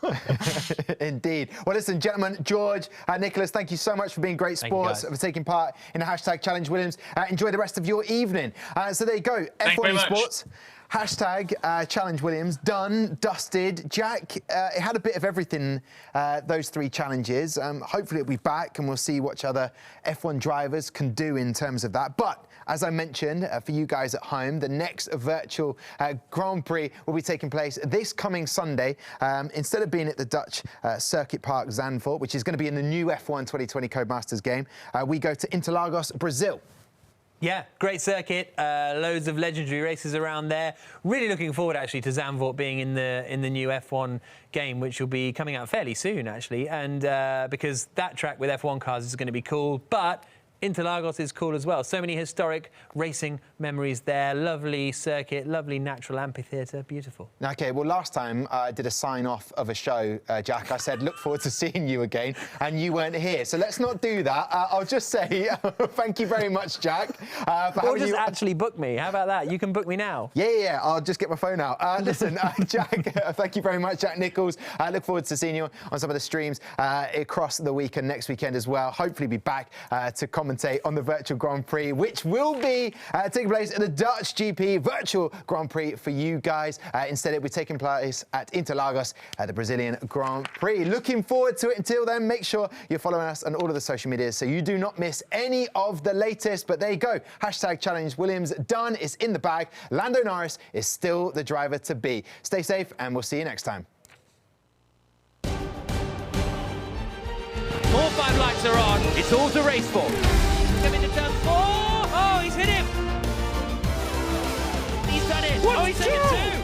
[SPEAKER 1] Indeed. Well, listen, gentlemen, George, Nicholas, thank you so much for being great sports, for taking part in the hashtag Challenge Williams. Enjoy the rest of your evening. So there you go, F1 Esports. Hashtag Challenge Williams, done, dusted. Jack, it had a bit of everything, those 3 challenges. Hopefully it'll be back and we'll see what other F1 drivers can do in terms of that. But as I mentioned, for you guys at home, the next virtual Grand Prix will be taking place this coming Sunday. Instead of being at the Dutch Circuit Park Zandvoort, which is going to be in the new F1 2020 Codemasters game, we go to Interlagos, Brazil.
[SPEAKER 2] Yeah, great circuit, loads of legendary races around there. Really looking forward, actually, to Zandvoort being in the new F1 game, which will be coming out fairly soon, actually. And because that track with F1 cars is going to be cool, but Interlagos is cool as well. So many historic racing memories there. Lovely circuit, lovely natural amphitheatre, beautiful.
[SPEAKER 1] OK, well, last time I did a sign-off of a show, Jack, I said, look forward to seeing you again, and you weren't here. So let's not do that. I'll just say thank you very much, Jack.
[SPEAKER 2] Or just actually book me. How about that? You can book me now.
[SPEAKER 1] Yeah, I'll just get my phone out. Listen, Jack, thank you very much, Jack Nichols. I look forward to seeing you on some of the streams across the weekend, next weekend as well. Hopefully be back to commentate on the virtual Grand Prix, which will be taking place at the Dutch GP virtual Grand Prix for you guys. Instead, it will be taking place at Interlagos, the Brazilian Grand Prix. Looking forward to it. Until then, make sure you're following us on all of the social medias so you do not miss any of the latest. But there you go. Hashtag Challenge Williams done. It's in the bag. Lando Norris is still the driver to be. Stay safe, and we'll see you next time.
[SPEAKER 2] All 5 lights are on. It's all to race for. Coming to turn 4. Oh, he's hit him. He's done it. Oh, he's taken 2.